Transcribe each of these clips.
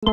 A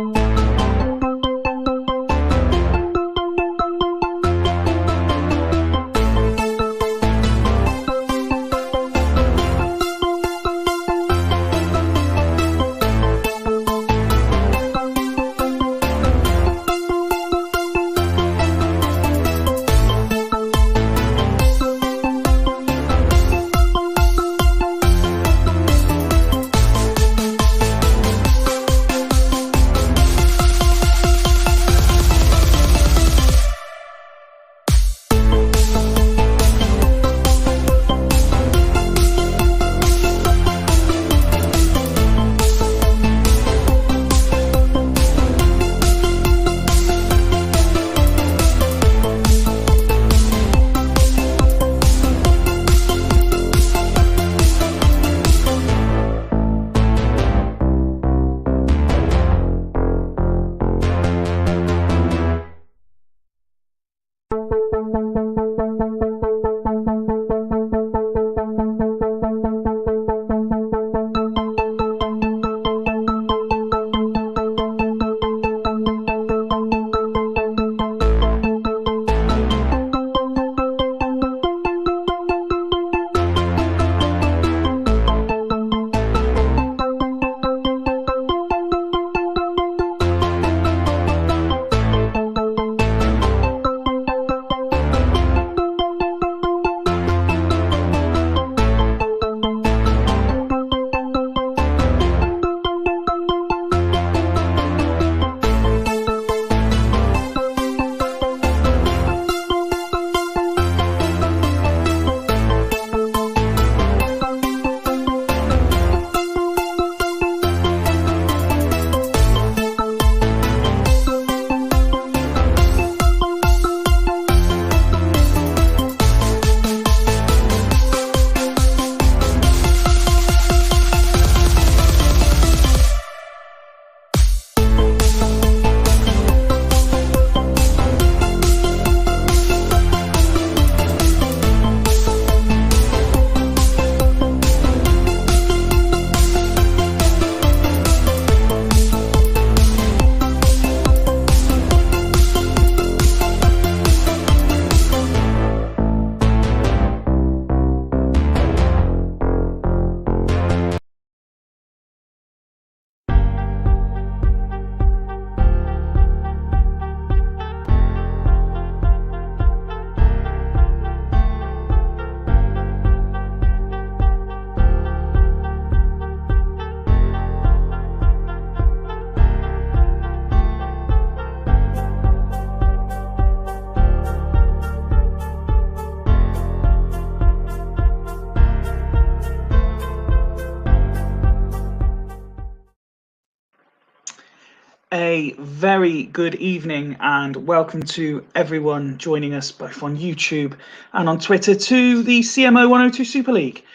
very good evening and welcome to everyone joining us both on YouTube and on Twitter to the CMO 102 Super League.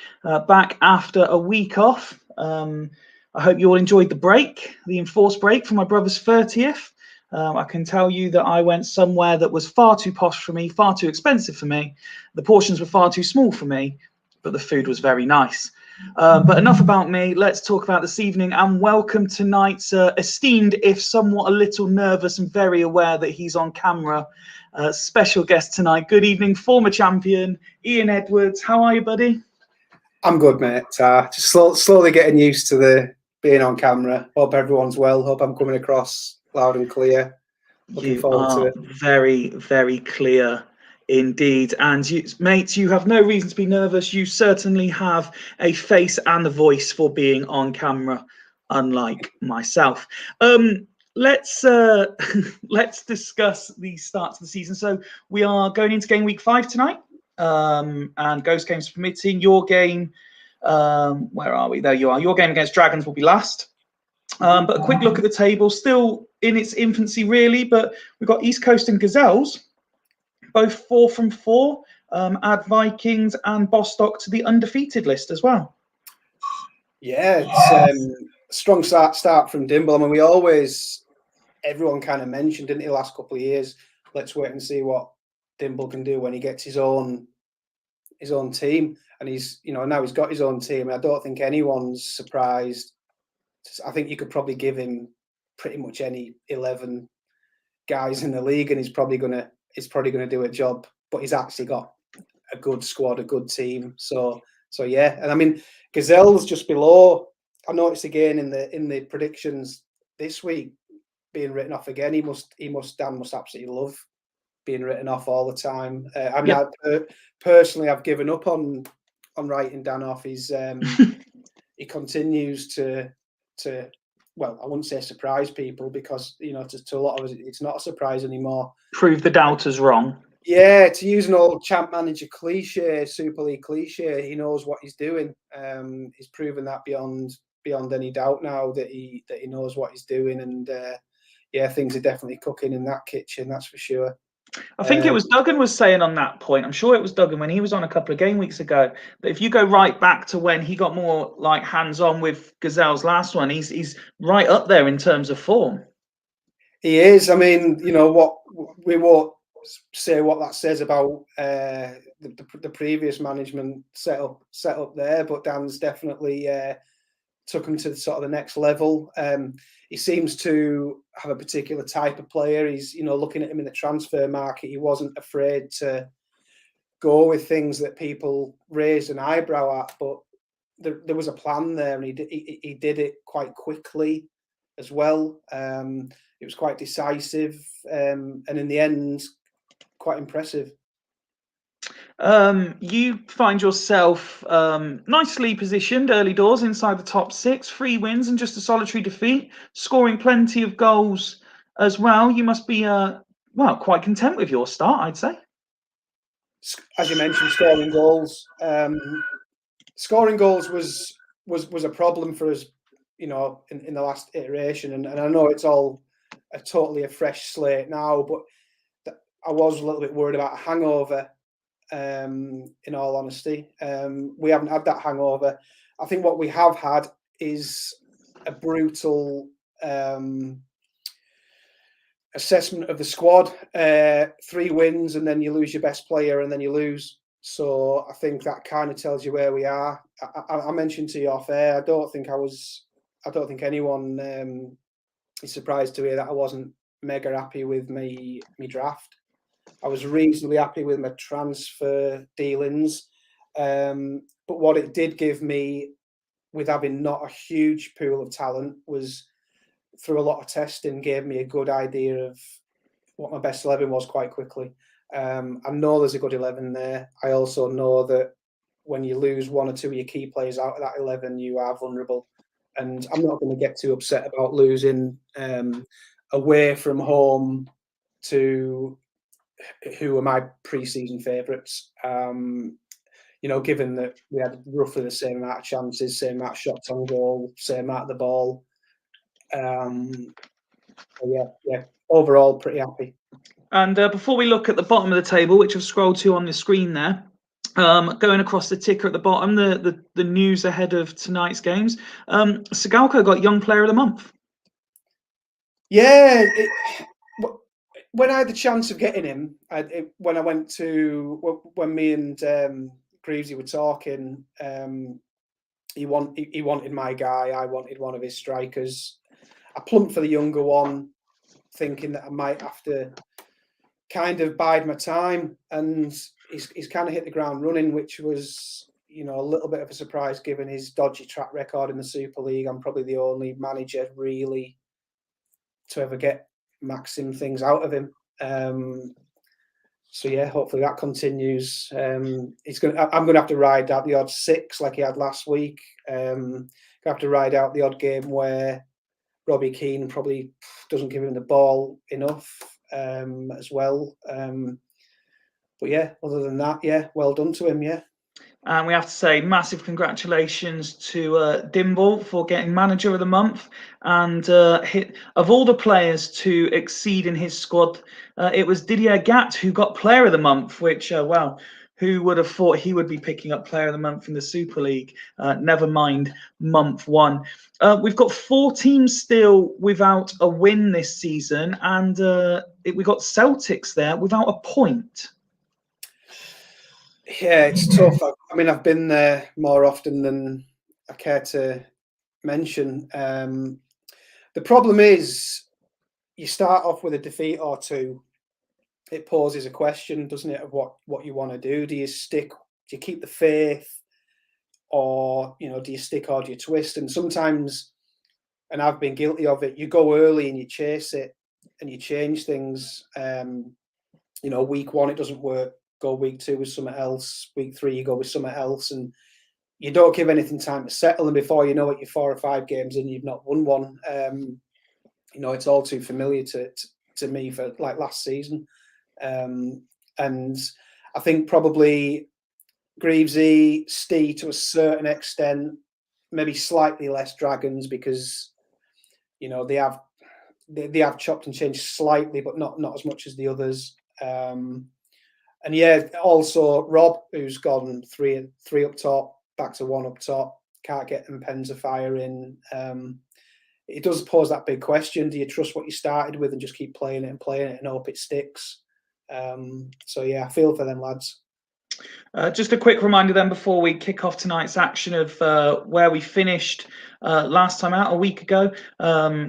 Back after a week off. I hope you all enjoyed the break, the enforced break for my brother's 30th. I can tell you that I went somewhere that was far too posh for me, far too expensive for me. The portions were far too small for me, but the food was very nice. But enough about me. Let's talk about this evening and welcome tonight's esteemed, if somewhat a little nervous and very aware that he's on camera, special guest tonight. Good evening, former champion Ian Edwards. How are you, buddy? I'm good, mate. Just slowly getting used to the being on camera. Hope everyone's well. Hope I'm coming across loud and clear. Looking forward to it. Very, very clear. Indeed. And you, mates, you have no reason to be nervous. You certainly have a face and a voice for being on camera, unlike myself. Let's discuss the start of the season. So we are going into game week 5 tonight, and ghost games permitting. Your game, where are we? There you are. Your game against Dragons will be last. But a quick look at the table, still in its infancy, really. But we've got East Coast and Gazelles, both 4 from 4. Add Vikings and Bostock to the undefeated list as well. Yeah, it's strong start from Dimble. I mean, everyone kind of mentioned in the last couple of years, let's wait and see what Dimble can do when he gets his own team. And now he's got his own team. I don't think anyone's surprised. I think you could probably give him pretty much any 11 guys in the league, and he's probably gonna do a job. But he's actually got a good squad, a good team. So yeah, and I mean, Gazelle's just below. I noticed again in the predictions this week being written off again. Dan must absolutely love being written off all the time. I mean, personally, I've given up on writing Dan off. He's he continues to well, I wouldn't say surprise people, because to a lot of us it's not a surprise anymore. Prove the doubters wrong. Yeah, to use an old champ manager cliche, Super League cliche, he knows what he's doing. He's proven that beyond any doubt now that he knows what he's doing, and yeah, things are definitely cooking in that kitchen, that's for sure. I think it was Duggan was saying on that point. I'm sure it was Duggan when he was on a couple of game weeks ago. But if you go right back to when he got more like hands-on with Gazelle's last one, he's right up there in terms of form. He is. I mean, what we won't say what that says about the previous management set up there, but Dan's definitely took him to sort of the next level. He seems to have a particular type of player. He's, looking at him in the transfer market, he wasn't afraid to go with things that people raised an eyebrow at, but there was a plan there, and he did it quite quickly as well. It was quite decisive, and in the end, quite impressive. You find yourself nicely positioned early doors inside the top 6, 3 wins and just a solitary defeat, scoring plenty of goals as well. You must be quite content with your start, I'd say. As you mentioned, scoring goals. Scoring goals was a problem for us, in the last iteration, and I know it's all a fresh slate now, but I was a little bit worried about a hangover. In all honesty, we haven't had that hangover. I think what we have had is a brutal assessment of the squad. 3 wins and then you lose your best player and then you lose. So I think that kind of tells you where we are. I mentioned to you off air, I don't think anyone is surprised to hear that I wasn't mega happy with me draft. I was reasonably happy with my transfer dealings, but what it did give me, with having not a huge pool of talent, was through a lot of testing, gave me a good idea of what my best 11 was quite quickly. I know there's a good 11 there. I also know that when you lose 1 or 2 of your key players out of that 11, you are vulnerable. And I'm not going to get too upset about losing away from home to who are my pre-season favourites. Given that we had roughly the same amount of chances, same amount of shots on goal, same amount of the ball. Yeah. Overall, pretty happy. And before we look at the bottom of the table, which I've scrolled to on the screen there, going across the ticker at the bottom, the news ahead of tonight's games, Sigalko got Young Player of the Month. Yeah, when I had the chance of getting him, when me and Greavesy were talking, he wanted my guy. I wanted one of his strikers. I plumped for the younger one, thinking that I might have to kind of bide my time, and he's kind of hit the ground running, which was a little bit of a surprise given his dodgy track record in the Super League. I'm probably the only manager really to ever get maximum things out of him. So yeah, hopefully that continues. I'm going to have to ride out the odd 6 like he had last week. Going to have to ride out the odd game where Robbie Keane probably doesn't give him the ball enough as well. But yeah, other than that, yeah, well done to him. Yeah. And we have to say massive congratulations to Dimble for getting Manager of the Month. And of all the players to exceed in his squad, it was Didier Gat who got Player of the Month, which, who would have thought he would be picking up Player of the Month in the Super League? Never mind month 1. We've got 4 teams still without a win this season, and we got Celtics there without a point. Yeah, it's tough. I mean, I've been there more often than I care to mention. The problem is, you start off with a defeat or two, it poses a question, doesn't it, of what you want to do. Do you stick? Do you keep the faith, or do you stick or do you twist? And sometimes, and I've been guilty of it, you go early and you chase it and you change things. Week 1 it doesn't work. Go week 2 with something else. Week 3 you go with something else, and you don't give anything time to settle. And before you know it, you're 4 or 5 games in, you've not won one. It's all too familiar to me for like last season. And I think probably Greavesy, Stee to a certain extent, maybe slightly less Dragons, because they have chopped and changed slightly, but not as much as the others. And yeah, also Rob, who's gone 3 up top, back to 1 up top, can't get Mpenza firing. It does pose that big question: do you trust what you started with and just keep playing it and hope it sticks? So yeah, I feel for them lads. Just a quick reminder then before we kick off tonight's action of where we finished last time out a week ago.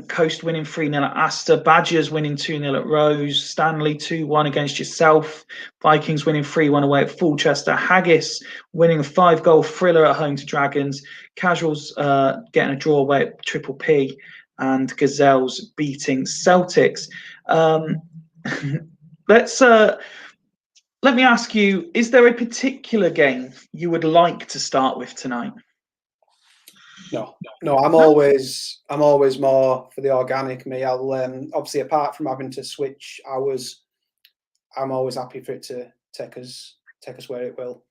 Coast winning 3-0 at Astor, Badgers winning 2-0 at Rose, Stanley 2-1 against yourself, Vikings winning 3-1 away at Fulchester, Haggis winning a 5-goal thriller at home to Dragons, Casuals getting a draw away at Triple P, and Gazelles beating Celtics. Let me ask you, is there a particular game you would like to start with tonight? No, I'm always more for the organic me. I'll obviously, apart from having to switch hours, I'm always happy for it to take us where it will.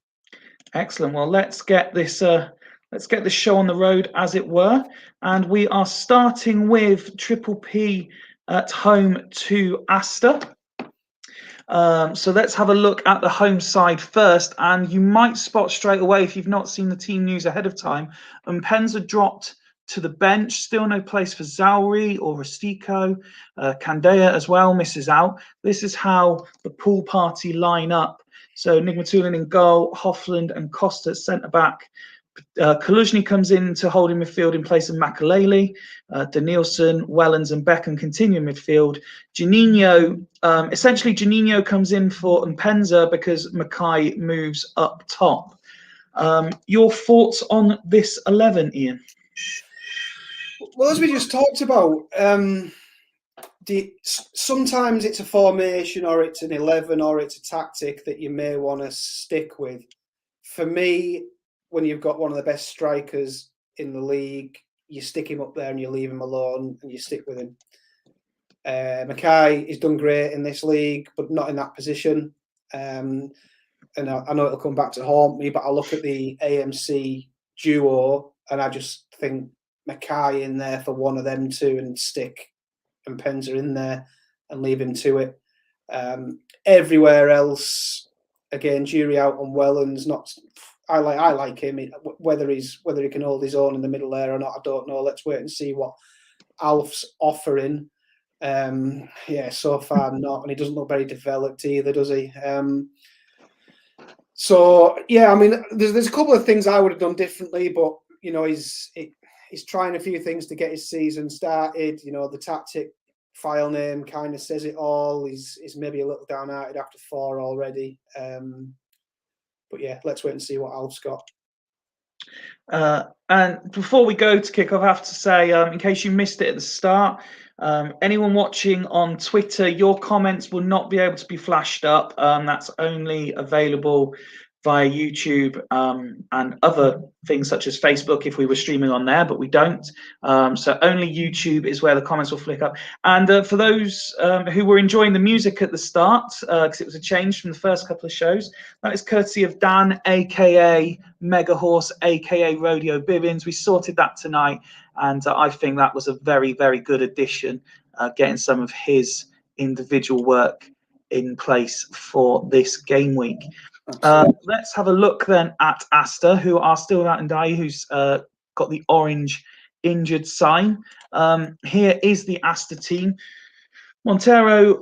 Excellent. Well, let's get this show on the road, as it were, and we are starting with Triple P at home to Astor. So let's have a look at the home side first, and you might spot straight away, if you've not seen the team news ahead of time, Mpenza dropped to the bench. Still no place for Zauri or Rustico. Candea as well misses out. This is how the pool party line up. So Nigmatulin in goal, Hoffland and Costa at centre-back. Kaluzny comes in to hold in midfield in place of Makalele. Danielson, Wellens and Beckham continue in midfield. Essentially Janino comes in for Mpenza because Mackay moves up top. Your thoughts on this 11, Ian? Well, as we just talked about, sometimes it's a formation, or it's an 11, or it's a tactic that you may want to stick with. For me, when you've got one of the best strikers in the league, you stick him up there and you leave him alone and you stick with him. Mackay has done great in this league, but not in that position. And I know it'll come back to haunt me, but I look at the AMC duo and I just think Mackay in there for one of them two, and stick Mpenza in there and leave him to it. Everywhere else, again, jury out on Wellens. I like him. Whether he can hold his own in the middle there or not, I don't know. Let's wait and see what Alf's offering. So far not, and he doesn't look very developed either, does he? So yeah, I mean, there's a couple of things I would have done differently, but he's trying a few things to get his season started. The tactic file name kind of says it all. He's maybe a little downhearted after 4 already. But yeah, let's wait and see what Alf's got. And before we go to kick off, I have to say, in case you missed it at the start, anyone watching on Twitter, your comments will not be able to be flashed up. That's only available via YouTube and other things such as Facebook if we were streaming on there, but we don't. So only YouTube is where the comments will flick up. And for those who were enjoying the music at the start, because it was a change from the first couple of shows, that is courtesy of Dan, aka Mega Horse, aka Rodeo Bibbins. We sorted that tonight, and I think that was a very, very good addition, getting some of his individual work in place for this game week. Let's have a look then at Astor, who are still out in Dai, who's got the orange injured sign. Here is the Astor team. Montero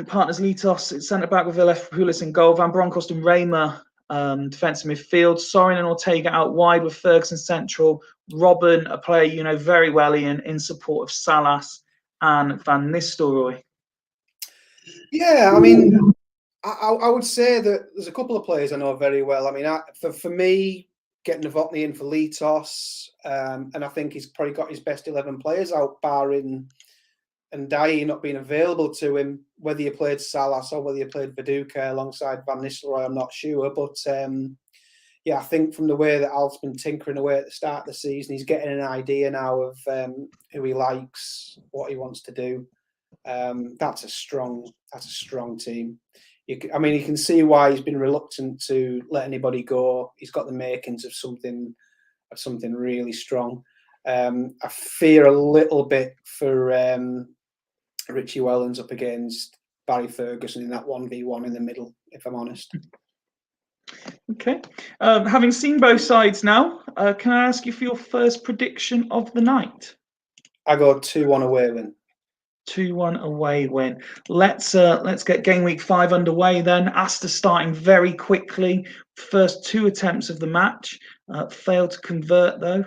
partners Litos at centre-back with Vilef Pulis in goal. Van Bronckhorst and Raymer defensive midfield. Soren and Ortega out wide with Ferguson central. Robben, a player you know very well, Ian, in support of Salas and Van Nistelrooy. Yeah, I mean, I would say that there's a couple of players I know very well. I mean, for me, getting Novotny in for Litos, and I think he's probably got his best 11 players out, barring Ndiaye not being available to him. Whether you played Salas or whether you played Viduka alongside Van Nistelrooy, I'm not sure. But yeah, I think from the way that Al's been tinkering away at the start of the season, he's getting an idea now of who he likes, what he wants to do. That's a strong team. You can see why he's been reluctant to let anybody go. He's got the makings of something really strong. I fear a little bit for Richie Wellens up against Barry Ferguson in that 1v1 in the middle, if I'm honest. Okay. Having seen both sides now, can I ask you for your first prediction of the night? I go 2-1 away win. 2-1 away win. Let's get game week 5 underway then. Astor starting very quickly. First 2 attempts of the match. Failed to convert though.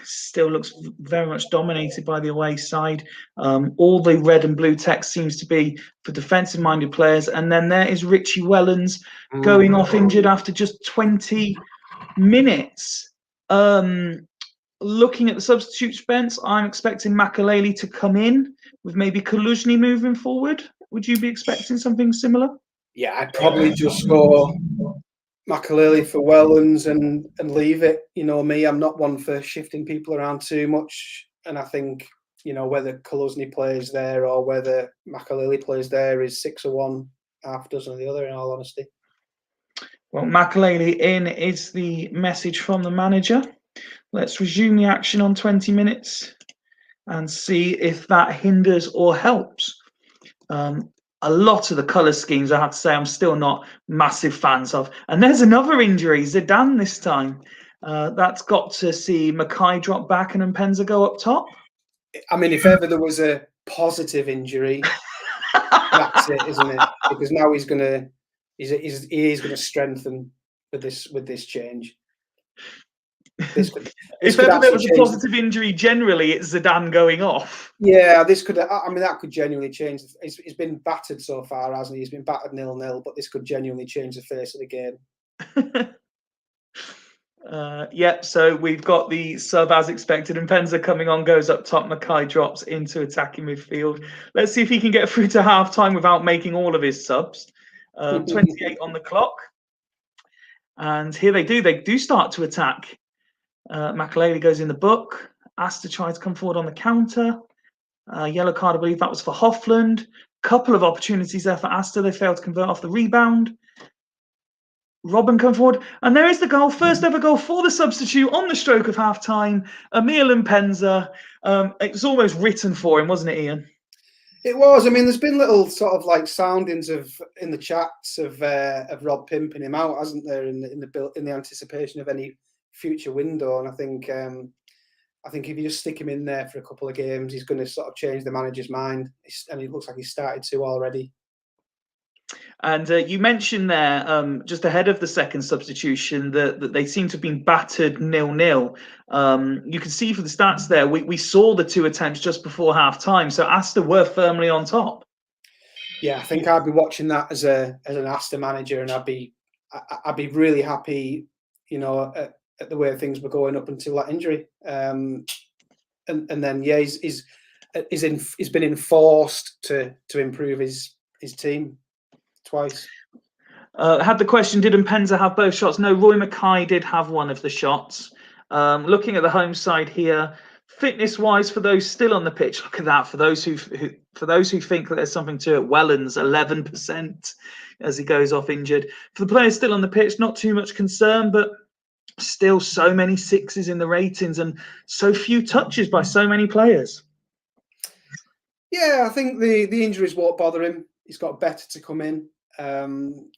Still looks very much dominated by the away side. All the red and blue text seems to be for defensive-minded players. And then there is Richie Wellens going off injured after just 20 minutes. Looking at the substitute bench, I'm expecting Makaleli to come in with maybe Kaluzhny moving forward. Would you be expecting something similar? Yeah, I'd probably just go Makaleli for Wellens and leave it. You know me, I'm not one for shifting people around too much. And I think, you know, whether Kaluzhny plays there or whether Makaleli plays there is 6 of one, half dozen of the other, in all honesty. Well, Makaleli in is the message from the manager. Let's resume the action on 20 minutes and see if that hinders or helps. A lot of the colour schemes, I have to say, I'm still not massive fans of. And there's another injury, Zidane this time. That's got to see Mackay drop back and Mpenza go up top. I mean, if ever there was a positive injury, that's it, isn't it? Because now he is going to strengthen with this change. If ever there was a positive injury, generally it's Zidane going off. Yeah, that could genuinely change. He's been battered so far, hasn't he? He's been battered 0-0, but this could genuinely change the face of the game. Yep, so we've got the sub as expected. Mpenza coming on, goes up top. Mackay drops into attacking midfield. Let's see if he can get through to half-time without making all of his subs. 28 on the clock. And here they do start to attack. Makaleli goes in the book. Astor tries to come forward on the counter. Yellow card, I believe that was for Hofland. Couple of opportunities there for Astor. They failed to convert off the rebound. Robben come forward. And there is the goal. First ever goal for the substitute on the stroke of half-time. Emil Mpenza. It was almost written for him, wasn't it, Ian? It was. I mean, there's been little sort of like soundings in the chats of Rob pimping him out, hasn't there, in the anticipation of any future window. And I think if you just stick him in there for a couple of games, he's going to sort of change the manager's mind. And it looks like he's started to already. And you mentioned there, just ahead of the second substitution, that they seem to have been battered 0-0. You can see for the stats there, we saw the 2 attempts just before half-time. So Astor were firmly on top. Yeah, I think I'd be watching that as an Astor manager, and I'd be really happy, you know, at the way things were going up until that injury. And then yeah, he's been enforced to improve his team twice. Had the question, did Mpenza have both shots? No, Roy Mackay did have one of the shots. Looking at the home side here, fitness-wise, for those still on the pitch, look at that. For those who think that there's something to it, Wellens 11% as he goes off injured. For the players still on the pitch, not too much concern, but still so many 6s in the ratings and so few touches by so many players. Yeah, I think the injuries won't bother him. He's got better to come in.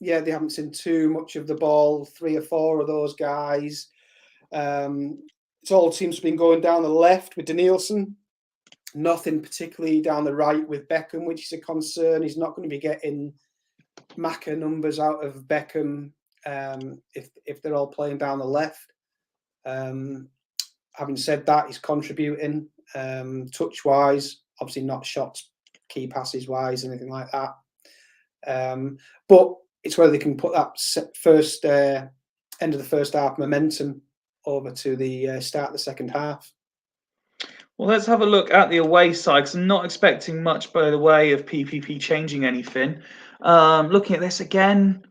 Yeah, they haven't seen too much of the ball, 3 or 4 of those guys. It all seems to have been going down the left with Danielson. Nothing particularly down the right with Beckham, which is a concern. He's not going to be getting Macca numbers out of Beckham if they're all playing down the left. Having said that, he's contributing touch-wise, obviously not shots, key passes-wise, anything like that. But it's whether they can put that first end of the first half momentum over to the start of the second half. Well, let's have a look at the away side, because I'm not expecting much by the way of PPP changing anything. Looking at this again,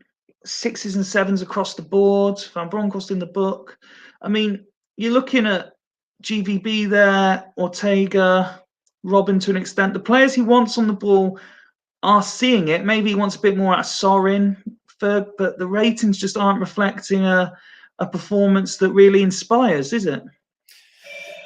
6s and 7s across the board. Van Bronckhorst in the book. I mean, you're looking at GVB there, Ortega, Robin to an extent. The players he wants on the ball are seeing it. Maybe he wants a bit more out of Sorin, Ferg, but the ratings just aren't reflecting a performance that really inspires, is it?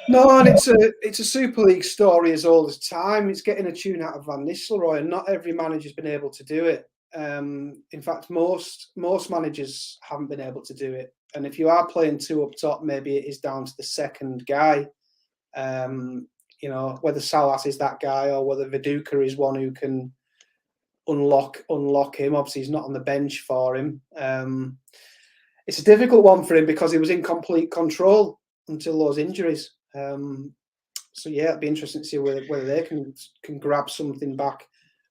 No, and it's a Super League story as old as time. It's getting a tune out of Van Nistelrooy, and not every manager's been able to do it. In fact, most managers haven't been able to do it. And if you are playing two up top, maybe it is down to the second guy. You know, whether Salas is that guy or whether Viduka is one who can unlock him. Obviously, he's not on the bench for him. It's a difficult one for him because he was in complete control until those injuries. So yeah, it'd be interesting to see whether they can grab something back.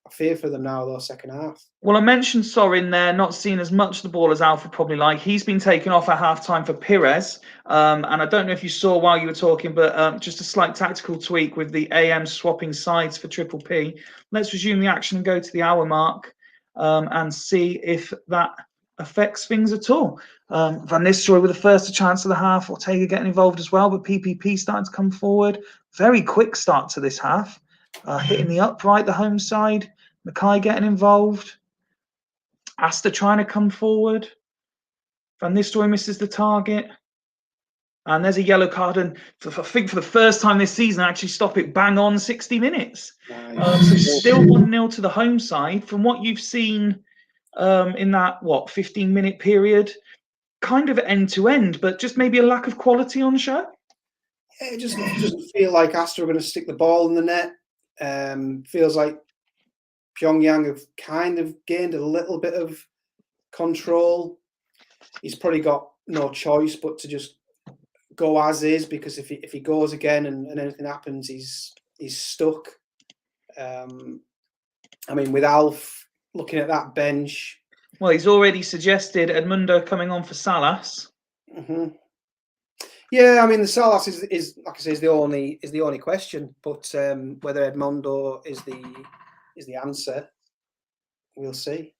I fear for them now, though, second half. Well, I mentioned Sorin there, not seeing as much of the ball as Alfred probably like. He's been taken off at half-time for Pires. And I don't know if you saw while you were talking, but just a slight tactical tweak with the AM swapping sides for Triple P. Let's resume the action and go to the hour mark and see if that affects things at all. Van Nistelrooy with the first chance of the half. Ortega getting involved as well, but PPP starting to come forward. Very quick start to this half. Hitting the upright, the home side. Mackay getting involved. Asta trying to come forward. Van Nistelrooy misses the target. And there's a yellow card. And I think for the first time this season, I actually stop it bang on 60 minutes. Nice. So still 1-0 to the home side. From what you've seen in that, 15-minute period, kind of end-to-end, but just maybe a lack of quality on show? Yeah, it just doesn't feel like Asta are going to stick the ball in the net. Feels like Pyongyang have kind of gained a little bit of control. He's probably got no choice but to just go as is, because if he goes again and anything happens, he's stuck. I mean, with Alf looking at that bench. Well, he's already suggested Edmundo coming on for Salas. Mm-hmm. Yeah, I mean, the Salas is like I say, is the only question. But whether Edmundo is the answer, we'll see.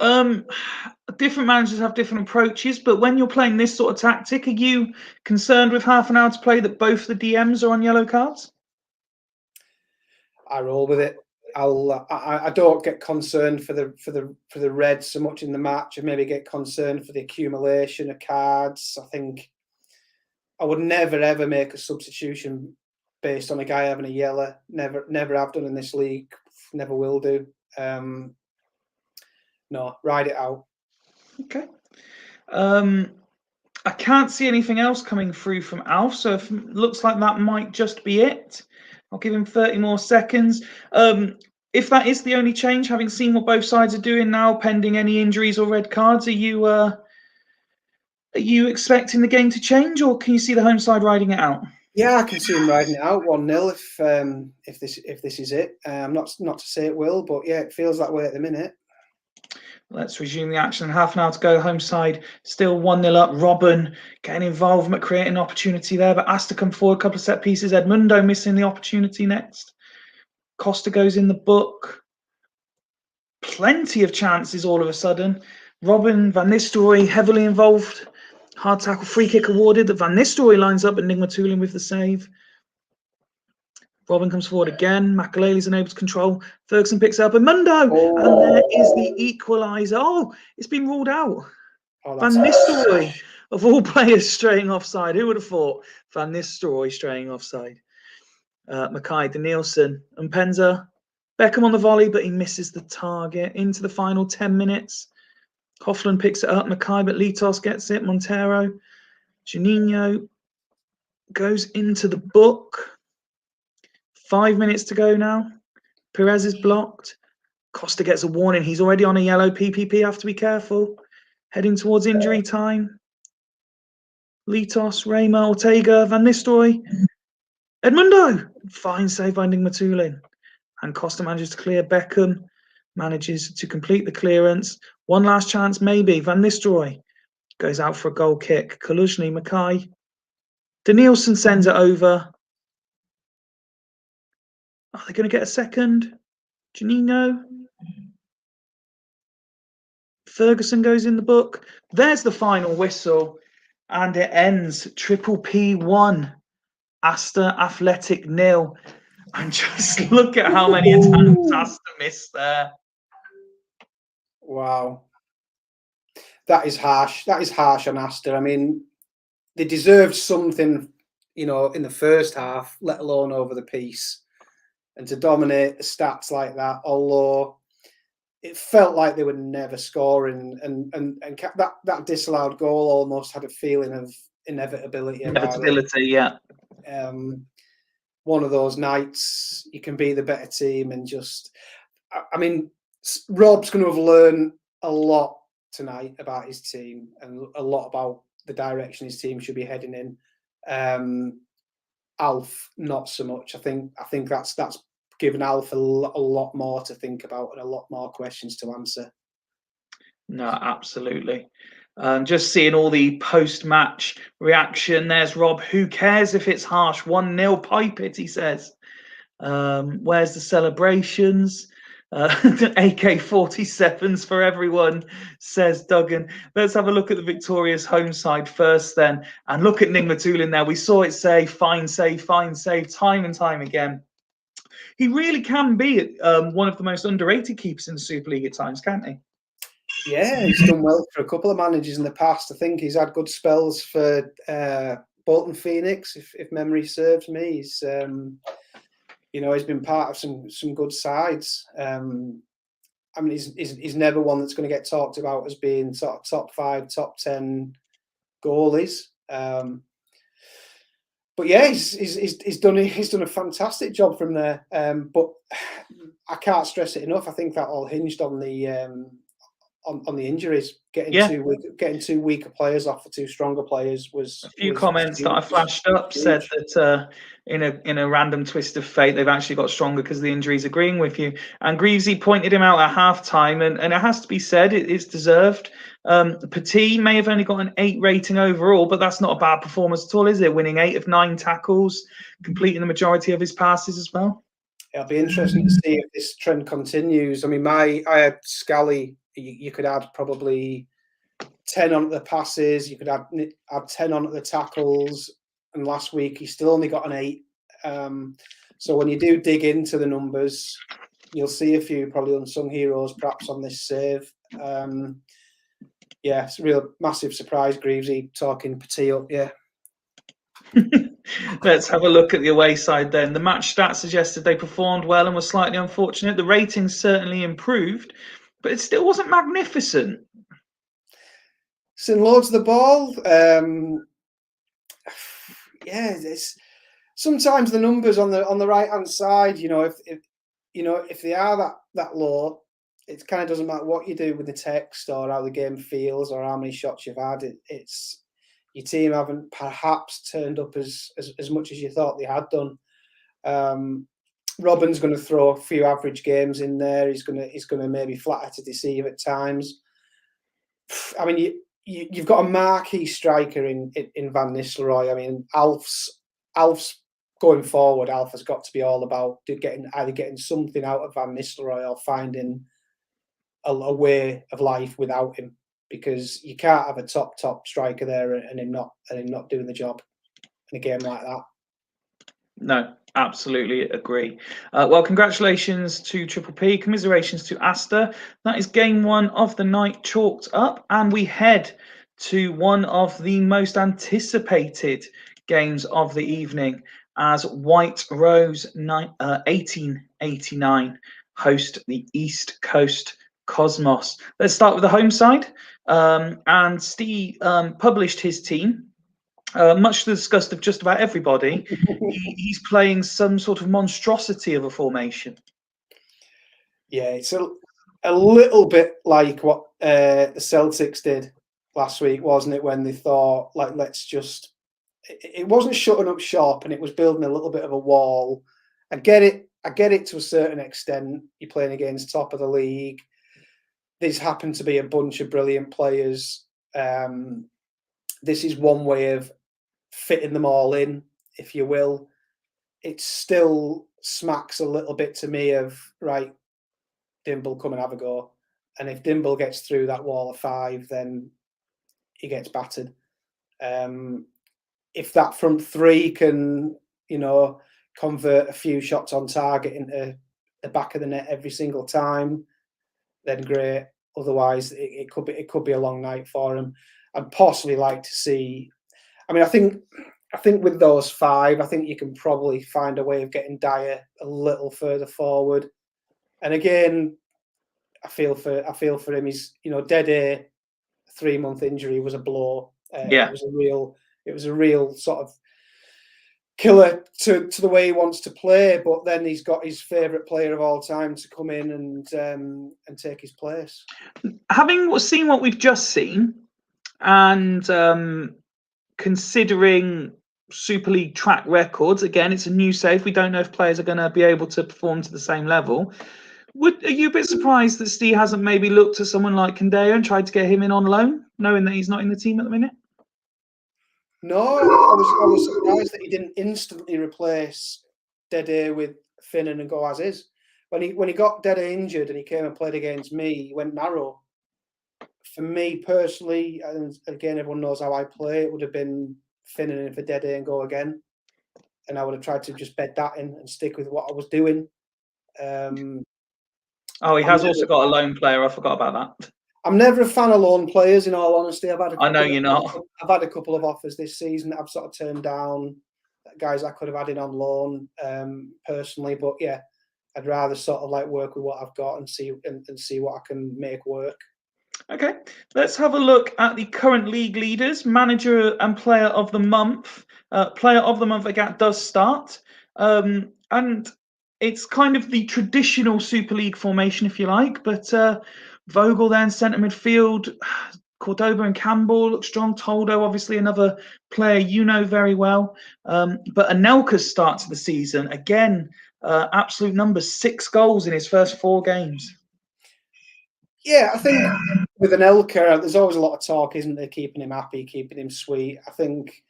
Different managers have different approaches, but when you're playing this sort of tactic, are you concerned with half an hour to play that both the DMs are on yellow cards? I roll with it. I don't get concerned for the Reds so much in the match. I maybe get concerned for the accumulation of cards. I think I would never ever make a substitution based on a guy having a yellow. Never have done in this league. Never will do. No, ride it out. Okay. I can't see anything else coming through from Alf, so it looks like that might just be it. I'll give him 30 more seconds. If that is the only change, having seen what both sides are doing now, pending any injuries or red cards, are you expecting the game to change, or can you see the home side riding it out? Yeah, I can see him riding it out 1-0 if this is it. Not to say it will, but yeah, it feels that way at the minute. Let's resume the action. Half an hour to go. Home side still 1-0 up. Robin getting involvement, creating an opportunity there, but has to come forward. A couple of set pieces. Edmundo missing the opportunity next. Costa goes in the book. Plenty of chances all of a sudden. Robin, Van Nistelrooy heavily involved. Hard tackle, free kick awarded. That Van Nistelrooy lines up, and Nigmatulin with the save. Robin comes forward again. Makalele's unable to control. Ferguson picks it up. Edmundo! Oh. And there is the equaliser. Oh, it's been ruled out. Van Nistelrooy, of all players, straying offside. Who would have thought? Van Nistelrooy straying offside. Mackay, Danielson, and Penza. Beckham on the volley, but he misses the target. Into the final 10 minutes. Coughlin picks it up. Mackay, but Litos gets it. Montero. Juninho goes into the book. 5 minutes to go now. Perez is blocked. Costa gets a warning. He's already on a yellow. PPP have to be careful. heading towards injury time. Litos, Raymer, Ortega, Van Nistelrooy, Edmundo. Fine save by Nigmatulin. And Costa manages to clear. Beckham manages to complete the clearance. One last chance, maybe. Van Nistelrooy goes out for a goal kick. Kaluzhny, Mackay. Danielson sends it over. Are they going to get a second? Janino. Ferguson goes in the book. There's the final whistle. And it ends. Triple P 1. Astor Athletic 0. And just look at how many attempts Astor missed there. Wow. That is harsh. That is harsh on Astor. I mean, they deserved something, in the first half, let alone over the piece. And to dominate the stats like that, although it felt like they were never scoring, and that disallowed goal almost had a feeling of inevitability. Yeah. One of those nights you can be the better team, and I mean, Rob's going to have learned a lot tonight about his team and a lot about the direction his team should be heading in. Alf, not so much. I think that's given Alf a lot more to think about and a lot more questions to answer. No, absolutely. Just seeing all the post-match reaction. There's Rob. Who cares if it's harsh? 1-0, pipe it, he says. Where's the celebrations? AK-47s for everyone, says Duggan. Let's have a look at the victorious home side first then. And look at Nigmatulin there. We saw it say, fine save, time and time again. He really can be one of the most underrated keepers in the Super League at times, can't he? Yeah, he's done well for a couple of managers in the past. I think he's had good spells for Bolton Phoenix, if memory serves me. He's he's been part of some good sides. I mean, he's never one that's going to get talked about as being sort of top 5, top 10 goalies. But yeah, he's done a fantastic job from there. But I can't stress it enough. I think that all hinged on the injuries. Getting two weaker players off for two stronger players was a few comments that I flashed up said that in a random twist of fate they've actually got stronger because of the injuries. Agreeing with you, and Greavesy pointed him out at half-time, and it has to be said, it's deserved. Petit may have only got an 8 rating overall, but that's not a bad performance at all, is it? Winning 8 of 9 tackles, completing the majority of his passes as well. It'll be interesting to see if this trend continues. I mean, I had Scally. You could add probably 10 on the passes. You could add 10 on the tackles. And last week he still only got an 8. So when you do dig into the numbers, you'll see a few probably unsung heroes perhaps on this save. Yeah, it's a real massive surprise. Greavesy talking Petit up. Yeah. Let's have a look at the away side then. The match stats suggested they performed well and were slightly unfortunate. The ratings certainly improved, but it still wasn't magnificent. St. Loads of the ball. Yeah, it's sometimes the numbers on the right hand side. If they are that low, it kind of doesn't matter what you do with the text or how the game feels or how many shots you've had. It's your team haven't perhaps turned up as much as you thought they had done. Robin's going to throw a few average games in there. He's going to maybe flatter to deceive at times. I mean, you've got a marquee striker in Van Nistelrooy. I mean, Alf's going forward. Alf has got to be all about either getting something out of Van Nistelrooy or finding a way of life without him, because you can't have a top striker there and him not doing the job in a game like that. No, absolutely agree. Well, congratulations to Triple P. Commiserations to Astor. That is game 1 of the night chalked up, and we head to one of the most anticipated games of the evening as White Rose 1889 host the East Coast Cosmos. Let's start with the home side. And Steve published his team. Much to the disgust of just about everybody. He's playing some sort of monstrosity of a formation. Yeah, it's a little bit like what the Celtics did last week, wasn't it? When they thought, like, let's just. It wasn't shutting up shop, and it was building a little bit of a wall. I get it. I get it to a certain extent. You're playing against top of the league. This happened to be a bunch of brilliant players. This is one way of fitting them all in, if you will. It still smacks a little bit to me of, right, Dimble, come and have a go. And if Dimble gets through that wall of 5, then he gets battered. If that front 3 can, convert a few shots on target into the back of the net every single time, then great. Otherwise, it could be a long night for him. I'd possibly like to see. I mean, I think with those 5, I think you can probably find a way of getting Dyer a little further forward. And again, I feel for him. He's dead air. 3-month injury was a blow. Yeah, it was a real sort of killer to the way he wants to play. But then he's got his favourite player of all time to come in and take his place. Having seen what we've just seen, and considering Super League track records, again, it's a new save. We don't know if players are going to be able to perform to the same level. Are you a bit surprised that Steve hasn't maybe looked at someone like Kandeo and tried to get him in on loan, knowing that he's not in the team at the minute? No, I was surprised that he didn't instantly replace Dede with Finnan and go as is. When he got Dede injured and he came and played against me, he went narrow. For me personally, and again, everyone knows how I play, it would have been Finnan in for Dede and go again. And I would have tried to just bed that in and stick with what I was doing. He has also got a loan player. I forgot about that. I'm never a fan of loan players, in all honesty. I know you're not. I've had a couple of offers this season that I've sort of turned down, guys I could have had in on loan personally. But yeah, I'd rather sort of like work with what I've got and see what I can make work. Okay, let's have a look at the current league leaders. Manager and player of the month. Player of the month again does start. And it's kind of the traditional Super League formation, if you like, but Vogel then centre midfield, Cordoba and Campbell look strong. Toldo, obviously another player you know very well. But Anelka's start to the season, again, absolute numbers, 6 goals in his first 4 games. Yeah, I think with Anelka, there's always a lot of talk, isn't there? Keeping him happy, keeping him sweet. I think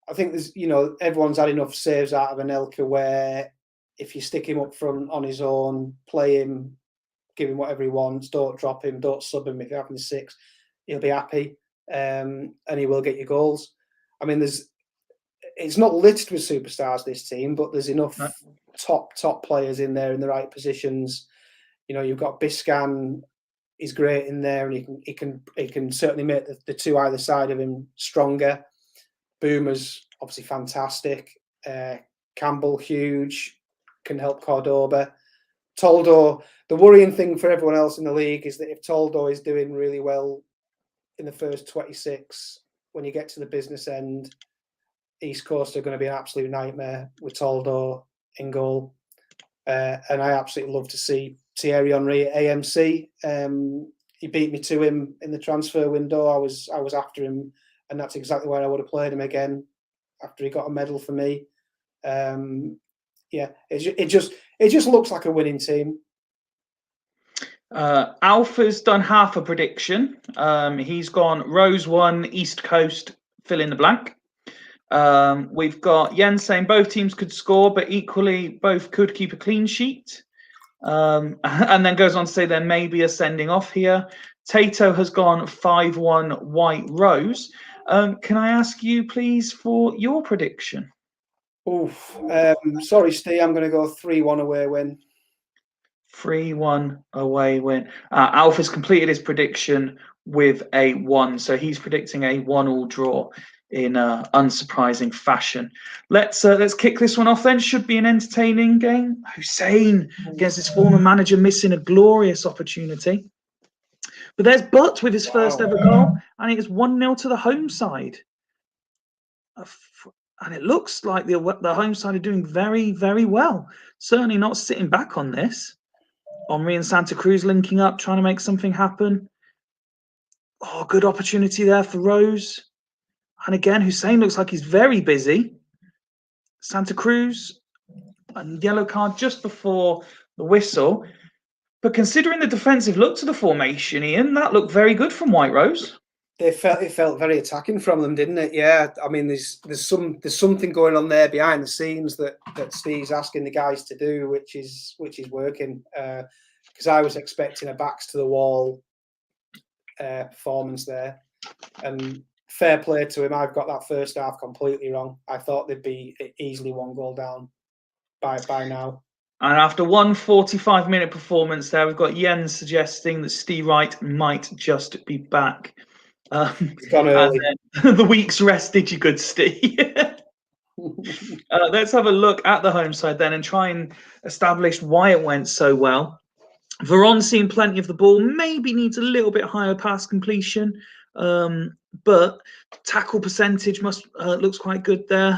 there's, everyone's had enough saves out of Anelka where if you stick him up front on his own, play him, give him whatever he wants, don't drop him, don't sub him if you're having 6, he'll be happy, and he will get you goals. I mean, it's not littered with superstars, this team, but there's enough top players in there in the right positions. You've got Biscan, he's great in there, and he can certainly make the 2 either side of him stronger. Boomer's obviously fantastic. Campbell, huge, can help Cordoba. Toldo, the worrying thing for everyone else in the league is that if Toldo is doing really well in the first 26, when you get to the business end, East Coast are going to be an absolute nightmare with Toldo in goal. And I absolutely love to see Thierry Henry at AMC. He beat me to him in the transfer window. I was after him, and that's exactly where I would have played him again after he got a medal for me. Yeah, it just looks like a winning team. Alpha's done half a prediction. He's gone Rose 1, East Coast, fill in the blank. We've got Jens saying both teams could score, but equally both could keep a clean sheet. And then goes on to say there may be a sending off here. Tato has gone 5-1 White Rose. Can I ask you, please, for your prediction? Sorry, Steve. I'm going to go 3-1 away win. 3-1 away win. Alpha's completed his prediction with a 1, so he's predicting a 1-1 draw in unsurprising fashion. Let's kick this one off then. Should be an entertaining game. Hussein against his former manager, missing a glorious opportunity. But there's Butt with his first ever goal, and it is 1-0 to the home side. And it looks like the home side are doing very, very well. Certainly not sitting back on this. Omri and Santa Cruz linking up, trying to make something happen. Oh, good opportunity there for Rose. And again, Hussein looks like he's very busy. Santa Cruz, a yellow card just before the whistle. But considering the defensive look to the formation, Ian, that looked very good from White Rose. It felt very attacking from them, didn't it? Yeah, I mean, there's something going on there behind the scenes that Steve's asking the guys to do, which is working. Because I was expecting a backs to the wall performance there, and fair play to him. I've got that first half completely wrong. I thought they'd be easily 1 goal down by now. And after one 45-minute performance there, we've got Jens suggesting that Steve Wright might just be back. He's gone early. The week's rested, you good Steve. Let's have a look at the home side then and try and establish why it went so well. Veron seeing plenty of the ball, maybe needs a little bit higher pass completion, but tackle percentage looks quite good there,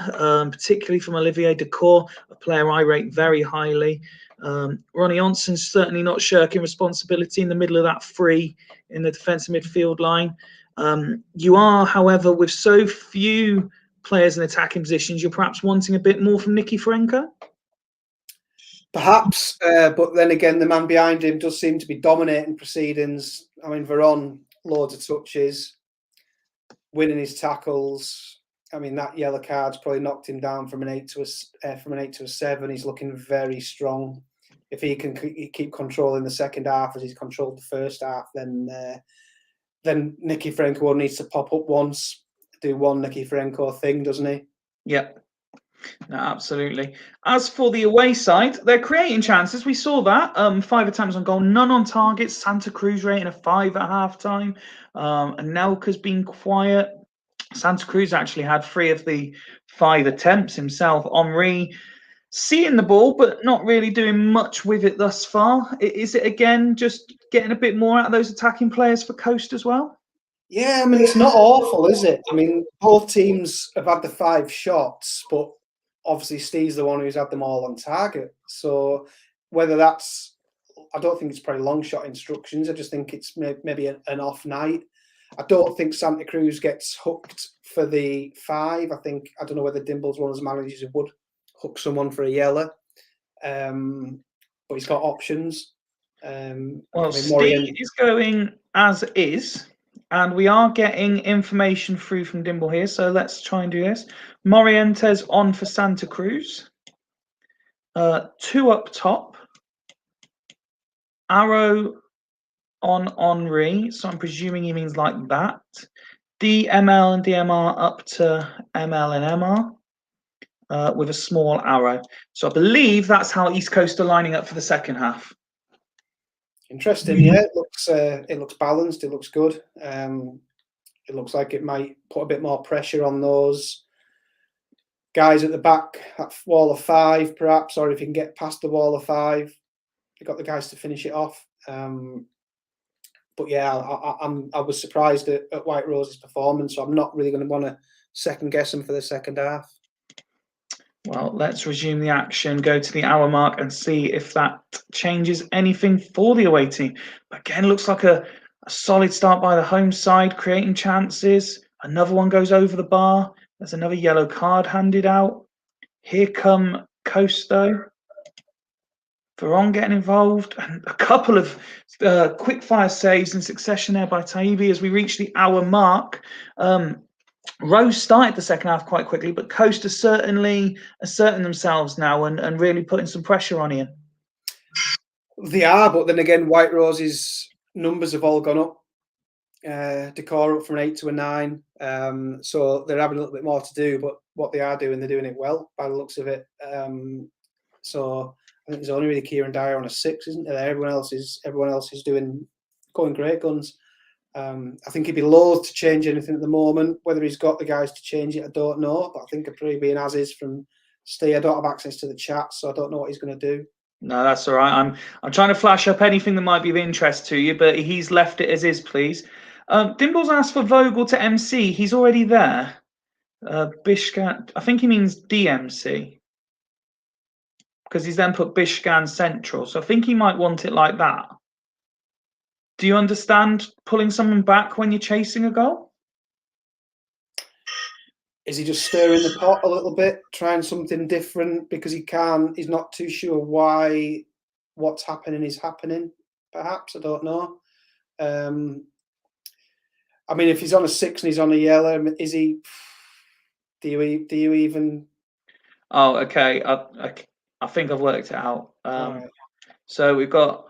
particularly from Olivier Decour, a player I rate very highly. Ronnie Onson's certainly not shirking responsibility in the middle of that free in the defensive midfield line. You are, however, with so few players in attacking positions, you're perhaps wanting a bit more from Nicky Franco? Perhaps, but then again, the man behind him does seem to be dominating proceedings. I mean, Veron, loads of touches, winning his tackles. I mean, that yellow card's probably knocked him down from an 8 to a 7. He's looking very strong. If he can keep controlling the second half as he's controlled the first half, then Nicky Franco needs to pop up once, do one Nicky Franco thing, doesn't he? Yep. No, absolutely. As for the away side, they're creating chances. We saw that. 5 attempts on goal, none on target. Santa Cruz rating a 5 at halftime. Anelka's been quiet. Santa Cruz actually had 3 of the 5 attempts himself. Henri seeing the ball, but not really doing much with it thus far. Is it, again, just getting a bit more out of those attacking players for Coast as well? Yeah, I mean, it's not awful, is it? I mean, both teams have had the 5 shots, but obviously Steve's the one who's had them all on target. So whether that's, I don't think it's probably long shot instructions. I just think it's maybe an off night. I don't think Santa Cruz gets hooked for the 5. I don't know whether Dimble's one of those managers who would hook someone for a yellow. But he's got options. Well, Steve is going as is. And we are getting information through from Dimble here, so let's try and do this. Morientes on for Santa Cruz. 2 up top. Arrow on Henri, so I'm presuming he means like that. DML and DMR up to ML and MR with a small arrow. So I believe that's how East Coast are lining up for the second half. Interesting, yeah. It looks balanced. It looks good. It looks like it might put a bit more pressure on those guys at the back, that wall of 5, perhaps, or if you can get past the wall of 5, you got the guys to finish it off. But yeah, I was surprised at White Rose's performance, so I'm not really going to want to second guess him for the second half. Well, let's resume the action, go to the hour mark and see if that changes anything for the away team. Again, looks like a solid start by the home side, creating chances. Another one goes over the bar. There's another yellow card handed out. Here come Costo. Veron getting involved. And a couple of quick-fire saves in succession there by Taibbi as we reach the hour mark. Rose started the second half quite quickly, but Coast are certainly asserting themselves now and really putting some pressure on Ian. They are, but then again, White Rose's numbers have all gone up. Decor up from an 8 to a 9. So they're having a little bit more to do, but what they are doing, they're doing it well by the looks of it. So I think there's only really Kieran Dyer on a 6, isn't there? Everyone else is going great guns. I think he'd be loath to change anything at the moment. Whether he's got the guys to change it, I don't know. But I think it'd probably be an as is from Steve. I don't have access to the chat, so I don't know what he's going to do. No, that's all right. I'm trying to flash up anything that might be of interest to you, but he's left it as is, please. Dimble's asked for Vogel to MC. He's already there. Bishkan, I think he means DMC. Because he's then put Bishkan Central. So I think he might want it like that. Do you understand pulling someone back when you're chasing a goal? Is he just stirring the pot a little bit, trying something different because he's not too sure why what's happening is happening? Perhaps, I don't know. I mean, if he's on a 6 and he's on a yellow, is he? Do you even? Oh, okay. I think I've worked it out. Right. So we've got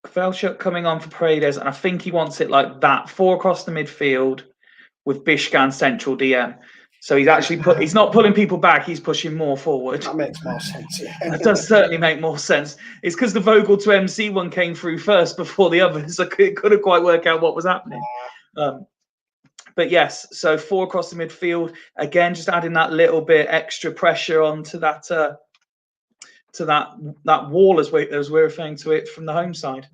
Felshut coming on for Paredes, and I think he wants it like that, 4 across the midfield with Bishkan central DM. So he's actually he's not pulling people back, he's pushing more forward. That makes more sense, yeah. That does certainly make more sense. It's because the Vogel to MC one came through first before the others. So it couldn't quite work out what was happening. But yes, so 4 across the midfield. Again, just adding that little bit extra pressure onto that that wall as we're referring to it from the home side.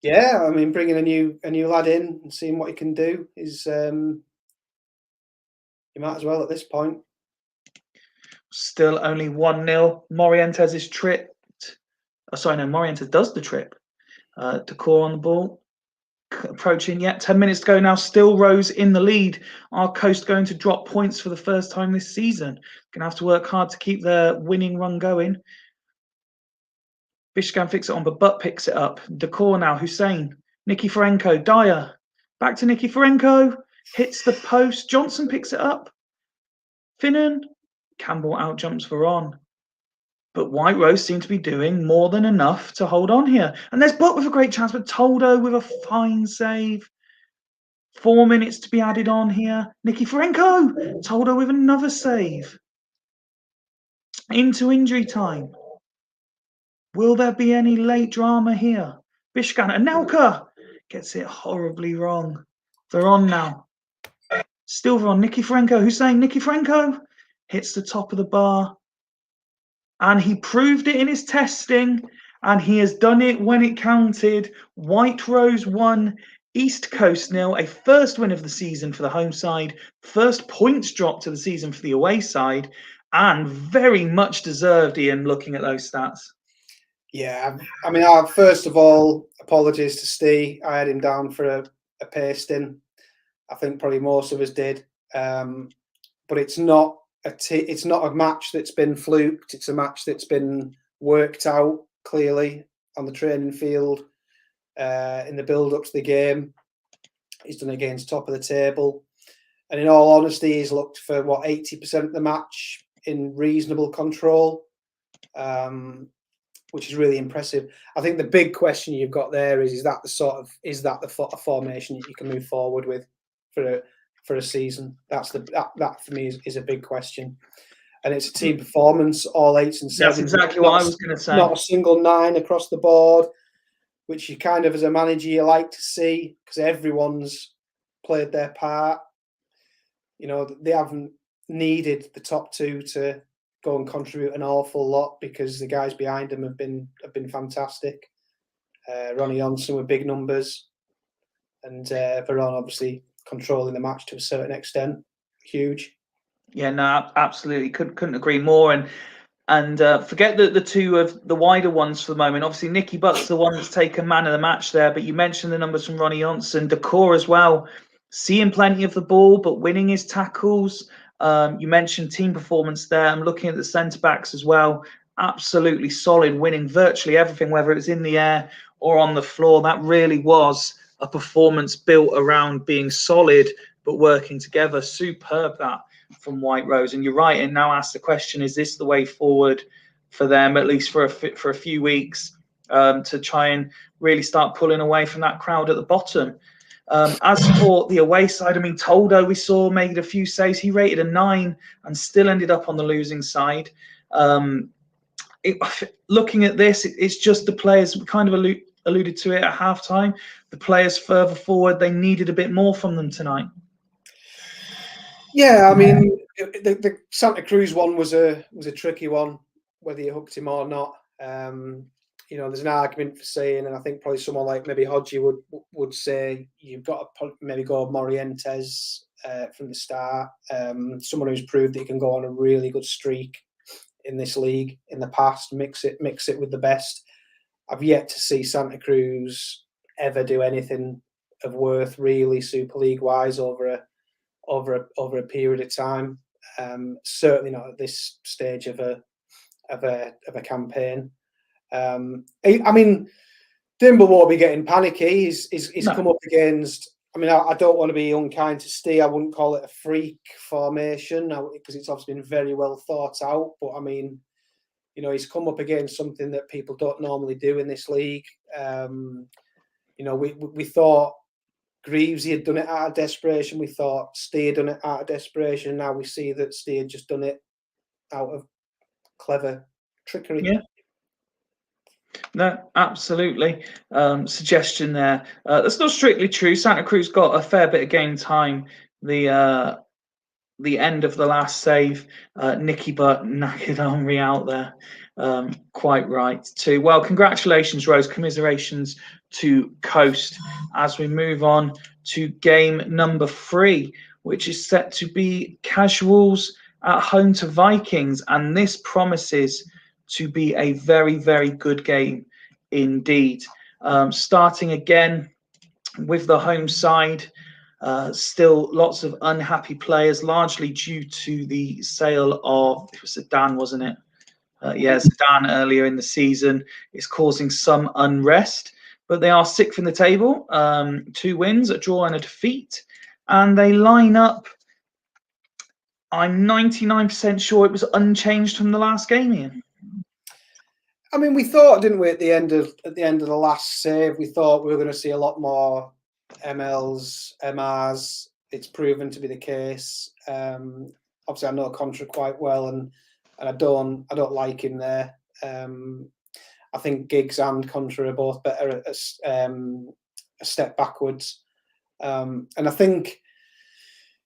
Yeah, I mean, bringing a new lad in and seeing what he can do is you might as well at this point. Still only 1-0. Morientes is tripped. Oh, sorry, no, Morientes does the trip. Decor on the ball. Approaching yet 10 minutes to go now. Still Rose in the lead. Our Coast going to drop points for the first time this season. Going to have to work hard to keep their winning run going. Bishkan fix it on, but Butt picks it up. Decor now. Hussein. Nicky Ferenko. Dyer. Back to Nicky Ferenko. Hits the post. Johnson picks it up. Finnan. Campbell out jumps Veron. But White Rose seem to be doing more than enough to hold on here. And there's Butt with a great chance, but Toldo with a fine save. 4 minutes to be added on here. Nicky Ferenko. Toldo with another save. Into injury time. Will there be any late drama here? Bishkan. Anelka gets it horribly wrong. Veron now. Still Veron. Nicky Ferenko. Who's saying Nicky Ferenko? Hits the top of the bar. And he proved it in his testing. And he has done it when it counted. White Rose 1, East Coast 0. A first win of the season for the home side. First points drop to the season for the away side. And very much deserved, Ian, looking at those stats. Yeah, I mean, first of all, apologies to Steve. I had him down for a pasting. I think probably most of us did. But it's not a match that's been fluked. It's a match that's been worked out clearly on the training field, in the build-up to the game. He's done against top of the table. And in all honesty, he's looked for, 80% of the match in reasonable control, which is really impressive. I think the big question you've got there is that the formation that you can move forward with for a season? That for me is a big question. And it's a team performance, all 8s and 7s. That's exactly what I was going to say. Not a single 9 across the board, which you kind of, as a manager, you like to see because everyone's played their part. You know, they haven't needed the top 2 to go and contribute an awful lot because the guys behind them have been fantastic. Ronnie Johnson with big numbers, and Veron obviously controlling the match to a certain extent. Huge. Yeah, no, absolutely. Couldn't agree more. And forget the 2 of the wider ones for the moment. Obviously, Nicky Butt's the one that's taken man of the match there, but you mentioned the numbers from Ronnie Johnson. Decor as well, seeing plenty of the ball, but winning his tackles. You mentioned team performance there. I'm looking at the centre-backs as well. Absolutely solid, winning virtually everything, whether it's in the air or on the floor. That really was a performance built around being solid, but working together. Superb that from White Rose. And you're right, and now ask the question, is this the way forward for them, at least for a few weeks, to try and really start pulling away from that crowd at the bottom? As for the away side, I mean, Toldo we saw made a few saves. He rated a 9 and still ended up on the losing side. Looking at this, it's just the players, we kind of alluded to it at halftime. The players further forward, they needed a bit more from them tonight. Yeah, I mean, the Santa Cruz one was a tricky one, whether you hooked him or not. You know, there's an argument for saying, and I think probably someone like maybe Hodgie would say, you've got to maybe go Morientes from the start. Someone who's proved that he can go on a really good streak in this league in the past, mix it with the best. I've yet to see Santa Cruz ever do anything of worth really Super League wise over a period of time. Certainly not at this stage of a campaign. I mean, Dimble won't be getting panicky. He's come up against. I mean, I don't want to be unkind to Steve. I wouldn't call it a freak formation because it's obviously been very well thought out. But I mean, you know, he's come up against something that people don't normally do in this league. You know, we thought Greavesy had done it out of desperation. We thought Steve had done it out of desperation. Now we see that Steve had just done it out of clever trickery. Yeah. No, absolutely. Suggestion there. That's not strictly true. Santa Cruz got a fair bit of game time. The end of the last save, Nicky Butt knackered Henry out there. Quite right too. Well, congratulations, Rose. Commiserations to Coast as we move on to game number 3, which is set to be Casuals at home to Vikings, and this promises to be a very, very good game indeed. Starting again with the home side, still lots of unhappy players, largely due to the sale of, it was Zidane, wasn't it? Yeah, Zidane earlier in the season is causing some unrest, but they are 6th in the table, 2 wins, a draw and a defeat, and they line up. I'm 99% sure it was unchanged from the last game, Ian. I mean, we thought, didn't we, at the end of the last save, we thought we were going to see a lot more MLs, MRs. It's proven to be the case. Obviously, I know Contra quite well, and I don't like him there. I think Giggs and Contra are both better at a step backwards, and I think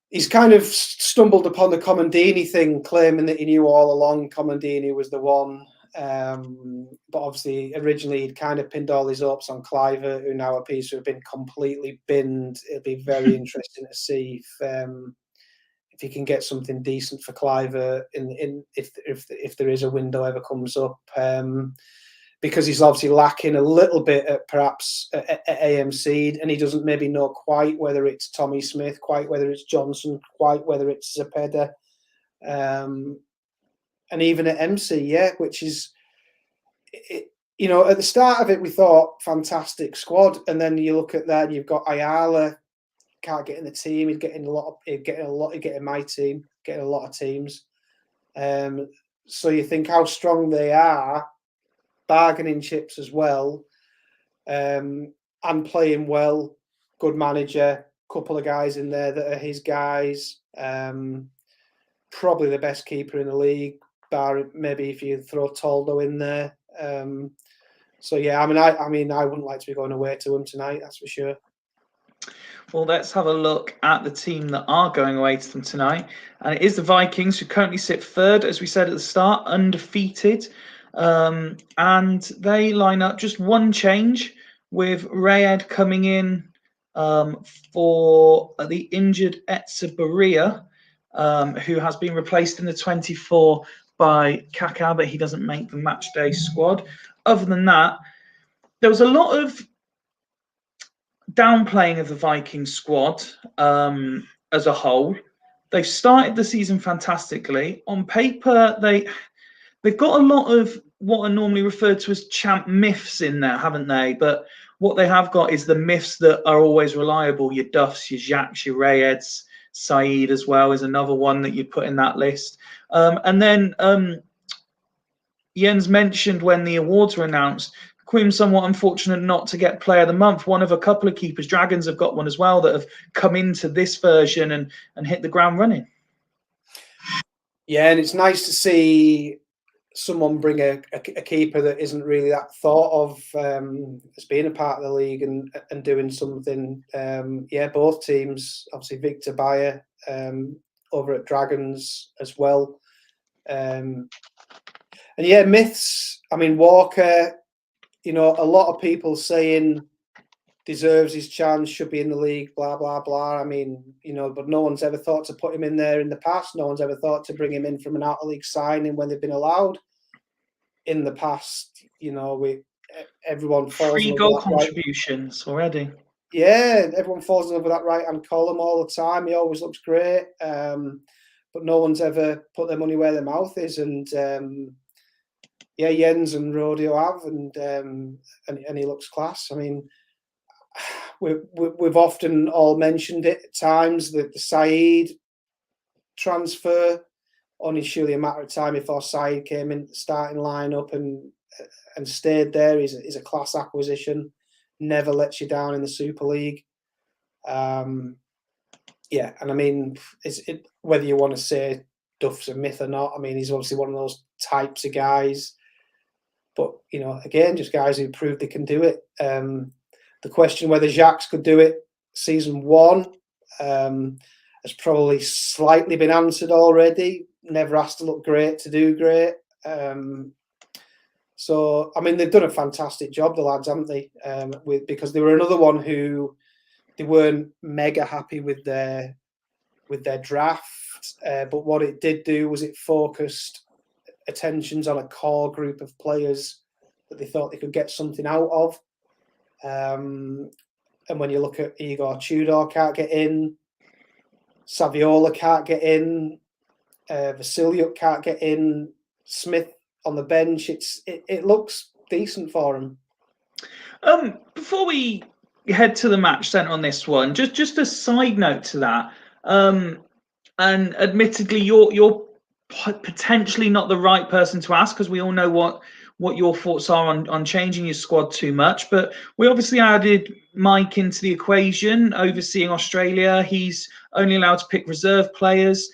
he's kind of stumbled upon the Comandini thing, claiming that he knew all along Comandini was the one. But obviously, originally he'd kind of pinned all his hopes on Cliver, who now appears to have been completely binned. It'll be very interesting to see if he can get something decent for Cliver if there is a window ever comes up. Because he's obviously lacking a little bit at perhaps at AMC, and he doesn't maybe know quite whether it's Tommy Smith, quite whether it's Johnson, quite whether it's Zepeda. And even at MC, which is, you know, at the start of it, we thought fantastic squad, and then you look at that, and you've got Ayala, can't get in the team. He's getting my team, getting a lot of teams. So you think how strong they are, bargaining chips as well, and playing well. Good manager, couple of guys in there that are his guys. Probably the best keeper in the league, bar maybe if you throw Toldo in there. So yeah, I mean, I wouldn't like to be going away to him tonight. That's for sure. Well, let's have a look at the team that are going away to them tonight, and it is the Vikings, who currently sit 3rd, as we said at the start, undefeated, and they line up just one change, with Rayed coming in for the injured Etzeberria, who has been replaced in the 24 by Kaká, but he doesn't make the match day squad. Other than that, there was a lot of downplaying of the Vikings squad as a whole. They've started the season fantastically. On paper, they've got a lot of what are normally referred to as champ myths in there, haven't they? But what they have got is the myths that are always reliable. Your Duffs, your Jacques, your Rayeds, Saeed as well is another one that you'd put in that list. And then Jens mentioned when the awards were announced, Quim somewhat unfortunate not to get Player of the Month. One of a couple of keepers, Dragons have got one as well, that have come into this version and hit the ground running. Yeah, and it's nice to see someone bring a keeper that isn't really that thought of as being a part of the league and doing something. Yeah, both teams, obviously Victor Bayer over at Dragons as well. And yeah, myths. I mean, Walker, you know, a lot of people saying deserves his chance, should be in the league, blah, blah, blah. I mean, you know, but no one's ever thought to put him in there in the past. No one's ever thought to bring him in from an out-of-league signing when they've been allowed in the past. You know, everyone falls 3 in love goal with that right. contributions already. Yeah, everyone falls in love with that right-hand column all the time. He always looks great, but no one's ever put their money where their mouth is. And yeah, Jens and Rodeo have, and he looks class. I mean, we've often all mentioned it at times that the Saeed transfer, only surely a matter of time before Saeed came into the starting lineup and stayed there. He's a class acquisition. Never lets you down in the Super League. Yeah, and I mean, whether you want to say Duff's a myth or not, I mean, he's obviously one of those types of guys. But, you know, again, just guys who proved they can do it. The question whether Jacques could do it season 1 has probably slightly been answered already. Never has to look great to do great. So, I mean, they've done a fantastic job, the lads, haven't they? Because they were another one who they weren't mega happy with their draft. But what it did do was it focused attentions on a core group of players that they thought they could get something out of. And when you look at Igor Tudor can't get in, Saviola can't get in, Vasiliuk can't get in, Smith on the bench, it looks decent for him. Before we head to the match then on this one, just a side note to that, and admittedly you're potentially not the right person to ask, because we all know what your thoughts are on changing your squad too much, but we obviously added Mike into the equation, overseeing Australia. He's only allowed to pick reserve players.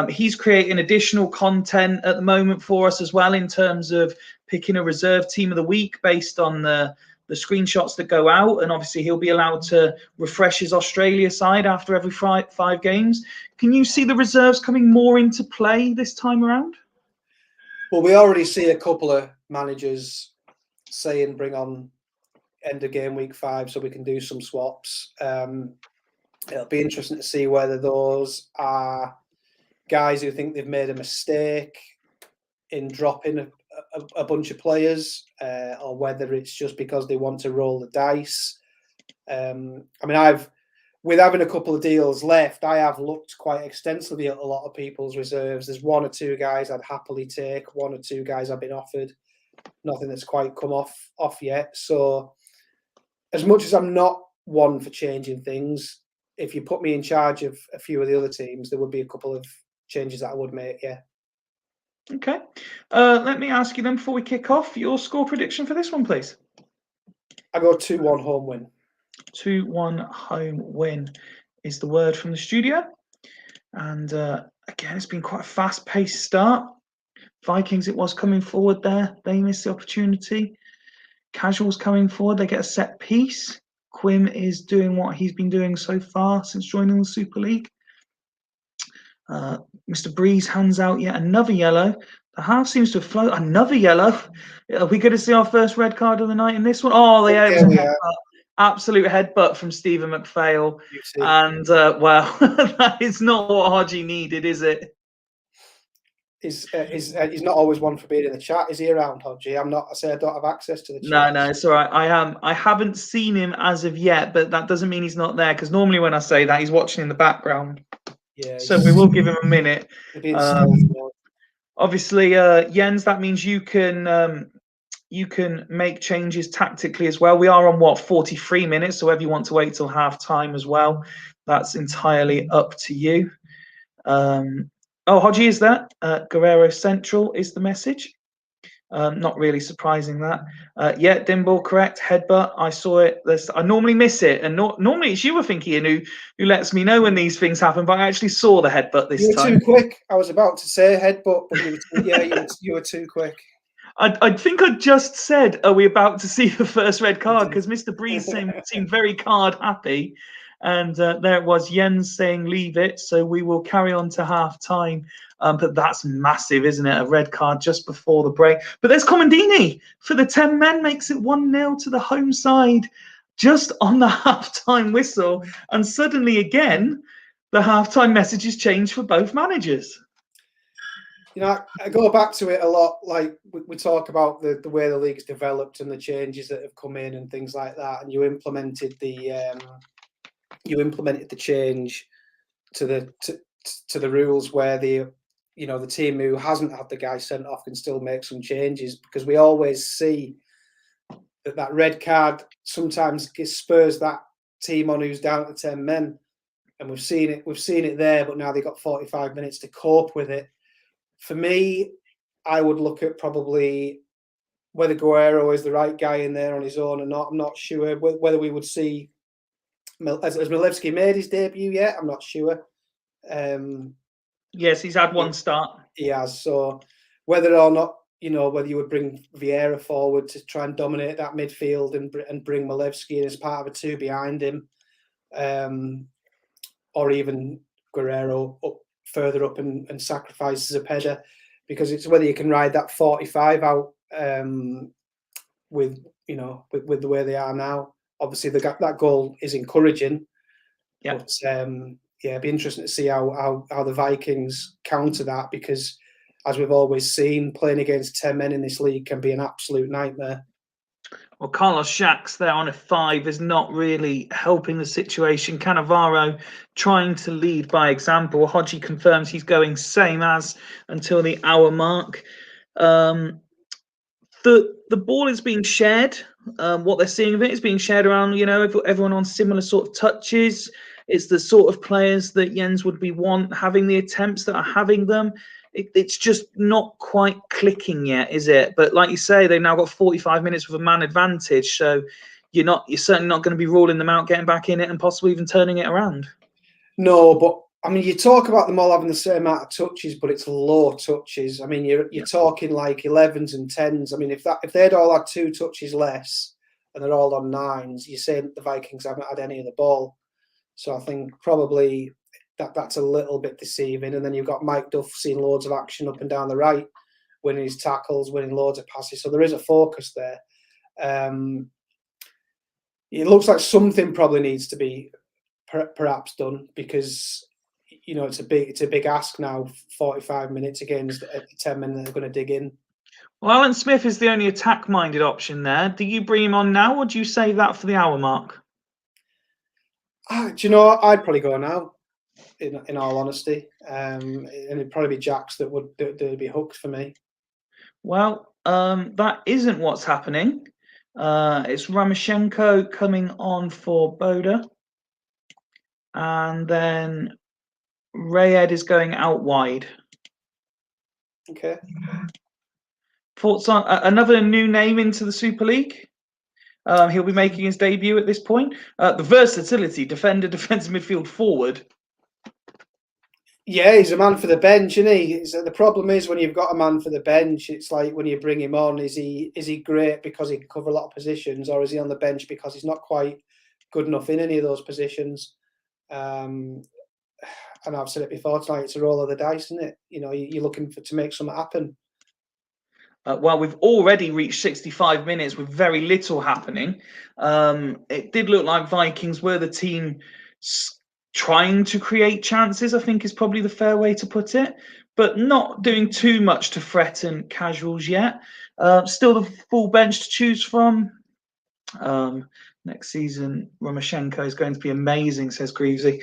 He's creating additional content at the moment for us as well, in terms of picking a reserve team of the week based on the screenshots that go out. And obviously he'll be allowed to refresh his Australia side after every 5 games. Can you see the reserves coming more into play this time around? Well, we already see a couple of managers saying bring on end of game week 5 so we can do some swaps. It'll be interesting to see whether those are guys who think they've made a mistake in dropping a bunch of players, or whether it's just because they want to roll the dice. I mean, with having a couple of deals left, I have looked quite extensively at a lot of people's reserves. There's 1 or 2 guys I'd happily take, 1 or 2 guys I've been offered. Nothing that's quite come off yet. So as much as I'm not one for changing things, if you put me in charge of a few of the other teams, there would be a couple of changes that I would make, yeah. Okay. Let me ask you then, before we kick off, your score prediction for this one, please. I go 2-1 home win. 2-1 home win is the word from the studio. And again, it's been quite a fast-paced start. Vikings, it was coming forward there. They missed the opportunity. Casuals coming forward. They get a set piece. Quim is doing what he's been doing so far since joining the Super League. Mr. Breeze hands out yet another yellow. The half seems to have flown. Another yellow. Are we going to see our first red card of the night in this one? Oh, yeah, it was a headbutt. Absolute headbutt from Stephen McPhail. And, well, that is not what Hodgie needed, is it? He's not always one for being in the chat. Is he around, Hodgie? I don't have access to the chat. No, it's all right. I haven't seen him as of yet, but that doesn't mean he's not there, because normally when I say that, he's watching in the background. Yeah. So we will give him a minute. Obviously, Jens, that means you can make changes tactically as well. We are on, what, 43 minutes, so whether you want to wait till half time as well, that's entirely up to you. Oh, Hodgie is there. Guerrero Central is the message. Not really surprising that. Yeah, Dimble, correct. Headbutt. I saw it. I normally miss it, and normally it's you, I think, Ian, who lets me know when these things happen. But I actually saw the headbutt this time. You were too quick. I was about to say headbutt, but you were too quick. I think I just said, are we about to see the first red card? Because Mr. Breeze seemed very card happy. And there it was, Jens saying leave it. So we will carry on to half time. But that's massive, isn't it? A red card just before the break. But there's Comandini for the 10 men, makes it 1-0 to the home side just on the halftime whistle. And suddenly again, the halftime messages changed for both managers. You know, I go back to it a lot. Like we talk about the way the league's developed and the changes that have come in and things like that. And you implemented the change to the rules where the team who hasn't had the guy sent off can still make some changes, because we always see that red card sometimes spurs that team on who's down to 10 men, and we've seen it there. But now they've got 45 minutes to cope with it. For me, I would look at probably whether Guerrero is the right guy in there on his own or not. I'm not sure whether we would see. Has Milevsky made his debut yet? I'm not sure. Yes, he's had one start. He has. So whether or not, whether you would bring Vieira forward to try and dominate that midfield and bring Milevsky in as part of a two behind him, or even Guerrero further up and sacrifice Zepeda, because it's whether you can ride that 45 out with the way they are now. Obviously, that goal is encouraging. Yeah. But it'd be interesting to see how the Vikings counter that, because as we've always seen, playing against 10 men in this league can be an absolute nightmare. Well, Carlos Jacques there on a 5 is not really helping the situation. Cannavaro trying to lead by example. Hodgie confirms he's going same as until the hour mark. The ball is being shared. What they're seeing of it is being shared around, everyone on similar sort of touches. It's the sort of players that Jens would be having the attempts that are having them. It's just not quite clicking yet, is it? But like you say, they've now got 45 minutes with a man advantage. So you're certainly not going to be ruling them out, getting back in it and possibly even turning it around. No, but I mean, you talk about them all having the same amount of touches, but it's low touches. I mean, you're talking like 11s and 10s. I mean, if they'd all had 2 touches less and they're all on 9s, you're saying the Vikings haven't had any of the ball. So I think probably that's a little bit deceiving. And then you've got Mike Duff seeing loads of action up and down the right, winning his tackles, winning loads of passes. So there is a focus there. It looks like something probably needs to be perhaps done, because it's a big ask now. 45 minutes against the 10 men that are going to dig in. Well, Alan Smith is the only attack-minded option there. Do you bring him on now, or do you save that for the hour mark? Do you know what? I'd probably go now, in all honesty, and it'd probably be Jacks that would be hooked for me. Well, that isn't what's happening. It's Ramoshenko coming on for Boda, and then Rayed is going out wide. Okay. Thoughts on another new name into the Super League? He'll be making his debut at this point. The versatility, defender, defensive midfield, forward. Yeah, he's a man for the bench, isn't he? The problem is when you've got a man for the bench, it's like when you bring him on, is he great because he can cover a lot of positions, or is he on the bench because he's not quite good enough in any of those positions? And I've said it before tonight, it's a roll of the dice, isn't it? You're looking to make something happen. Well, we've already reached 65 minutes with very little happening. It did look like Vikings were the team trying to create chances, I think is probably the fair way to put it, but not doing too much to threaten casuals yet. Still the full bench to choose from. Next season, Ramoshenko is going to be amazing, says Greavesy.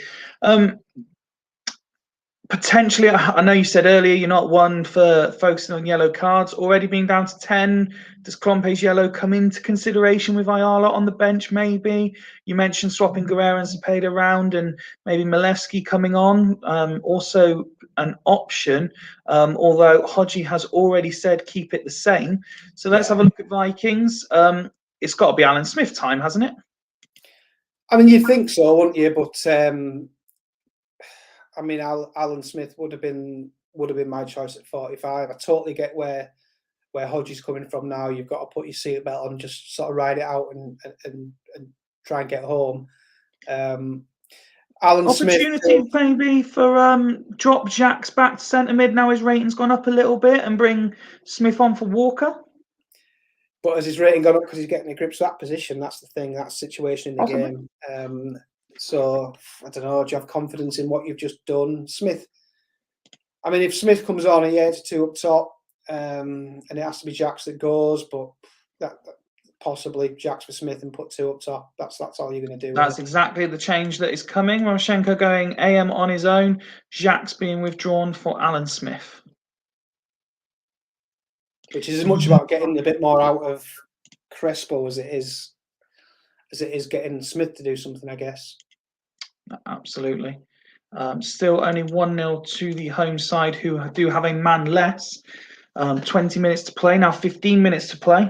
Potentially, I know you said earlier you're not one for focusing on yellow cards. Already being down to 10, does Klompe's yellow come into consideration with Ayala on the bench? Maybe you mentioned swapping Guerrero and Zepeda around, and maybe Milevsky coming on. Also an option, although Hodgie has already said keep it the same. So let's have a look at Vikings. It's got to be Alan Smith time, hasn't it? I mean, you'd think so, wouldn't you? But I mean, Alan Smith would have been my choice at 45. I totally get where Hodgie's coming from now. You've got to put your seatbelt on, just sort of ride it out and try and get home. Alan Opportunity Smith, maybe for drop Jacks back to centre mid. Now his rating's gone up a little bit, and bring Smith on for Walker. But has his rating gone up because he's getting a grip to that position? That's the thing. That's the situation in the game. So I don't know. Do you have confidence in what you've just done, Smith? I mean, if Smith comes on, it's 2 up top, and it has to be Jacks that goes, but that possibly Jacks for Smith and put 2 up top. That's all you're going to do. That's exactly the change that is coming. Romchenko going AM on his own. Jacks being withdrawn for Alan Smith. Which is as much about getting a bit more out of Crespo as it is getting Smith to do something, I guess. Absolutely. Still only 1-0 to the home side, who do have a man less. 20 minutes to play. Now 15 minutes to play.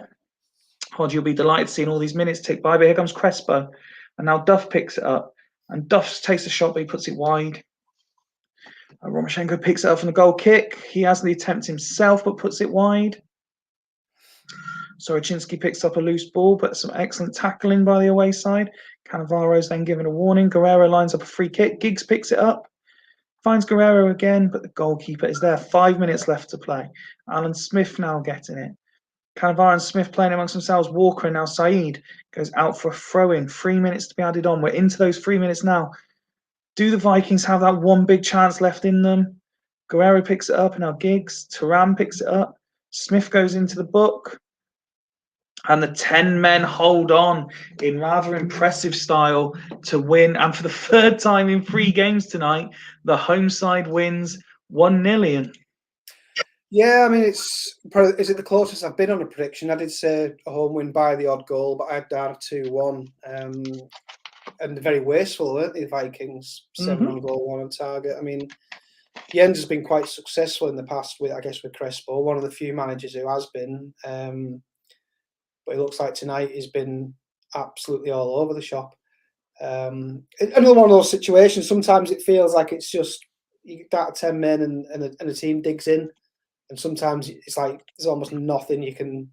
Hodge, you'll be delighted seeing all these minutes tick by, but here comes Crespo. And now Duff picks it up. And Duff takes the shot, but he puts it wide. Romchenko picks it up from the goal kick. He has the attempt himself, but puts it wide. Soroczynski picks up a loose ball, but some excellent tackling by the away side. Cannavaro's then given a warning. Guerrero lines up a free kick. Giggs picks it up. Finds Guerrero again, but the goalkeeper is there. 5 minutes left to play. Alan Smith now getting it. Cannavaro and Smith playing amongst themselves. Walker and now Saeed goes out for a throw-in. 3 minutes to be added on. We're into those 3 minutes now. Do the Vikings have that one big chance left in them? Guerrero picks it up and now Giggs. Thuram picks it up. Smith goes into the book. And the 10 men hold on in rather impressive style to win. And for the 3rd time in 3 games tonight, the home side wins 1-0. Yeah, I mean, is it the closest I've been on a prediction? I did say a home win by the odd goal, but I had down 2-1. And very wasteful, weren't they, the Vikings? 7 on goal, 1 on target. I mean, Jens has been quite successful in the past with Crespo, one of the few managers who has been. But it looks like tonight he's been absolutely all over the shop. Another one of those situations, sometimes it feels like it's just you get that 10 men and a team digs in, and sometimes it's like there's almost nothing you can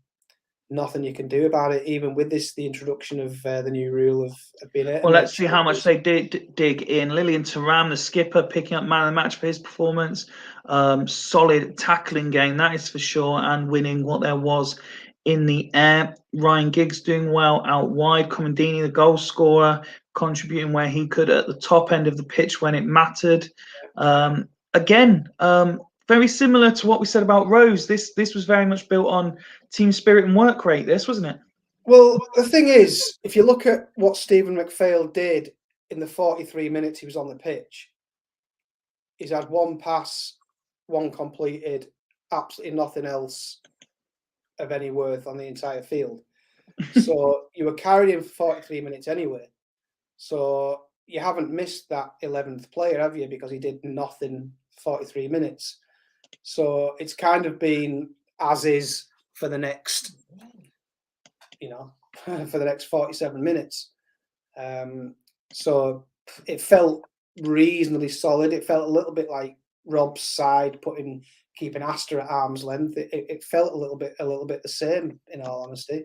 do about it, even with the introduction of the new rule of being able. Well, let's see how much they dig in. Lilian Thuram, the skipper, picking up man of the match for his performance. Solid tackling game, that is for sure, and winning what there was in the air. Ryan Giggs doing well out wide. Comandini, the goal scorer, contributing where he could at the top end of the pitch when it mattered. Again, very similar to what we said about Rose. This was very much built on team spirit and work rate, this, wasn't it? Well, the thing is, if you look at what Stephen McPhail did in the 43 minutes he was on the pitch, he's had 1 pass, 1 completed, absolutely nothing else of any worth on the entire field. So you were carrying him for 43 minutes anyway. So you haven't missed that 11th player, have you? Because he did nothing 43 minutes. So it's kind of been as is for the next, for the next 47 minutes. So it felt reasonably solid. It felt a little bit like Rob's side keeping Astor at arm's length. It felt a little bit the same, in all honesty.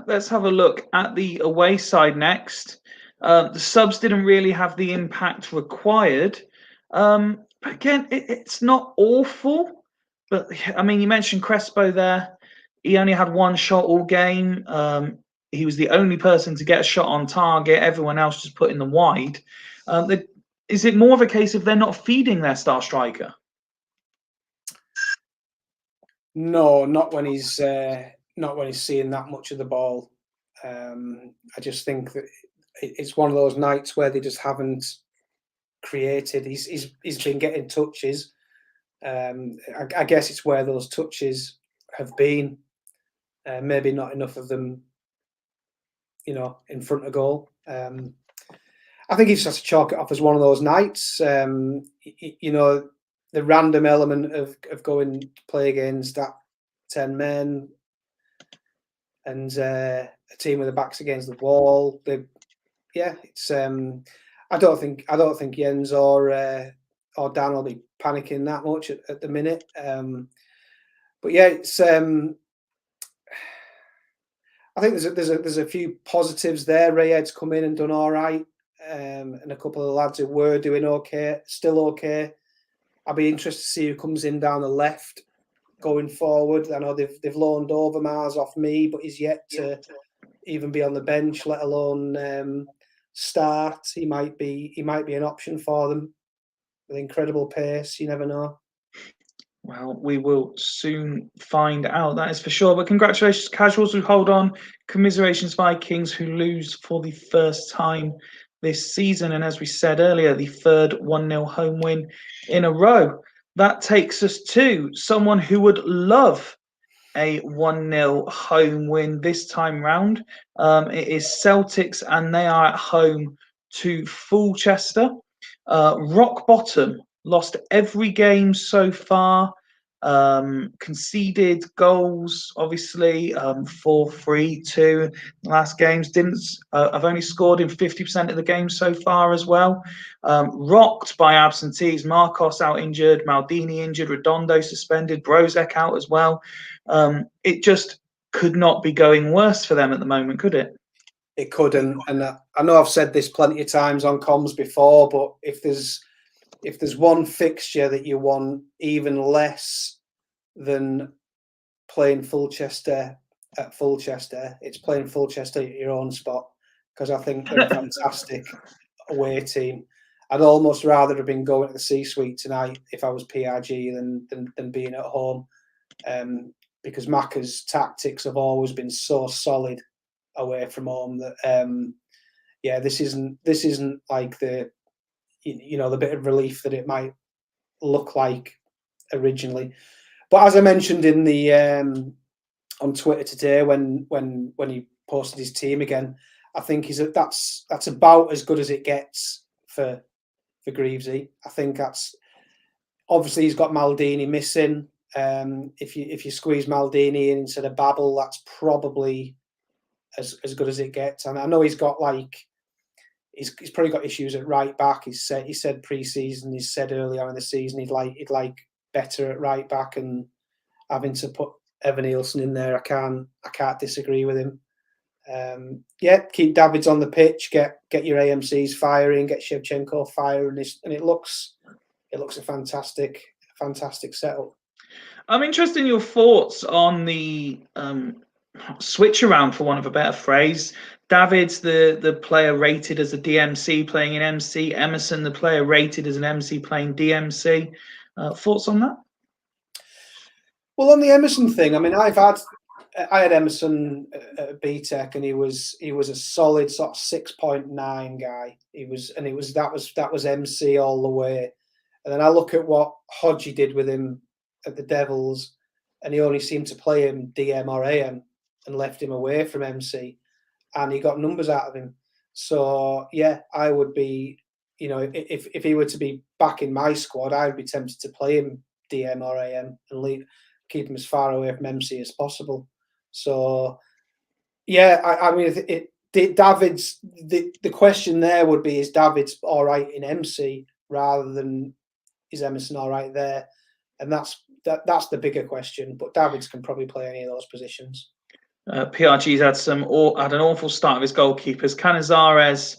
Let's have a look at the away side next. The subs didn't really have the impact required. Again, it's not awful, but I mean, you mentioned Crespo there. He only had 1 shot all game. He was the only person to get a shot on target. Everyone else just put in the wide. Is it more of a case of they're not feeding their star striker? No, not when he's seeing that much of the ball. I just think that it's one of those nights where they just haven't created. He's been getting touches. I guess it's where those touches have been. Maybe not enough of them, in front of goal. I think he just has to chalk it off as one of those nights. The random element of going to play against that 10 men and a team with their backs against the wall. It's. I don't think Jens or Dan will be panicking that much at the minute. But yeah, it's. I think there's a few positives there. Rayed's come in and done all right, and a couple of the lads who were doing okay, still okay. I'll be interested to see who comes in down the left going forward. I know they've loaned Overmars off me, but he's yet to even be on the bench, let alone start. He might be an option for them. with incredible pace. You never know. Well, we will soon find out, that is for sure. But congratulations, casuals who hold on. Commiserations, Vikings, who lose for the first time this season. And as we said earlier, the third 1-0 home win in a row. That takes us to someone who would love a 1-0 home win this time round. It is Celtics, and they are at home to Fulchester. Rock bottom, lost every game so far. Conceded goals, obviously, 4-3, 2 last games. I've only scored in 50% of the games so far as well. Rocked by absentees, Marcos out injured, Maldini injured, Redondo suspended, Brozek out as well. It just could not be going worse for them at the moment, could it? It couldn't, and I know I've said this plenty of times on comms before, but if there's one fixture that you want even less than playing Fulchester at Fulchester, it's playing Fulchester at your own spot, because I think they're a fantastic away team. I'd almost rather have been going to the C-suite tonight if I was PRG than being at home, because Macca's tactics have always been so solid away from home that this isn't like the the bit of relief that it might look like originally. But as I mentioned in the on Twitter today when he posted his team again, I think that's about as good as it gets for Greavesy. I think that's obviously he's got Maldini missing. If you squeeze Maldini in instead of Babel, that's probably as good as it gets. And I know he's got he's probably got issues at right back. He said pre-season, he said earlier in the season he'd like better at right back, and having to put Evan Nielsen in there, I can't disagree with him. Keep Davids on the pitch, get your AMCs firing, get Shevchenko firing, and it looks a fantastic setup. I'm interested in your thoughts on the switch around, for want of a better phrase. Davids, the player rated as a DMC playing in MC. Emerson, the player rated as an MC playing DMC. Thoughts on that? Well, on the Emerson thing, I mean, I had Emerson at BTEC, and he was a solid sort of 6.9 guy. That was MC all the way. And then I look at what Hodgie did with him at the Devils, and he only seemed to play him DM or AM and left him away from MC, and he got numbers out of him. So yeah, I would be, if he were to be back in my squad, I would be tempted to play him DM or AM and keep him as far away from MC as possible. So yeah, I mean, Davids, the question there would be, is Davids all right in MC rather than is Emerson all right there? And that's the bigger question. But Davids can probably play any of those positions. PRG's had an awful start of his goalkeepers. Canizares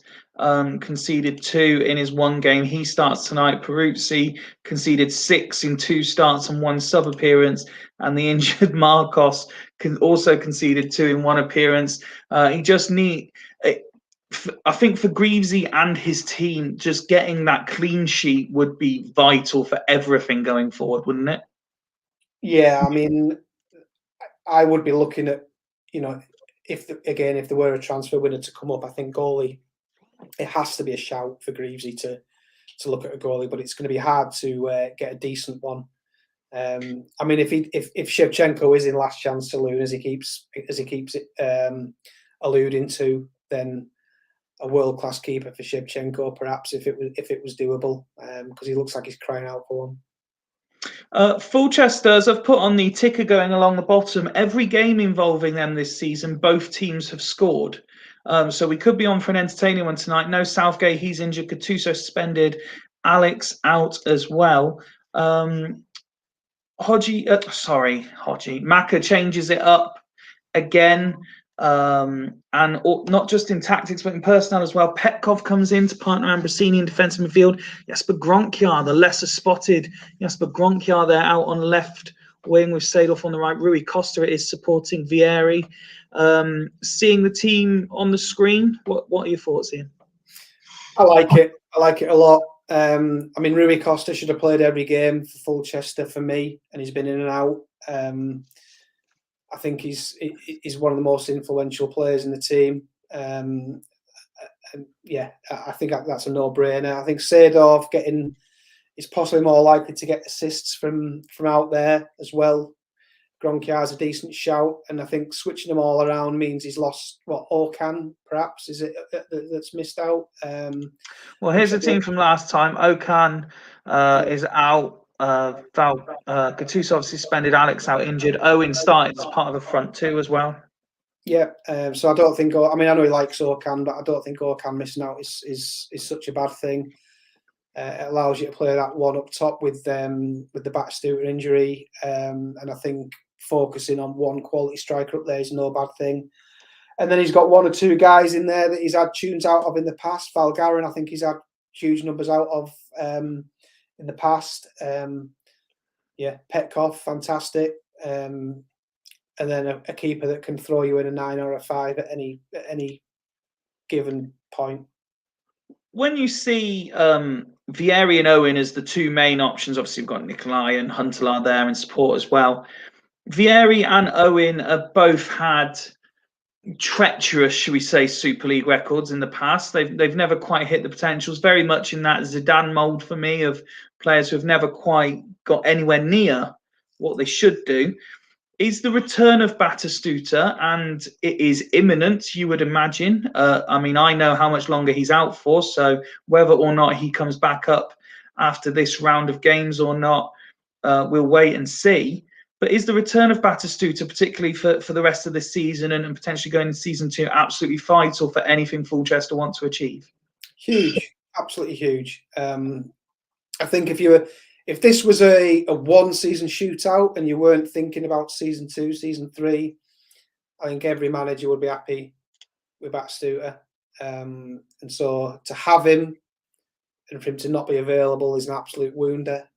conceded 2 in his one game. He starts tonight. Peruzzi conceded 6 in 2 starts and 1 sub appearance, and the injured Marcos also conceded 2 in 1 appearance. I think for Greavesy and his team, just getting that clean sheet would be vital for everything going forward, wouldn't it? Yeah, I mean, I would be looking at, if there were a transfer winner to come up, I think goalie, it has to be a shout for Greavesy to look at a goalie, but it's going to be hard to get a decent one. I mean, if Shevchenko is in last chance saloon, as he keeps alluding to, then a world-class keeper for Shevchenko, perhaps, if it was doable, because he looks like he's crying out for one. Fulchester, as I've put on the ticker going along the bottom, every game involving them this season, both teams have scored. So we could be on for an entertaining one tonight. No Southgate, he's injured. Gattuso suspended. Alex out as well. Macca changes it up again. And not just in tactics, but in personnel as well. Petkov comes in to partner Ambrosini in defensive midfield. Jesper Gronkjar, the lesser spotted Jesper Gronkjar there out on left wing with Sadorf on the right. Rui Costa is supporting Vieri. Seeing the team on the screen, what are your thoughts, Ian? I like it. I like it a lot. I mean, Rui Costa should have played every game for Fulchester for me, and he's been in and out. I think he's one of the most influential players in the team. And yeah, I think that's a no-brainer. I think Seedorf is possibly more likely to get assists from out there as well. Gronkiar's a decent shout, and I think switching them all around means he's lost Okan, perhaps, is it that's missed out. Well, here's the team from last time. Okan is out. Gattuso suspended. Alex out injured. Owen started as part of the front two as well. Yeah, so I don't think. I mean, I know he likes Okan, but I don't think Okan missing out is such a bad thing. It allows you to play that one up top with the Batistuta injury, and I think focusing on one quality striker up there is no bad thing. And then he's got one or two guys in there that he's had tunes out of in the past. Valgarin, I think he's had huge numbers out of in the past. Yeah, Petkov, fantastic. And then a keeper that can throw you in a 9 or a 5 at any given point. When you see Vieri and Owen as the two main options, obviously we've got Nikolai and Huntelaar there in support as well. Vieri and Owen have both had treacherous, should we say, Super League records in the past. They've never quite hit the potentials. Very much in that Zidane mold for me of players who have never quite got anywhere near what they should do. Is the return of Batistuta, and it is imminent, you would imagine. I mean, I know how much longer he's out for, so whether or not he comes back up after this round of games or not, we'll wait and see. But is the return of Batistuta, particularly for the rest of this season and potentially going into season 2, absolutely vital for anything Fulchester want to achieve? Huge, absolutely huge. I think if this was a one-season shootout and you weren't thinking about season 2, season 3, I think every manager would be happy with Batistuta. And so to have him and for him to not be available is an absolute wounder.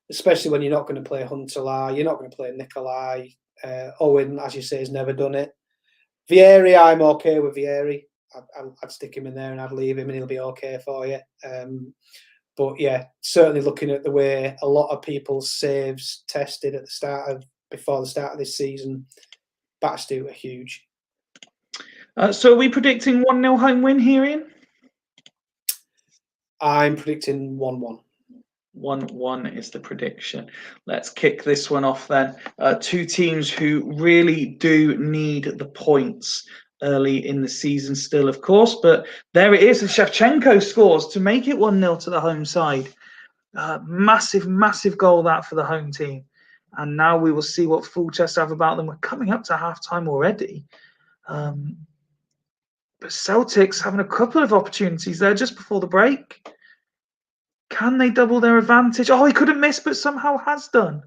Especially when you're not going to play Huntelaar, you're not going to play Nikolai. Owen, as you say, has never done it. Vieri, I'm okay with Vieri. I'd stick him in there and I'd leave him and he'll be okay for you. But yeah, certainly looking at the way a lot of people's saves tested at before the start of this season, Batistuta are huge. So are we predicting 1-0 home win here, Ian? I'm predicting 1-1. 1-1 is the prediction. Let's kick this one off then. Two teams who really do need the points early in the season still, of course, but there it is, and Shevchenko scores to make it 1-0 to the home side. Massive goal that for the home team. And now we will see what Fulchester have about them. We're coming up to half-time already. But Celtic's having a couple of opportunities there just before the break. Can they double their advantage? Oh, he couldn't miss, but somehow has done.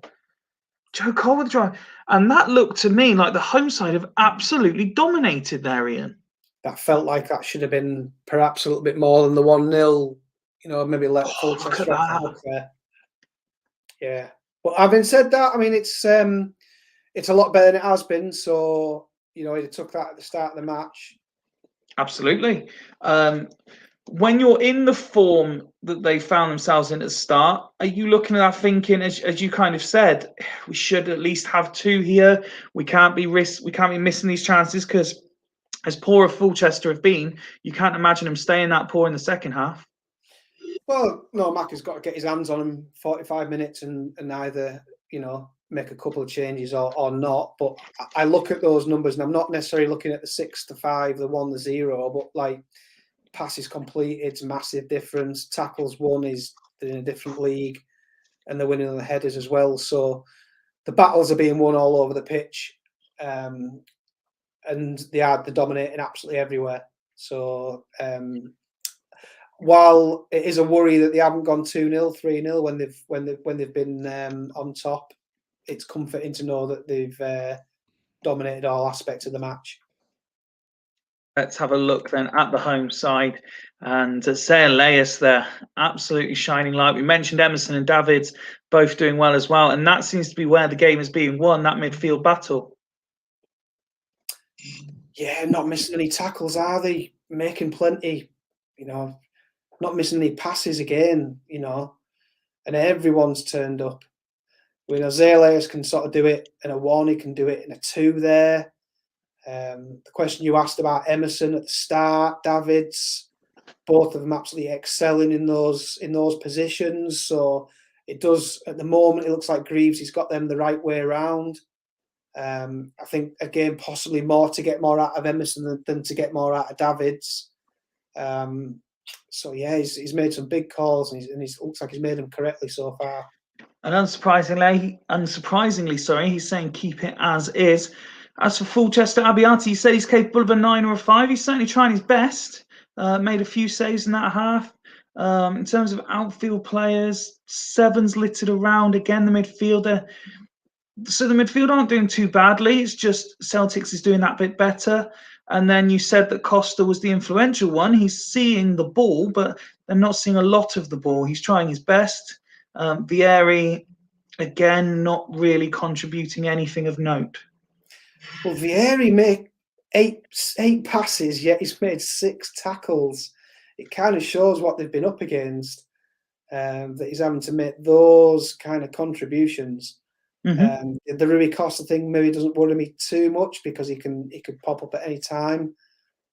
Joe Cole with the drive. And that looked to me like the home side have absolutely dominated there, Ian. That felt like that should have been perhaps a little bit more than the 1-0. You know, maybe let Fulchester off the hook there. Yeah. But having said that, I mean, it's a lot better than it has been. So, you know, it took that at the start of the match. Absolutely. When you're in the form that they found themselves in at the start, are you looking at that thinking, as you kind of said, we should at least have 2 here. We can't be missing these chances, because as poor as Fulchester have been, you can't imagine them staying that poor in the second half. Well, no, Mac has got to get his hands on them 45 minutes and either, you know, make a couple of changes or not. But I look at those numbers and I'm not necessarily looking at the 6-5, the 1-0, but like passes completed, massive difference. Tackles won is in a different league, and they're winning on the headers as well. So the battles are being won all over the pitch, and they're dominating absolutely everywhere. So while it is a worry that they haven't gone 2-0, 3-0 when they've been on top, it's comforting to know that they've dominated all aspects of the match. Let's have a look then at the home side, and Sayaleas there, absolutely shining light. We mentioned Emerson and Davids both doing well as well, and that seems to be where the game is being won, that midfield battle. Yeah, not missing any tackles, are they? Making plenty, you know. not missing any passes again, you know, and everyone's turned up. We know Zayas can sort of do it in a 1, he can do it in a 2 there. The question you asked about Emerson at the start, Davids, both of them absolutely excelling in those positions. So it does, at the moment, it looks like Greaves, he's got them the right way around. I think, again, possibly more to get more out of Emerson than to get more out of Davids. So, yeah, he's made some big calls, and he looks like he's made them correctly so far. And unsurprisingly, sorry, he's saying keep it as is. As for Fulchester Abiati, he said he's capable of a 9 or a 5. He's certainly trying his best. Made a few saves in that half. In terms of outfield players, 7's littered around. Again, the midfielder. So the midfield aren't doing too badly. It's just Celtics is doing that bit better. And then you said that Costa was the influential one. He's seeing the ball, but they're not seeing a lot of the ball. He's trying his best. Vieri, again, not really contributing anything of note. Well, Vieri made eight passes, yet he's made 6 tackles. It kind of shows what they've been up against, that he's having to make those kind of contributions. The Rui Costa thing maybe doesn't worry me too much because he could pop up at any time.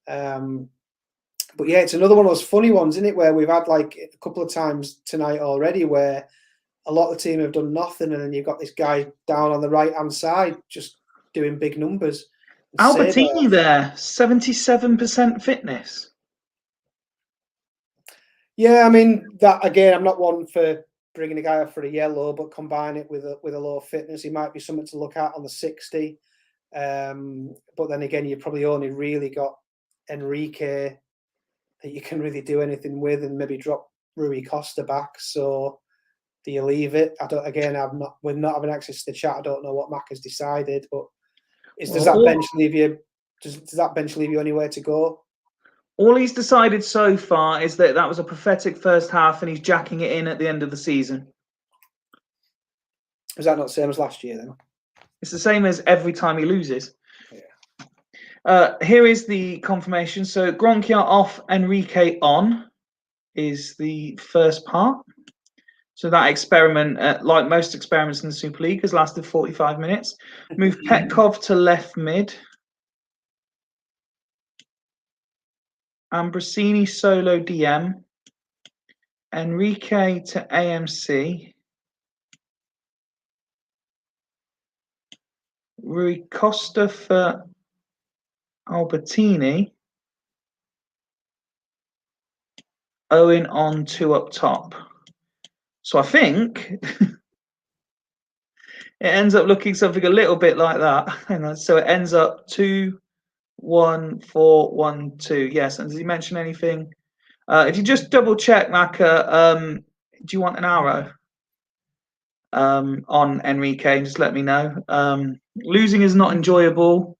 But yeah, it's another one of those funny ones, isn't it, where we've had like a couple of times tonight already where a lot of the team have done nothing, and then you've got this guy down on the right-hand side just doing big numbers. Albertini there, 77% fitness. Yeah, I mean, that again, I'm not one for bringing a guy up for a yellow, but combine it with a low fitness. He might be something to look at on the 60. But then again, you probably only really got Enrique that you can really do anything with, and maybe drop Rui Costa back. So do you leave it? We're not having access to the chat. I don't know what Mac has decided, but does that bench leave you? Does that bench leave you anywhere to go? All he's decided so far is that was a pathetic first half, and he's jacking it in at the end of the season. Is that not the same as last year then? It's the same as every time he loses. Yeah. Here is the confirmation. So Gronkia off, Enrique on is the first part. So that experiment, like most experiments in the Super League, has lasted 45 minutes. Move Petkov to left mid. Ambrosini solo DM. Enrique to AMC. Rui Costa for Albertini. Owen on 2 up top. So I think it ends up looking something a little bit like that. And so it ends up 2-1-4-1-2. Yes. And does he mention anything? If you just double check, Maka, do you want an arrow on Enrique? And just let me know. Losing is not enjoyable.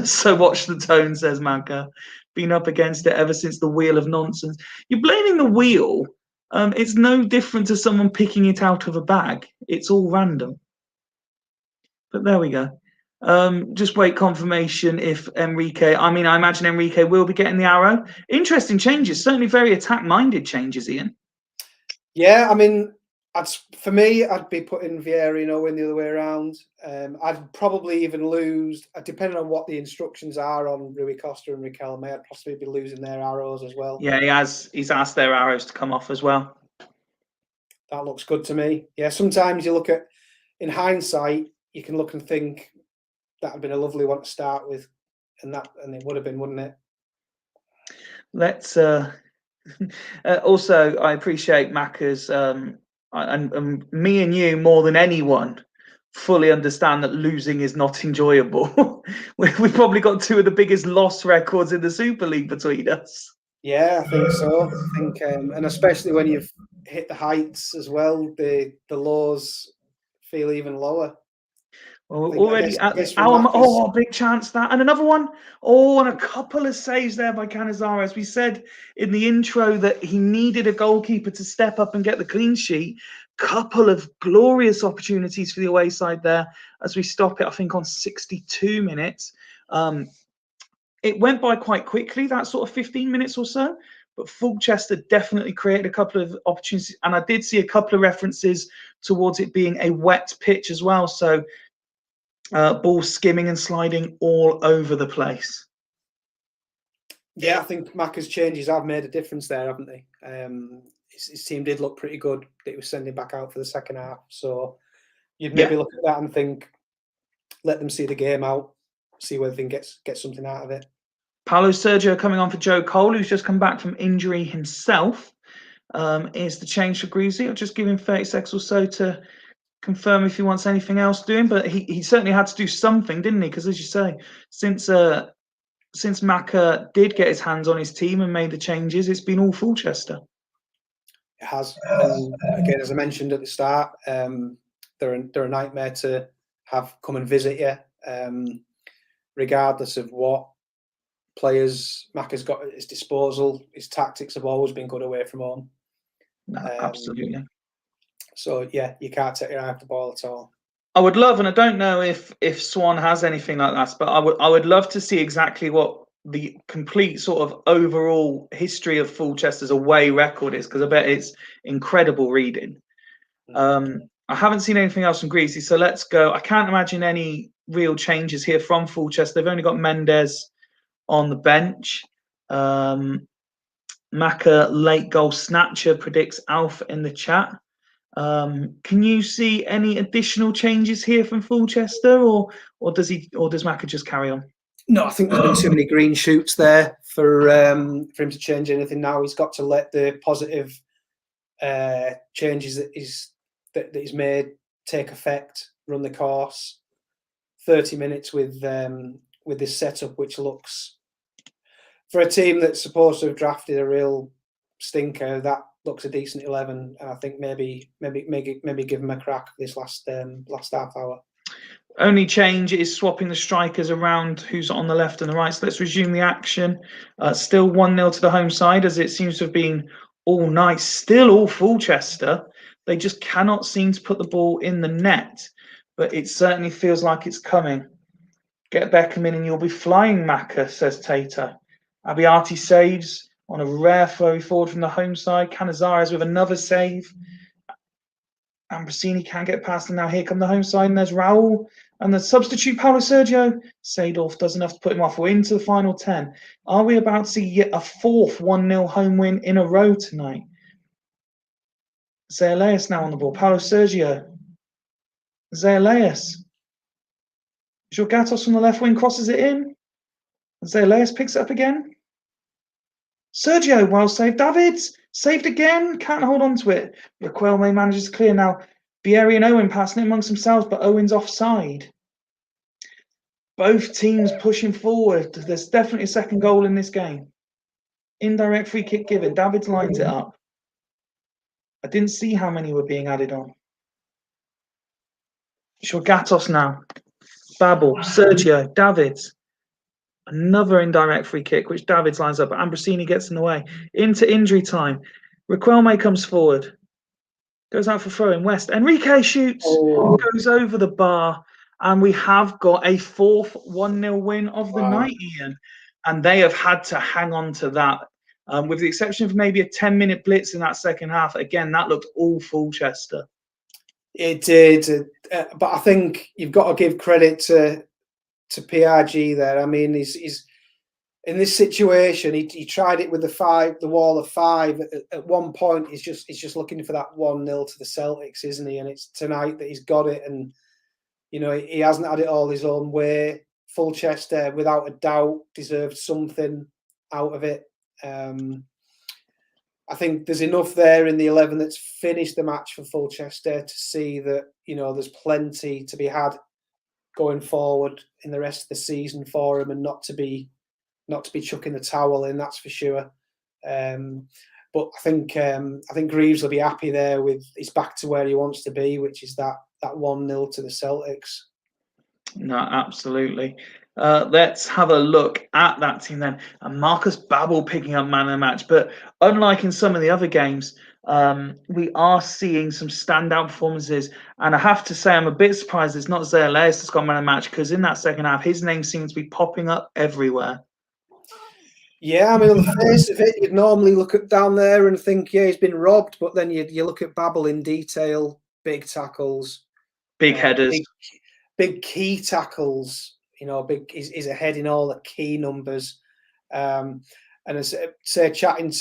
So watch the tone, says Maka. Been up against it ever since the wheel of nonsense. You're blaming the wheel. It's no different to someone picking it out of a bag. It's all random. But there we go. Just wait confirmation if Enrique... I imagine Enrique will be getting the arrow. Interesting changes. Certainly very attack-minded changes, Ian. Yeah, for me, I'd be putting Vieri and Owen the other way around. I'd probably even lose, depending on what the instructions are on Rui Costa and Riquelme, I'd possibly be losing their arrows as well. Yeah, he's asked their arrows to come off as well. That looks good to me. Yeah, sometimes you look at, in hindsight, you can look and think that would have been a lovely one to start with, and it would have been, wouldn't it? Let's also, I appreciate Macca's and me and you more than anyone fully understand that losing is not enjoyable. We've probably got 2 of the biggest loss records in the Super League between us. Yeah, I think so. I think, and especially when you've hit the heights as well, the lows feel even lower. Well, already big chance that, and another one. And a couple of saves there by Canizares. We said in the intro that he needed a goalkeeper to step up and get the clean sheet. Couple of glorious opportunities for the away side there as we stop it, I think, on 62 minutes. It went by quite quickly, that sort of 15 minutes or so. but Fulchester definitely created a couple of opportunities, and I did see a couple of references towards it being a wet pitch as well, so ball skimming and sliding all over the place. Yeah, I think Macca's changes have made a difference there, haven't they? His team did look pretty good that he was sending back out for the second half. So you'd maybe look at that and think, let them see the game out, see whether they can get something out of it. Paulo Sergio coming on for Joe Cole, who's just come back from injury himself, is the change for Greasy. I'll just give him 30 seconds or so to confirm if he wants anything else doing, but he certainly had to do something, didn't he? Because as you say, since Macca did get his hands on his team and made the changes, it's been all Fulchester. It has, and again, as I mentioned at the start, they're a nightmare to have come and visit you, regardless of what players Macca's got at his disposal. His tactics have always been good away from home. No, absolutely. So yeah, you can't take your eye off the ball at all. I would love, and I don't know if Swan has anything like that, but I would love to see exactly what the complete sort of overall history of Fulchester's away record is, because I bet it's incredible reading. I haven't seen anything else from Greasy, so let's go. I can't imagine any real changes here from Fulchester. They've only got Mendes on the bench. Macca late goal snatcher predicts Alf in the chat. Can you see any additional changes here from Fulchester, or does Macca just carry on? No, I think there's been too many green shoots there for him to change anything now. He's got to let the positive changes that he's made take effect, run the course. 30 minutes with this setup, which looks, for a team that's supposed to have drafted a real stinker, that looks a decent 11. I think maybe give him a crack this last half hour. Only change is swapping the strikers around who's on the left and the right. So let's resume the action. Still 1-0 to the home side, as it seems to have been all night. Still all Fulchester. They just cannot seem to put the ball in the net. But it certainly feels like it's coming. Get Beckham in and you'll be flying, Macca, says Tater. Abiati saves on a rare flow forward from the home side. Canizares with another save. Ambrosini can't get past them now. Here come the home side, and there's Raul. And the substitute, Paulo Sergio. Seedorf does enough to put him off. We're into the final 10. Are we about to see yet a fourth 1-0 home win in a row tonight? Zayaleas now on the ball. Paulo Sergio. Zayaleas. Jorgatos from the left wing crosses it in. Zayaleas picks it up again. Sergio, well saved. Davids saved again. Can't hold on to it. Raquelme manages to clear now. Bieri and Owen passing it amongst themselves, but Owen's offside. Both teams pushing forward. There's definitely a second goal in this game. Indirect free kick given. Davids lines it up. I didn't see how many were being added on. Jorgatos now. Babel, Sergio, Davids. Another indirect free kick, which Davids lines up, but Ambrosini gets in the way. Into injury time. Riquelme comes forward. Goes out for throw-in. West. Enrique shoots. Goes over the bar. And we have got a fourth 1-0 win of the night, Ian. And they have had to hang on to that. With the exception of maybe a 10-minute blitz in that second half. Again, that looked all Fulchester. It did. But I think you've got to give credit to PRG there. I mean, he's in this situation. He tried it with the wall of 5. At one point, he's just looking for that 1-0 to the Celtics, isn't he? And it's tonight that he's got it. And you know, he hasn't had it all his own way. Fulchester, without a doubt, deserved something out of it. I think there's enough there in the 11 that's finished the match for Fulchester to see that, you know, there's plenty to be had going forward in the rest of the season for him, and not to be chucking the towel in, that's for sure. But I think Greaves will be happy there with he's back to where he wants to be, which is that 1-0 to the Celtics. No, absolutely. Let's have a look at that team then. And Marcus Babel picking up man of the match. But unlike in some of the other games, we are seeing some standout performances. And I have to say, I'm a bit surprised it's not Zayaleas that's got man of the match, because in that second half, his name seems to be popping up everywhere. Yeah, I mean, on the face of it, you'd normally look at down there and think, yeah, he's been robbed. But then you look at Babel in detail, big tackles, Big headers. big key tackles. You know, he's ahead in all the key numbers. And as say, chatting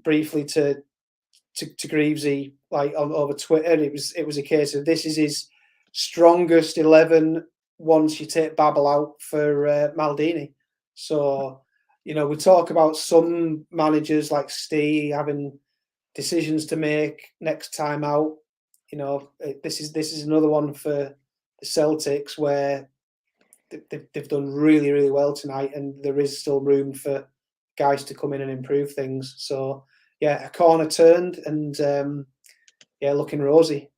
briefly to Greavesy, like over Twitter, it was a case of this is his strongest 11 once you take Babel out for Maldini. So, you know, we talk about some managers like Steve having decisions to make next time out. You know, this is another one for the Celtics where they've done really, really well tonight, and there is still room for guys to come in and improve things. So, yeah, a corner turned, and yeah, looking rosy.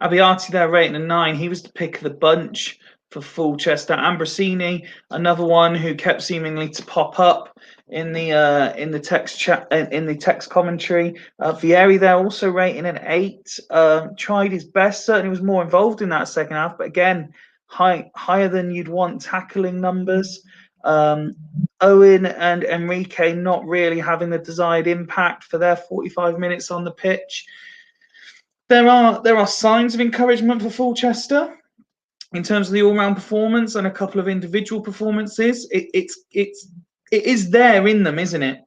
Abiati there rating a 9. He was the pick of the bunch for Fulchester. Ambrosini, another one who kept seemingly to pop up in the text chat, in the text commentary. Vieri there also rating an 8. Tried his best. Certainly was more involved in that second half, but again, higher than you'd want tackling numbers. Owen and Enrique not really having the desired impact for their 45 minutes on the pitch. There are signs of encouragement for Fulchester in terms of the all-round performance and a couple of individual performances. It is there in them, isn't it?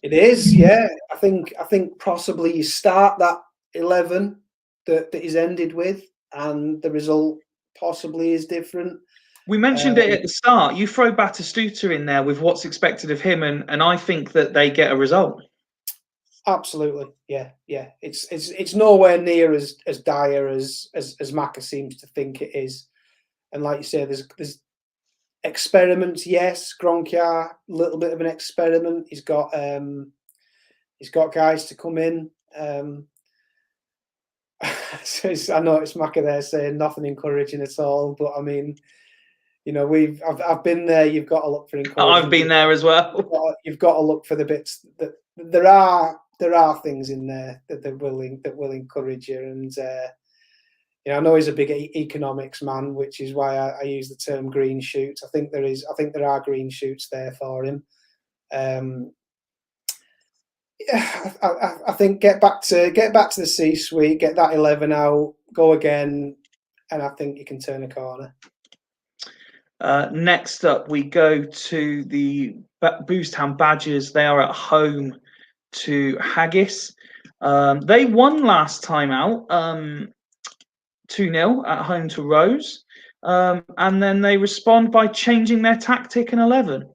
It is, yeah. I think possibly you start that 11 that is ended with, and the result possibly is different. We mentioned it at the start. You throw Batistuta in there with what's expected of him, and I think that they get a result. Absolutely, yeah. It's nowhere near as dire as Macca seems to think it is. And like you say, there's experiments. Yes, Gronkia, a little bit of an experiment. He's got guys to come in. So I know it's Macca there saying nothing encouraging at all, but I mean, you know, I've been there. You've got to look for encouragement. I've been there as well. You've got to look for the bits that there are things in there that will encourage you. And you know, I know he's a big economics man, which is why I use the term green shoots. I think there are green shoots there for him. Yeah, I think get back to the C-suite, get that 11 out, go again, and I think you can turn a corner. Next up, we go to the Boostown Badgers. They are at home to Haggis. They won last time out, 2-0 at home to Rose. And then they respond by changing their tactic in 11.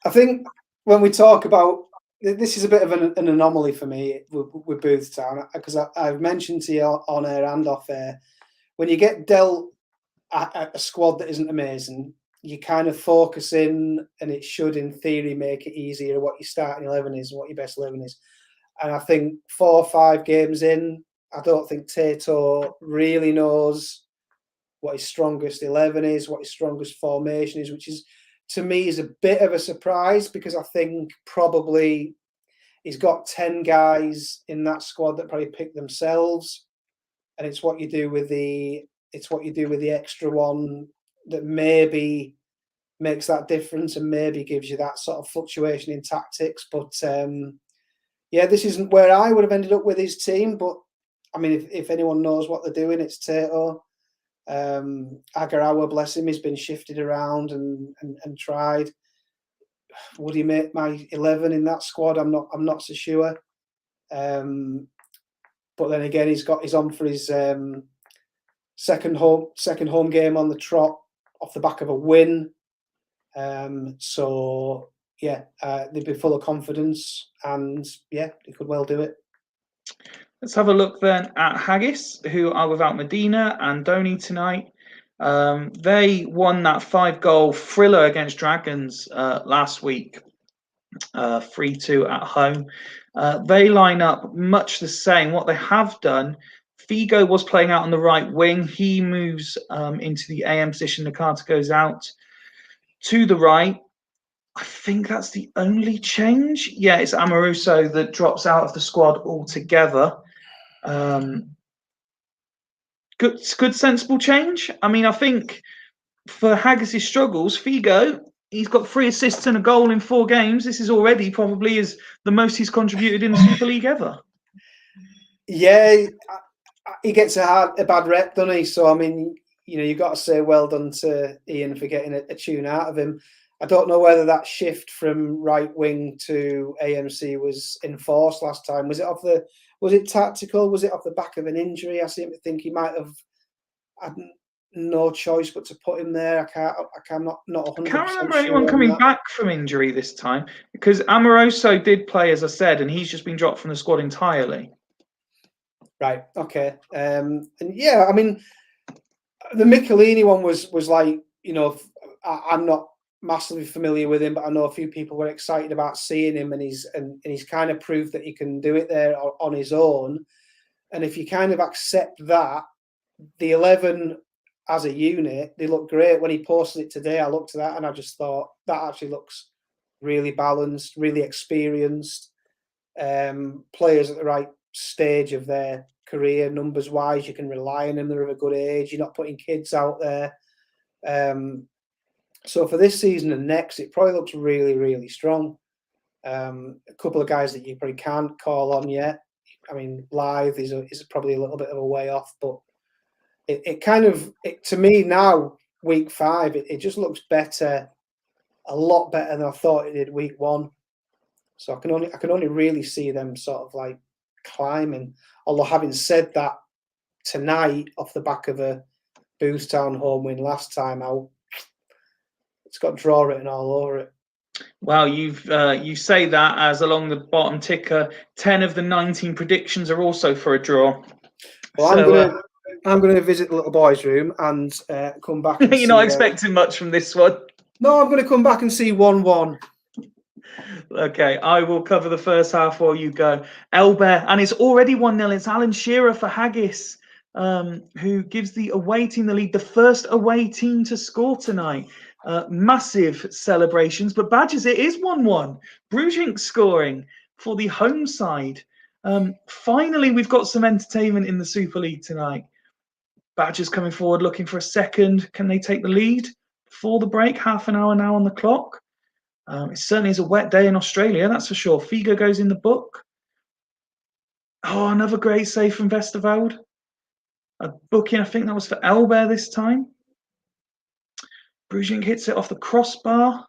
I think when we talk about this is a bit of an anomaly for me with Boothtown, because I've mentioned to you on air and off air, when you get dealt a squad that isn't amazing, you kind of focus in, and it should, in theory, make it easier what your starting 11 is and what your best 11 is. And I think 4 or 5 games in, I don't think Tato really knows what his strongest 11 is, what his strongest formation is, which is, to me, is a bit of a surprise, because I think probably he's got 10 guys in that squad that probably pick themselves, and it's what you do with the extra one that maybe makes that difference and maybe gives you that sort of fluctuation in tactics. But yeah, this isn't where I would have ended up with his team. But I mean, if anyone knows what they're doing, it's Tato. Agarawa, bless him, he's been shifted around and tried. Would he make my 11 in that squad? I'm not so sure. But then again, he's on for his second home game on the trot off the back of a win. So yeah, they'd be full of confidence, and yeah, they could well do it. Let's have a look then at Haggis, who are without Medina and Donny tonight. They won that 5-goal thriller against Dragons last week, 3-2 at home. They line up much the same. What they have done, Figo was playing out on the right wing. He moves into the AM position. Nakata goes out to the right. I think that's the only change. Yeah, it's Amoruso that drops out of the squad altogether. Good sensible change. I mean, I think for Haggis' struggles, Figo, he's got 3 assists and a goal in 4 games. This is already probably the most he's contributed in the Super League ever. Yeah, he gets a bad rep, doesn't he? So, I mean, you know, you've got to say well done to Ian for getting a tune out of him. I don't know whether that shift from right wing to AMC was enforced last time. Was it tactical? Was it off the back of an injury? I seem to think he might have had no choice but to put him there. I'm not 100% I can't remember sure anyone coming back from injury this time, because Amoroso did play, as I said, and he's just been dropped from the squad entirely. Right. Okay. And yeah, I mean, the Michelini one was like, you know, I'm not massively familiar with him, but I know a few people were excited about seeing him, and he's kind of proved that he can do it there on his own. And if you kind of accept that, the 11 as a unit, they look great. When he posted it today, I looked at that and I just thought that actually looks really balanced, really experienced, players at the right stage of their career, numbers wise. You can rely on them. They're of a good age. You're not putting kids out there. So for this season and next, it probably looks really, really strong. A couple of guys that you probably can't call on yet. I mean, Live is probably a little bit of a way off, but to me now, week 5, it just looks better, a lot better than I thought it did week 1. So I can only really see them sort of like climbing. Although having said that, tonight off the back of a Booth Town home win last time out, it's got draw written all over it. Well, you say that as along the bottom ticker, 10 of the 19 predictions are also for a draw. Well, so, I'm going to visit the little boy's room and come back. And you're not expecting much from this one. No, I'm going to come back and see 1-1. Okay, I will cover the first half while you go. Elbear, and it's already 1-0. It's Alan Shearer for Haggis, who gives the away team the lead, the first away team to score tonight. Massive celebrations, but Badgers, it is 1-1. Brujink scoring for the home side. Finally, we've got some entertainment in the Super League tonight. Badgers coming forward, looking for a second. Can they take the lead before the break? Half an hour now on the clock. It certainly is a wet day in Australia, that's for sure. Figo goes in the book. Oh, another great save from Westerveld. A booking, I think that was for Elbear this time. Brujink hits it off the crossbar.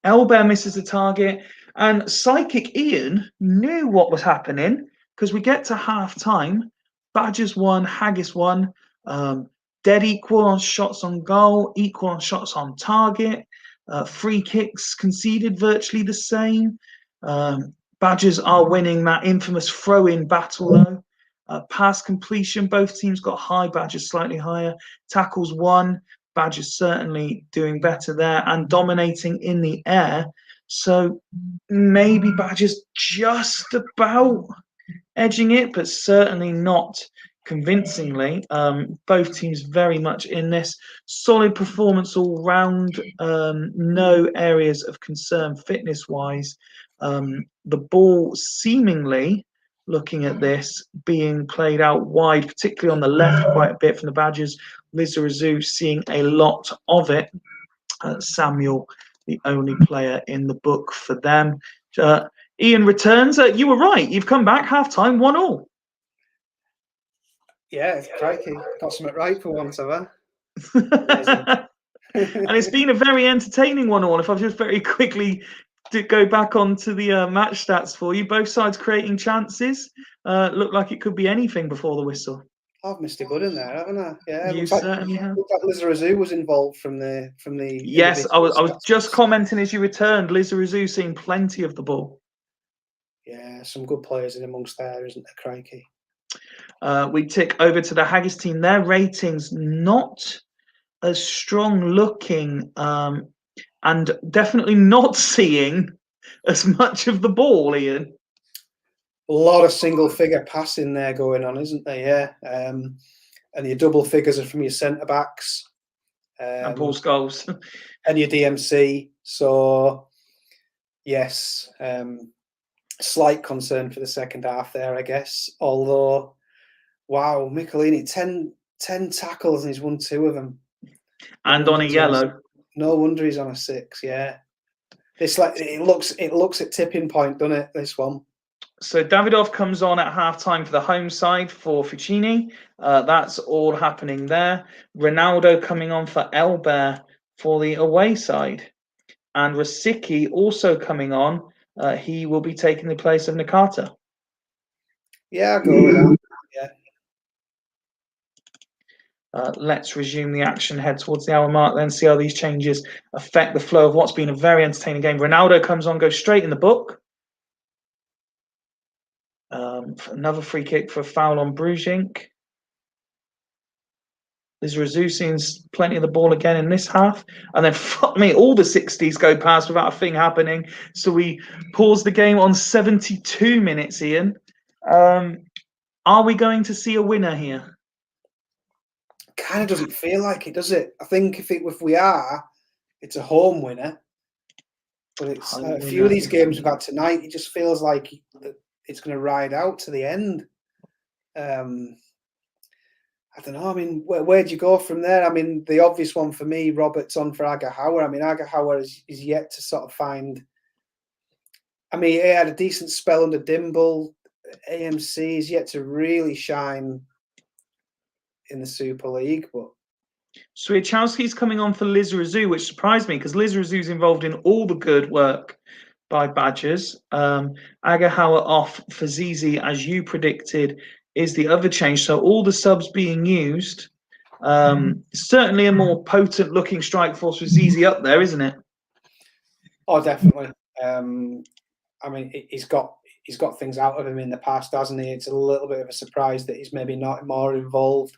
Elbear misses the target. And Psychic Ian knew what was happening, because we get to half-time. Badgers 1, Haggis 1. Dead equal on shots on goal, equal on shots on target. Free kicks conceded virtually the same. Badgers are winning that infamous throw-in battle, though. Pass completion, both teams got high. Badgers slightly higher. Tackles 1. Badgers certainly doing better there and dominating in the air. So maybe Badgers just about edging it, but certainly not convincingly. Both teams very much in this. Solid performance all round. No areas of concern fitness-wise. The ball seemingly, looking at this, being played out wide, particularly on the left quite a bit from the Badgers. Lizarazu seeing a lot of it. Samuel, the only player in the book for them. Ian returns. You were right. You've come back half-time, 1-1. Yeah, crikey. Got something right for once, have I? And it's been a very entertaining 1-1. If I've just very quickly to go back onto the match stats for you, both sides creating chances. Looked like it could be anything before the whistle. I've missed a good in there, haven't I? Yeah, you certainly have. Looks like Lizarazu was involved from the. Yes, I was just commenting as you returned. Lizarazu seeing plenty of the ball. Yeah, some good players in amongst there, isn't there, crikey? We tick over to the Haggis team. Their ratings not as strong looking, and definitely not seeing as much of the ball, Ian. A lot of single figure passing there going on, isn't there? Yeah. And your double figures are from your centre backs. And Paul Scholes. And your DMC. So, yes, slight concern for the second half there, I guess. Although, wow, Michelini, 10 tackles and he's won 2 of them. And on a yellow. No wonder he's on a 6. Yeah, it's like it looks at tipping point, doesn't it? This one. So Davidov comes on at half-time for the home side for Ficini. That's all happening there. Ronaldo coming on for Elber for the away side. And Rosicky also coming on. He will be taking the place of Nakata. Yeah, I'll go with that. Yeah. Let's resume the action, head towards the hour mark, then see how these changes affect the flow of what's been a very entertaining game. Ronaldo comes on, goes straight in the book. Another free kick for a foul on Brujink. Lizarazu seems plenty of the ball again in this half. And then, fuck me, all the 60s go past without a thing happening. So we pause the game on 72 minutes, Ian. Are we going to see a winner here? Kind of doesn't feel like it, does it? I think if we are, it's a home winner. But it's a few of these games we've had tonight, it just feels like it's going to ride out to the end. I don't know. I mean, where do you go from there? I mean, the obvious one for me, Roberts on for Agahauer. I mean, Agahauer is yet to sort of find. I mean, he had a decent spell under Dimble. AMC is yet to really shine in the Super League, but. Swiatkowski's coming on for Lizarazu, which surprised me because Lizarazu's involved in all the good work by Badgers. Agahauer off for Zizi, as you predicted, is the other change. So all the subs being used. Certainly a more potent looking strike force with Zizi up there, isn't it? Oh, definitely. I mean, he's got things out of him in the past, hasn't he? It's a little bit of a surprise that he's maybe not more involved.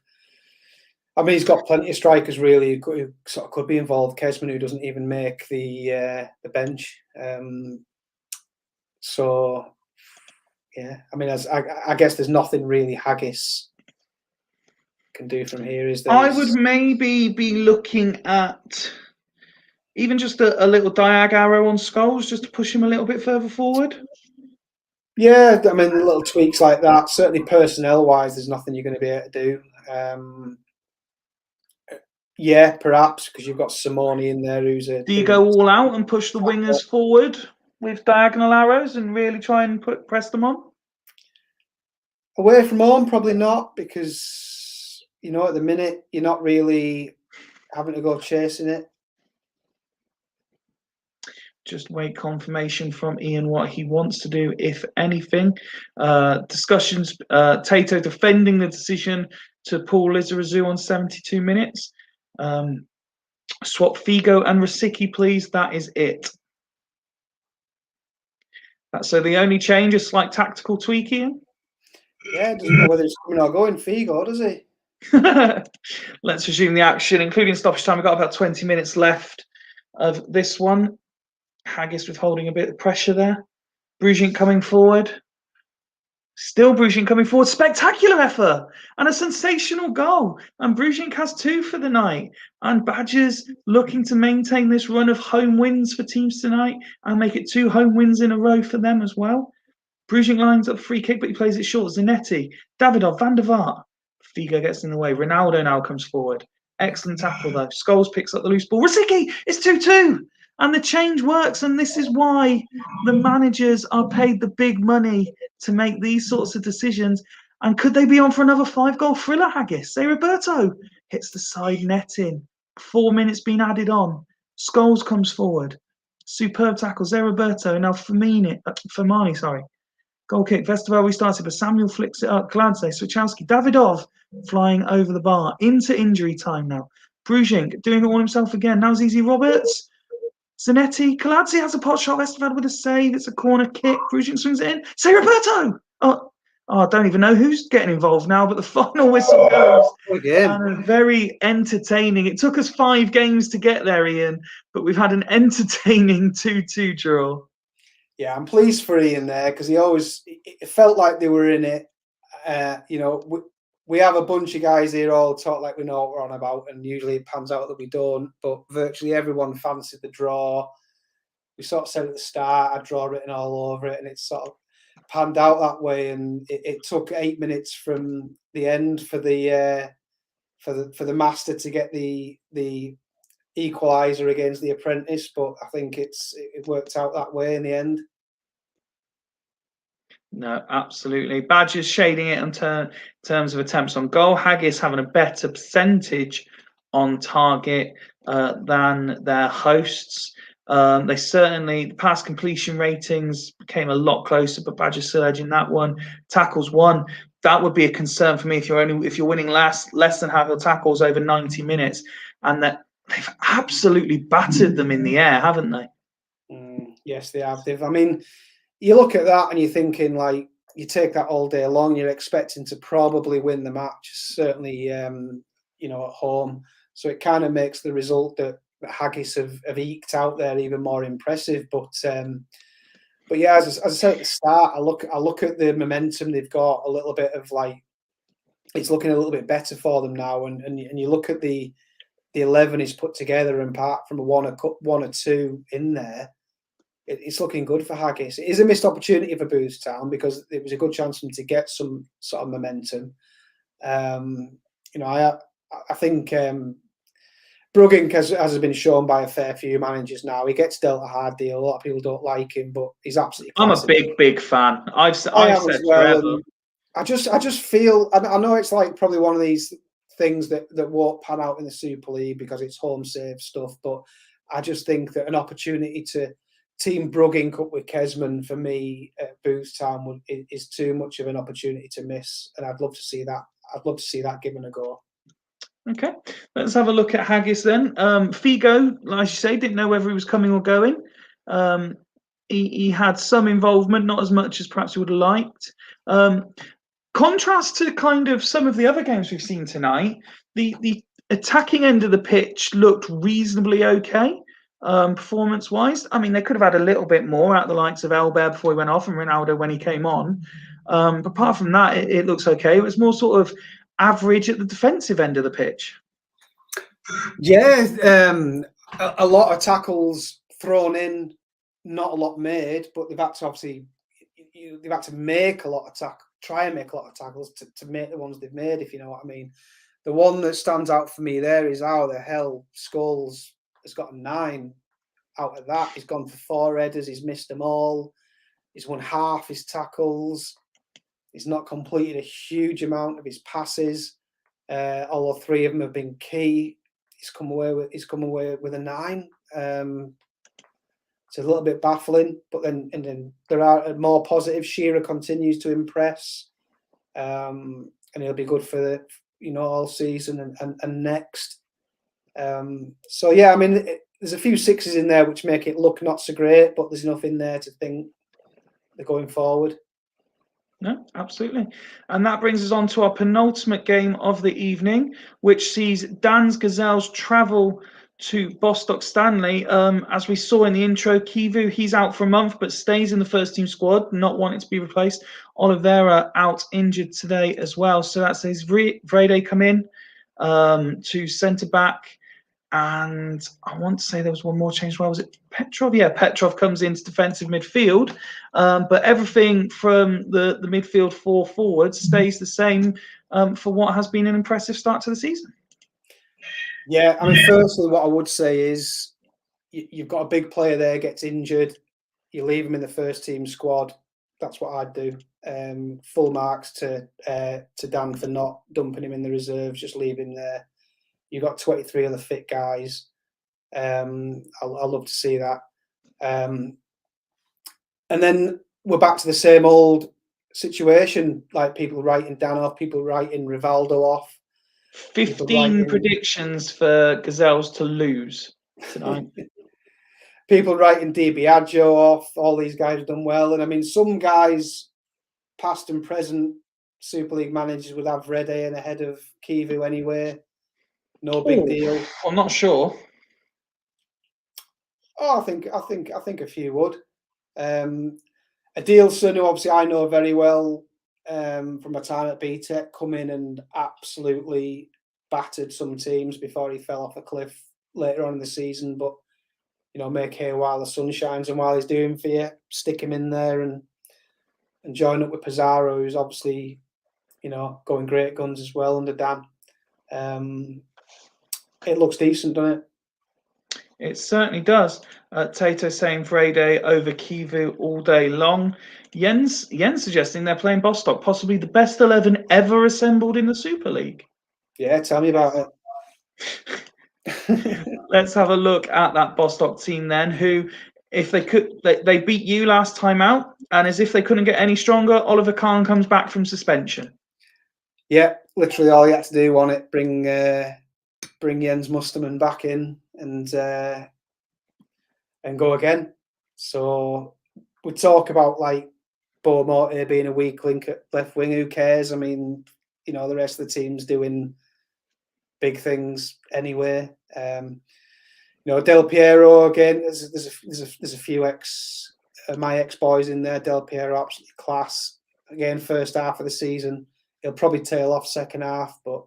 I mean, he's got plenty of strikers really who sort of could be involved. Kesman, who doesn't even make the bench. So, yeah, I mean, I guess there's nothing really Haggis can do from here, is there? I would maybe be looking at even just a little diag arrow on Scholes just to push him a little bit further forward. Yeah, I mean, little tweaks like that. Certainly personnel-wise, there's nothing you're going to be able to do. Yeah, perhaps, because you've got Simone in there who's a... Do you go all out and push the wingers forward with diagonal arrows and really try and press them on? Away from home, probably not, because, you know, at the minute, you're not really having to go chasing it. Just wait confirmation from Ian what he wants to do, if anything. Discussions, Tato defending the decision to pull Lizarazu on 72 minutes. Swap Figo and Rosicky, please. That is it. So the only change, a slight tactical tweak, Ian? Yeah, doesn't know whether it's coming or going, Figo, does he? Let's resume the action, including stoppage time. We've got about 20 minutes left of this one. Haggis withholding a bit of pressure there. Brujink coming forward. Still Brujink coming forward. Spectacular effort and a sensational goal. And Brujink has 2 for the night. And Badgers looking to maintain this run of home wins for teams tonight and make it 2 home wins in a row for them as well. Brujink lines up free kick, but he plays it short. Zanetti, Davidov, Van der Vaart. Figo gets in the way. Ronaldo now comes forward. Excellent tackle though. Scholes picks up the loose ball. Rosicky, it's 2-2. And the change works, and this is why the managers are paid the big money to make these sorts of decisions. And could they be on for another 5-goal thriller, Haggis? Say Roberto hits the side netting. 4 minutes being added on. Scholes comes forward. Superb tackle. Zé Roberto, and now Fermani, sorry. Goal kick. Vestival restarted, but Samuel flicks it up. Gladze, Swiatkowski, Davidov flying over the bar. Into injury time now. Brujink doing it all himself again. Now Zizi Roberts. Zanetti, Kaladze has a pot shot. Estevad with a save. It's a corner kick. Brujink swings it in. Say Roberto! Oh, I don't even know who's getting involved now, but the final whistle goes. And very entertaining. It took us 5 games to get there, Ian, but we've had an entertaining 2-2 draw. Yeah, I'm pleased for Ian there because it felt like they were in it. You know, we have a bunch of guys here all talk like we know what we're on about, and usually it pans out that we don't. But virtually everyone fancied the draw. We sort of said at the start, a draw written all over it, and it sort of panned out that way. And it took 8 minutes from the end for the master to get the equaliser against the Apprentice, but I think it worked out that way in the end. No, absolutely. Badgers shading it in terms of attempts on goal. Haggis having a better percentage on target than their hosts. They certainly, the pass completion ratings became a lot closer, but Badgers still edging that one. Tackles won. That would be a concern for me if you're winning less than half your tackles over 90 minutes, and that they've absolutely battered them in the air, haven't they? Yes, they have. I mean, you look at that and you're thinking, like, you take that all day long, you're expecting to probably win the match, certainly, at home. So it kind of makes the result that Haggis have eked out there even more impressive. But yeah, as I said at the start, I look at the momentum they've got. A little bit of like, it's looking a little bit better for them now. And you look at the 11 is put together, and apart from one or two in there, it's looking good for Haggis. It is a missed opportunity for Booth Town because it was a good chance for them to get some sort of momentum. I think Brugging has been shown by a fair few managers now. He gets dealt a hard deal. A lot of people don't like him, but he's absolutely classic. I'm a big fan. I've said as well. forever. I just feel, I know it's like probably one of these things that won't pan out in the Super League because it's home save stuff, but I just think that an opportunity to team Brugging up with Kesman for me at Booth Town is too much of an opportunity to miss, and I'd love to see that. I'd love to see that given a go. Okay, let's have a look at Haggis then. Figo, like you say, didn't know whether he was coming or going. He had some involvement, not as much as perhaps he would have liked. Contrast to kind of some of the other games we've seen tonight, the attacking end of the pitch looked reasonably okay. Performance-wise, I mean, they could have had a little bit more out the likes of Elbert before he went off and Ronaldo when he came on. But apart from that, it looks okay. It was more sort of average at the defensive end of the pitch. Yeah, a lot of tackles thrown in, not a lot made, but they've had to make a lot of try and make a lot of tackles to make the ones they've made, if you know what I mean. The one that stands out for me there is how the hell Scholes has got 9 out of that. He's gone for 4 headers. He's missed them all. He's won half his tackles. He's not completed a huge amount of his passes. Although 3 of them have been key. He's come away with a 9. It's a little bit baffling, but then there are more positives. Shearer continues to impress, and he'll be good for all season and next. So yeah, I mean, there's a few 6s in there which make it look not so great, but there's enough in there to think they're going forward. No, absolutely. And that brings us on to our penultimate game of the evening, which sees Dan's Gazelles travel to Bostock Stanley. As we saw in the intro, Kivu, he's out for a month, but stays in the first team squad, not wanting to be replaced. Oliveira out injured today as well. So that says Vrede come in to centre back. And I want to say there was one more change. Where was it? Petrov? Yeah, Petrov comes into defensive midfield. But everything from the midfield 4 forwards stays the same for what has been an impressive start to the season. Yeah, I mean, firstly, what I would say is you've got a big player there, gets injured, you leave him in the first team squad. That's what I'd do. Full marks to Dan for not dumping him in the reserves, just leave him there. You've got 23 other fit guys. I'll love to see that. And then we're back to the same old situation, like people writing Dan off, people writing Rivaldo off. 15 predictions for Gazelles to lose tonight. People writing DiBiagio off. All these guys have done well. And I mean, some guys, past and present Super League managers, would have Vrede ahead of Kivu anyway. No big deal. I'm not sure. Oh, I think a few would. Adilson, who obviously I know very well from my time at BTEC, come in and absolutely battered some teams before he fell off a cliff later on in the season. But make hay while the sun shines, and while he's doing for you, stick him in there and join up with Pizarro, who's obviously going great guns as well under Dan. It looks decent, doesn't it? It certainly does. Tato saying Frede over Kivu all day long. Jens suggesting they're playing Bostock, possibly the best 11 ever assembled in the Super League. Yeah, tell me about it. Let's have a look at that Bostock team then, who, if they could, they beat you last time out, and as if they couldn't get any stronger, Oliver Kahn comes back from suspension. Yeah, literally all he had to do on it, bring Jens Musterman back in and go again. So we talk about like Bo Mortier being a weak link at left wing. Who cares? I mean, the rest of the team's doing big things anyway. Del Piero again. There's a few my ex boys in there. Del Piero absolutely class. Again, first half of the season, he'll probably tail off second half. But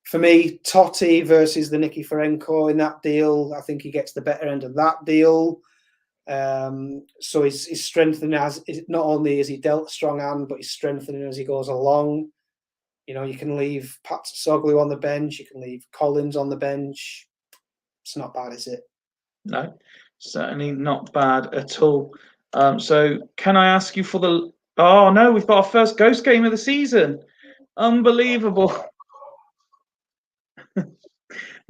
for me, Totti versus the Nikiforenko in that deal, I think he gets the better end of that deal. So he's strengthening as not only is he dealt a strong hand, but he's strengthening as he goes along. You can leave Pat Soglu on the bench. You can leave Collins on the bench. It's not bad, is it? No, certainly not bad at all. So can I ask you for the... Oh, no, we've got our first ghost game of the season. Unbelievable.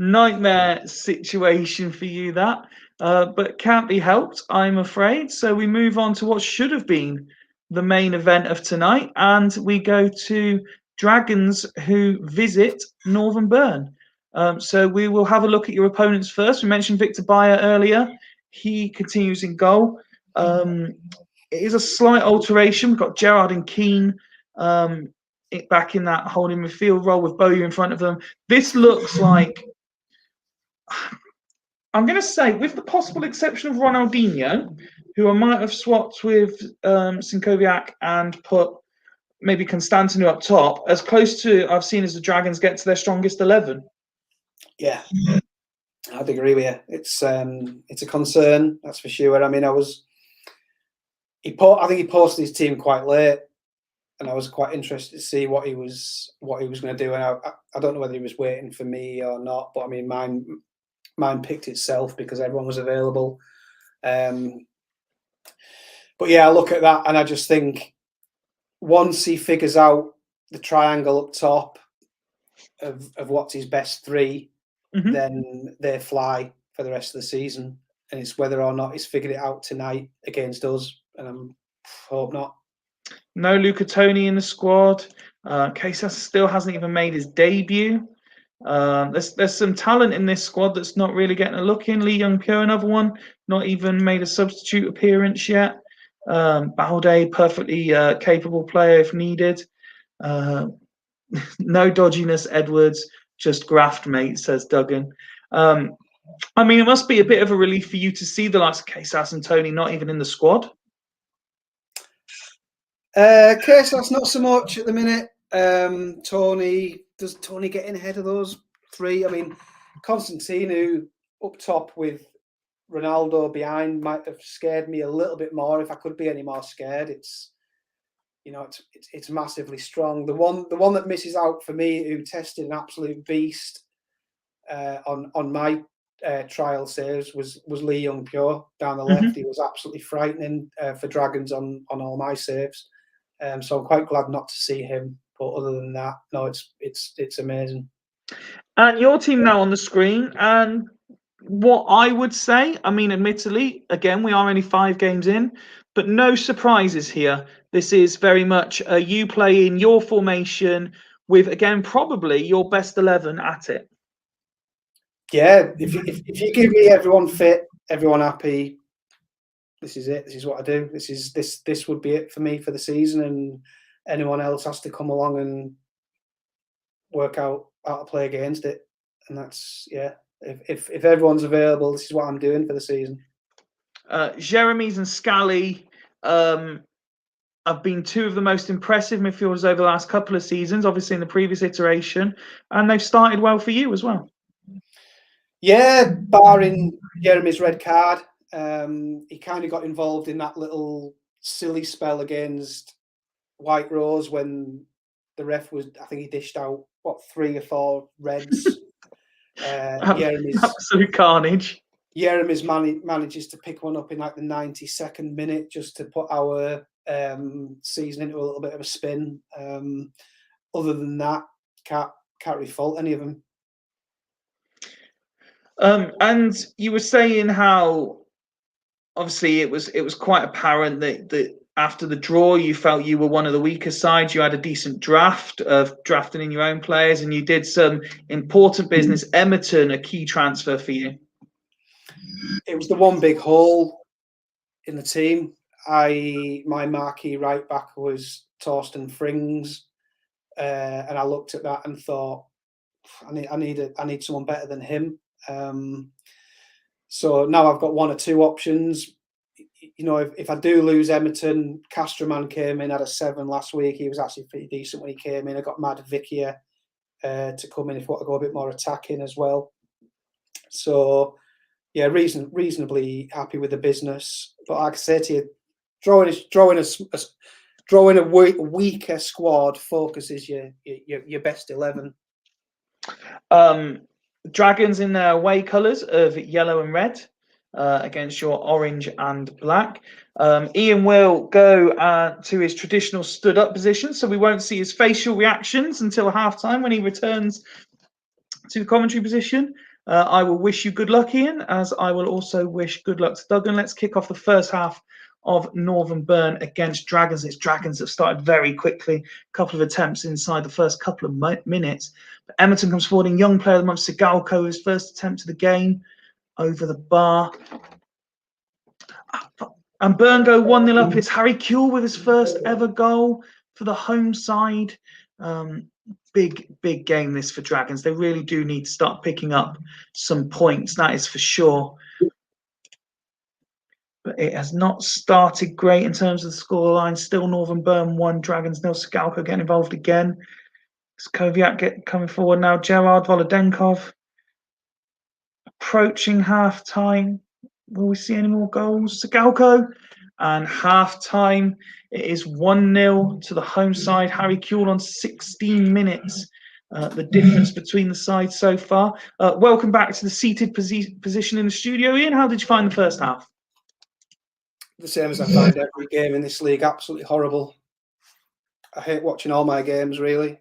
Nightmare situation for you, that. But can't be helped, I'm afraid. So we move on to what should have been the main event of tonight. And we go to Dragons, who visit Northern Burn. So we will have a look at your opponents first. We mentioned Victor Bayer earlier. He continues in goal. It is a slight alteration. We've got Gerard and Keane back in that holding midfield role with Bowyer in front of them. This looks like, I'm going to say, with the possible exception of Ronaldinho, who I might have swapped with Sinkoviak and put maybe Constantinu up top, as close to I've seen as the Dragons get to their strongest 11. Yeah, I'd agree with you. It's a concern, that's for sure. I mean, I think he posted his team quite late, and I was quite interested to see what he was going to do. And I don't know whether he was waiting for me or not, but I mean, mine picked itself because everyone was available. But yeah, I look at that and I just think once he figures out the triangle up top of what's his best three, then they fly for the rest of the season. And it's whether or not he's figured it out tonight against us. And I hope not. No Luca Toni in the squad. Casas still hasn't even made his debut. There's some talent in this squad that's not really getting a look in. Lee Young-pyo, another one, not even made a substitute appearance yet. Balde, perfectly capable player if needed. No dodginess, Edwards, just graft, mate, says Duggan. I mean, it must be a bit of a relief for you to see the likes of Casas and Tony not even in the squad. Casas not so much at the minute. Does Tony get in ahead of those three? I mean, Constantinu up top with Ronaldo behind might have scared me a little bit more. If I could be any more scared, it's massively strong. The one that misses out for me, who tested an absolute beast on my trial saves, was Lee Young-pyo down the left. He was absolutely frightening for Dragons on all my saves. So I'm quite glad not to see him. But other than that, no, it's amazing. And your team now on the screen, and what I would say, I mean, admittedly, again, we are only 5 games in, but no surprises here. This is very much you playing your formation with, again, probably your best 11 at it. Yeah, if you give me everyone fit, everyone happy, this is it. This is what I do. This would be it for me for the season, and anyone else has to come along and work out how to play against it. And that's, yeah. If everyone's available, this is what I'm doing for the season. Jeremy's and Scally have been 2 of the most impressive midfielders over the last couple of seasons, obviously in the previous iteration, and they've started well for you as well. Yeah, barring Jeremy's red card. He kind of got involved in that little silly spell against White Rose when the ref was, I think he dished out, 3 or 4 reds. Absolute carnage. Jeremy's manages to pick one up in like the 92nd minute just to put our season into a little bit of a spin. Other than that, can't really fault any of them. And you were saying how obviously it was quite apparent that after the draw you felt you were one of the weaker sides. You had a decent draft of drafting in your own players, and you did some important business. Emerton, a key transfer for you. It was the one big hole in the team. My marquee right back was Torsten Frings, and I looked at that and thought, I need someone better than him. So now I've got one or two options. You know, if I do lose Emerton, Castroman came in, had a 7 last week. He was actually pretty decent when he came in. I got Mad Vikia to come in if I want to go a bit more attacking as well. So yeah, reasonably happy with the business. But like I say to you, drawing a weaker squad focuses your best 11. Dragons in their away colours of yellow and red against your orange and black. Ian will go to his traditional stood up position, so we won't see his facial reactions until halftime when he returns to the commentary position. I will wish you good luck, Ian, as I will also wish good luck to Duggan. Let's kick off the first half of Northern Burn against Dragons. It's Dragons that started very quickly. A couple of attempts inside the first couple of minutes. But Emerton comes forward in Young Player of the Month. Sigalko, his first attempt of the game, over the bar. And Burn go 1-0 up. It's Harry Kuehl with his first ever goal for the home side. Big game this for Dragons. They really do need to start picking up some points, that is for sure. But it has not started great in terms of the scoreline. Still Northern Burn 1, Dragons 0. Sigalko getting involved again. Koviak coming forward now. Gerard Volodenkov approaching half time. Will we see any more goals? Sigalko. And half time, it is 1-0 to the home side. Harry Kuehl on 16 minutes. The difference between the sides so far. Welcome back to the seated position in the studio, Ian. How did you find the first half? The same as I find every game in this league, absolutely horrible. I hate watching all my games, really.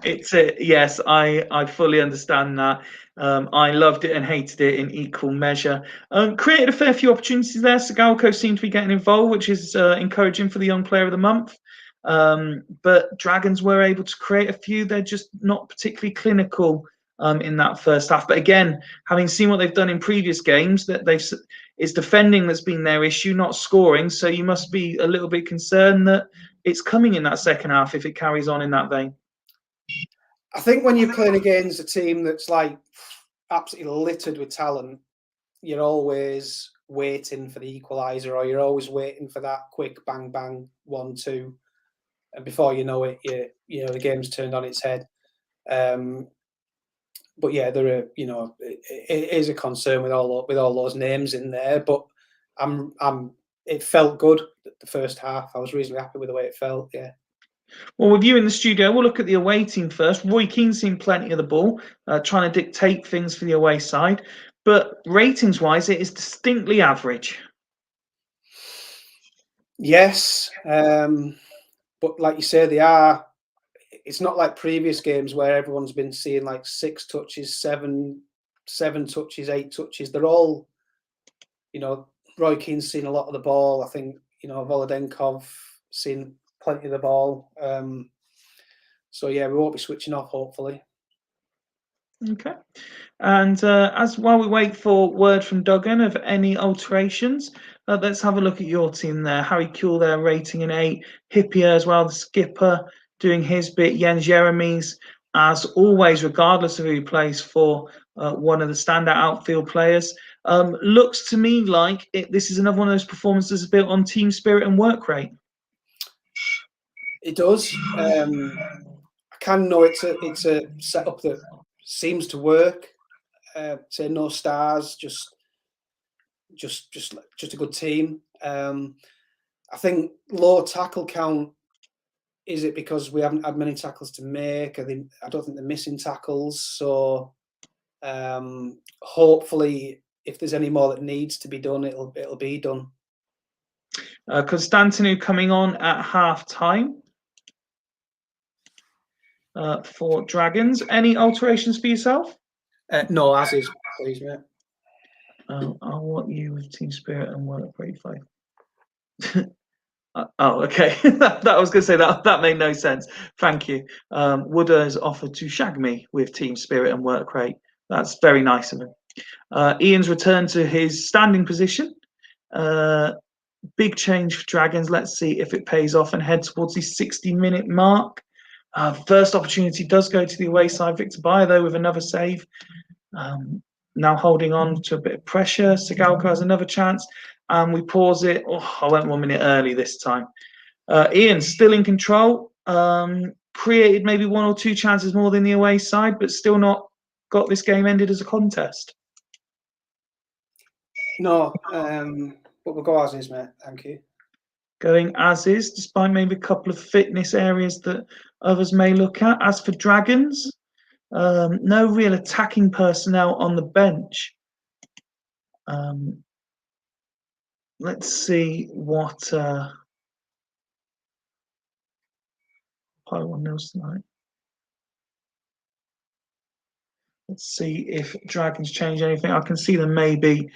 It's yes, I fully understand that. I loved it and hated it in equal measure. Created a fair few opportunities there. Sigalko seemed to be getting involved, which is encouraging for the Young Player of the Month. But Dragons were able to create a few. They're just not particularly clinical in that first half. But again, having seen what they've done in previous games, that it's defending that's been their issue, not scoring. So you must be a little bit concerned that it's coming in that second half if it carries on in that vein. I think when you're playing against a team that's like absolutely littered with talent, you're always waiting for the equaliser, or you're always waiting for that quick bang bang 1-2, and before you know it, you know the game's turned on its head. But yeah, there are, you know, it is a concern with all those names in there. But it felt good the first half. I was reasonably happy with the way it felt. Yeah. Well, with you in the studio, we'll look at the away team first. Roy Keane's seen plenty of the ball, trying to dictate things for the away side. But ratings-wise, it is distinctly average. Yes. But like you say, it's not like previous games where everyone's been seeing like 6 touches, 7 touches, 8 touches. They're all, you know, Roy Keane's seen a lot of the ball. I think, you know, Volodenkov seen plenty of the ball. So yeah, we won't be switching off, hopefully. Okay. And while we wait for word from Duggan of any alterations, let's have a look at your team there. Harry Kuehl there rating an 8. Hippier as well, the skipper, doing his bit. Jens Jeremy's, as always, regardless of who he plays for, one of the standout outfield players. Looks to me like this is another one of those performances built on team spirit and work rate. It does. I can know it's a setup that seems to work. Say no stars, just a good team. I think low tackle count is it because we haven't had many tackles to make? I don't think they're missing tackles. So hopefully, if there's any more that needs to be done, it'll be done. Constantinu coming on at half-time for Dragons. Any alterations for yourself? No, as is, please, mate. I want you with team spirit and work rate 5. Oh, okay. that I was going to say that made no sense. Thank you. Wooder has offered to shag me with team spirit and work rate. That's very nice of him. Ian's returned to his standing position. Big change for Dragons. Let's see if it pays off and head towards the 60-minute mark. First opportunity does go to the away side. Victor Bayer, though, with another save. Now holding on to a bit of pressure. Sigalko has another chance. And we pause it. Oh, I went 1 minute early this time. Ian still in control. Created maybe 1 or 2 chances more than the away side, but still not got this game ended as a contest. No, but we'll go as is, mate. Thank you. Going as is, despite maybe a couple of fitness areas that others may look at. As for Dragons, no real attacking personnel on the bench. Let's see what Pi 1-0 tonight. Let's see if Dragons change anything. I can see them maybe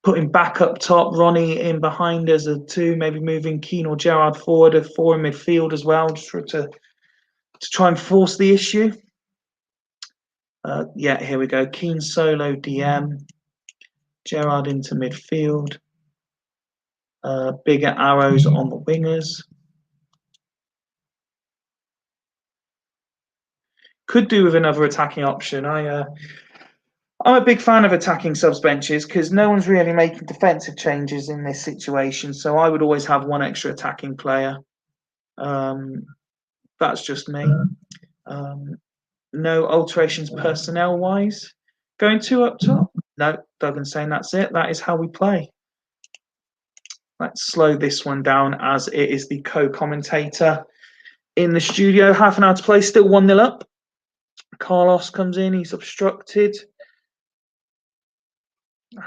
putting back up top, Ronnie in behind as a 2, maybe moving Keane or Gerrard forward, a 4 in midfield as well, just to try and force the issue. Yeah, here we go. Keane solo DM, Gerrard into midfield, bigger arrows on the wingers. Could do with another attacking option. I'm a big fan of attacking subs benches because no one's really making defensive changes in this situation. So I would always have 1 extra attacking player. That's just me. No alterations personnel-wise. Going 2 up top? No, Duggan saying that's it. That is how we play. Let's slow this one down as it is the co-commentator in the studio. Half an hour to play, still 1-0 up. Carlos comes in, he's obstructed.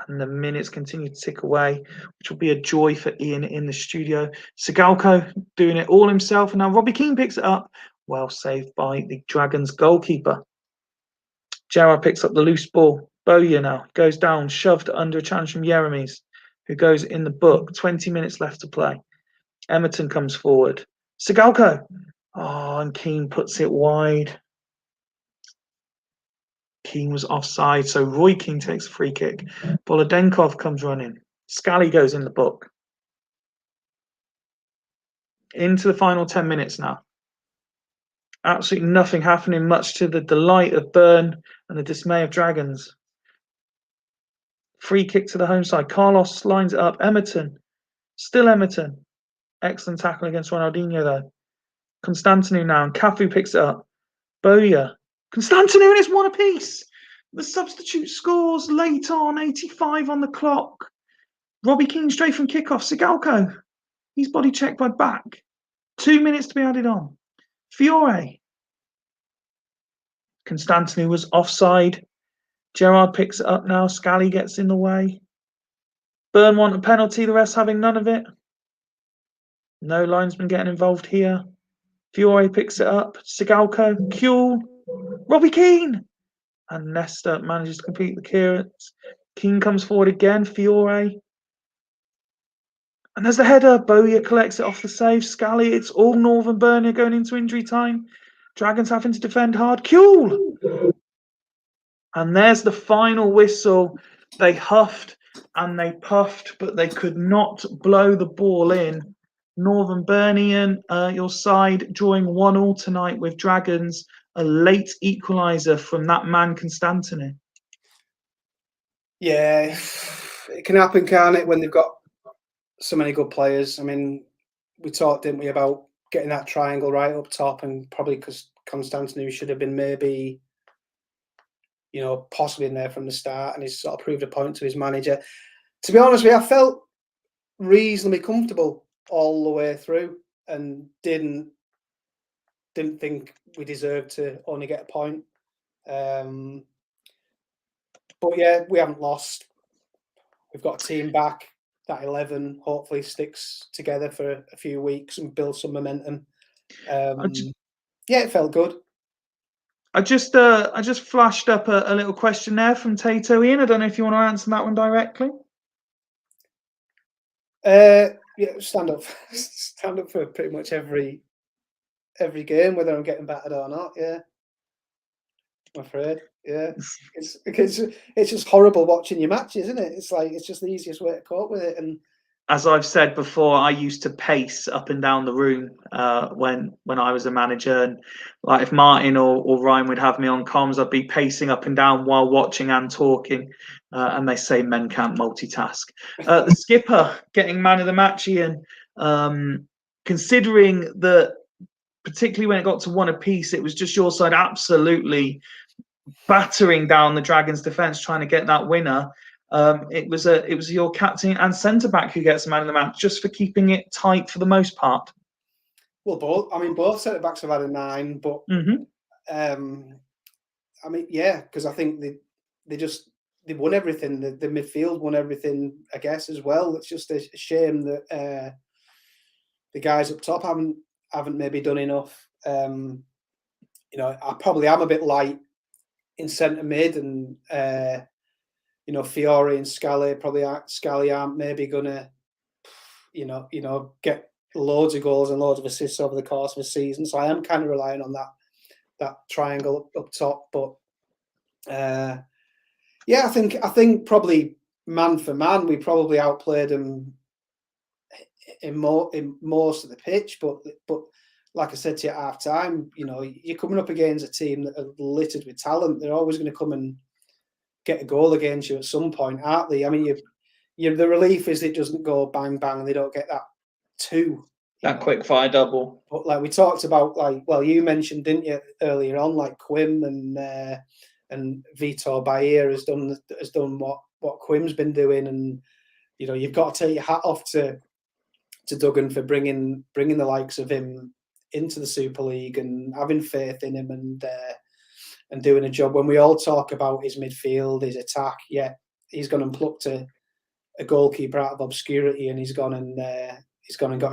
And the minutes continue to tick away, which will be a joy for Ian in the studio. Sigalko doing it all himself. And now Robbie Keane picks it up. Well saved by the Dragons goalkeeper. Gerrard picks up the loose ball. Bowyer now goes down, shoved under a challenge from Jeremies, who goes in the book. 20 minutes left to play. Emerton comes forward. Sigalko. Oh, and Keane puts it wide. Keane was offside, so Roy Keane takes a free kick. Bolodenkov comes running. Scally goes in the book. Into the final 10 minutes now. Absolutely nothing happening, much to the delight of Byrne and the dismay of Dragons. Free kick to the home side. Carlos lines it up. Emerton. Still Emerton. Excellent tackle against Ronaldinho, though. Constantinu now, and Cafu picks it up. Bowyer. Constantinu, and it's 1 apiece. The substitute scores late on, 85 on the clock. Robbie Keane straight from kickoff. Sigalko. He's body checked by back. 2 minutes to be added on. Fiore. Constantinu was offside. Gerrard picks it up now. Scally gets in the way. Byrne want a penalty, the rest having none of it. No linesman getting involved here. Fiore picks it up. Sigalko. Kuehl. Robbie Keane. And Nesta manages to complete the clearance. Keane comes forward again. Fiore. And there's the header. Bowyer collects it off the save. Scally. It's all Northern Burnley going into injury time. Dragons having to defend hard. Kuehl. And there's the final whistle. They huffed and they puffed, but they could not blow the ball in. Northern Burnian, your side drawing 1-1 tonight with Dragons. A late equaliser from that man Constantinu. Yeah, it can happen, can't it, when they've got so many good players. I mean, we talked, didn't we, about getting that triangle right up top, and probably because Constantinu should have been maybe, you know, possibly in there from the start, and he's sort of proved a point to his manager. To be honest with you, I felt reasonably comfortable all the way through and didn't didn't think we deserved to only get a point. But yeah, we haven't lost. We've got a team back. That 11 hopefully sticks together for a few weeks and builds some momentum. Yeah, it felt good. I just flashed up a little question there from Tato Ian. I don't know if you want to answer that one directly. Yeah, stand up for pretty much every game, whether I'm getting battered or not. Yeah, I'm afraid. Yeah, it's just horrible watching your matches, isn't it? It's like it's just the easiest way to cope with it. And as I've said before, I used to pace up and down the room when I was a manager, and like if Martin or Ryan would have me on comms, I'd be pacing up and down while watching and talking. And they say men can't multitask. The skipper getting man of the match, Ian. Considering that, particularly when it got to one apiece, it was just your side absolutely battering down the Dragons' defence, trying to get that winner. It was your captain and centre back who gets man of the match, just for keeping it tight for the most part. Well, both centre backs have had a 9, but yeah, because I think they won everything. The midfield won everything, I guess, as well. It's just a shame that the guys up top haven't maybe done enough. I probably am a bit light in centre mid, and Fiore and Scally aren't maybe gonna, get loads of goals and loads of assists over the course of a season. So I am kind of relying on that triangle up top. But yeah, I think probably man for man, we probably outplayed them in most of the pitch. But like I said to you at half time, you're coming up against a team that are littered with talent. They're always going to come and get a goal against you at some point, aren't they? I mean, the relief is it doesn't go bang bang and they don't get that 2. That quick fire double. But like we talked about, you mentioned, didn't you, earlier on, like Quim and Vitor Bahia has done what Quim's been doing, and you've got to take your hat off to Duggan for bringing the likes of him into the Super League and having faith in him and doing a job. When we all talk about his midfield, his attack, yeah, he's gone and plucked a goalkeeper out of obscurity, and he's gone and got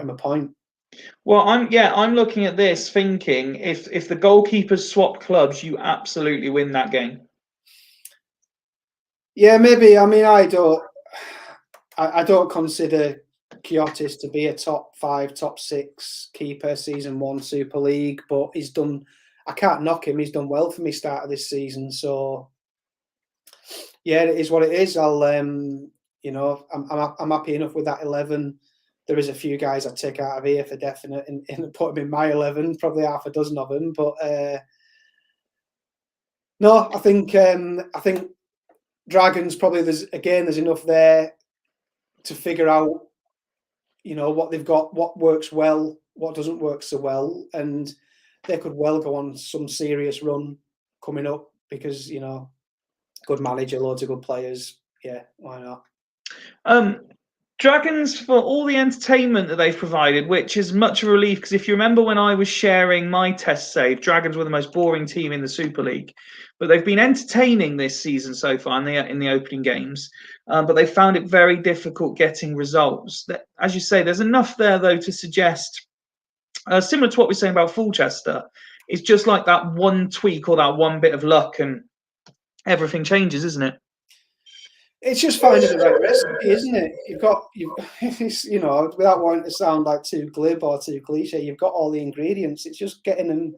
him a point. Well, I'm looking at this thinking if the goalkeepers swap clubs, you absolutely win that game. Yeah, maybe. I mean, I don't consider Kiotis to be a top 5, top 6 keeper season 1 Super League, but he's done. I can't knock him. He's done well for me start of this season. So yeah, it is what it is. I'm happy enough with that 11. There is a few guys I'd take out of here for definite and put them in my 11, probably half a dozen of them. But no, I think Dragons probably there's enough there to figure out, what they've got, what works well, what doesn't work so well, and they could well go on some serious run coming up because good manager, loads of good players. Yeah, why not? Dragons, for all the entertainment that they've provided, which is much of a relief, because if you remember when I was sharing my test save, Dragons were the most boring team in the Super League, but they've been entertaining this season so far in the opening games, but they found it very difficult getting results. As you say, there's enough there though to suggest, similar to what we're saying about Fulchester, it's just like that one tweak or that one bit of luck and everything changes, isn't it? It's just finding the right recipe, isn't it? Without wanting to sound like too glib or too cliche, you've got all the ingredients. It's just getting them,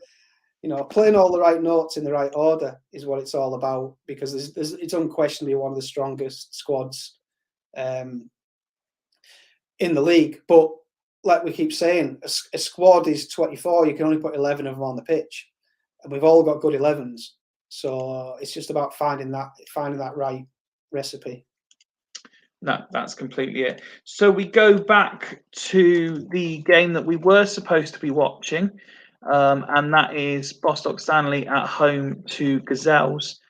playing all the right notes in the right order is what it's all about, because it's unquestionably one of the strongest squads in the league. But like we keep saying, a squad is 24. You can only put 11 of them on the pitch, and we've all got good 11s. So it's just about finding that right recipe. No, that's completely it. So we go back to the game that we were supposed to be watching, and that is Bostock Stanley at home to Gazelles.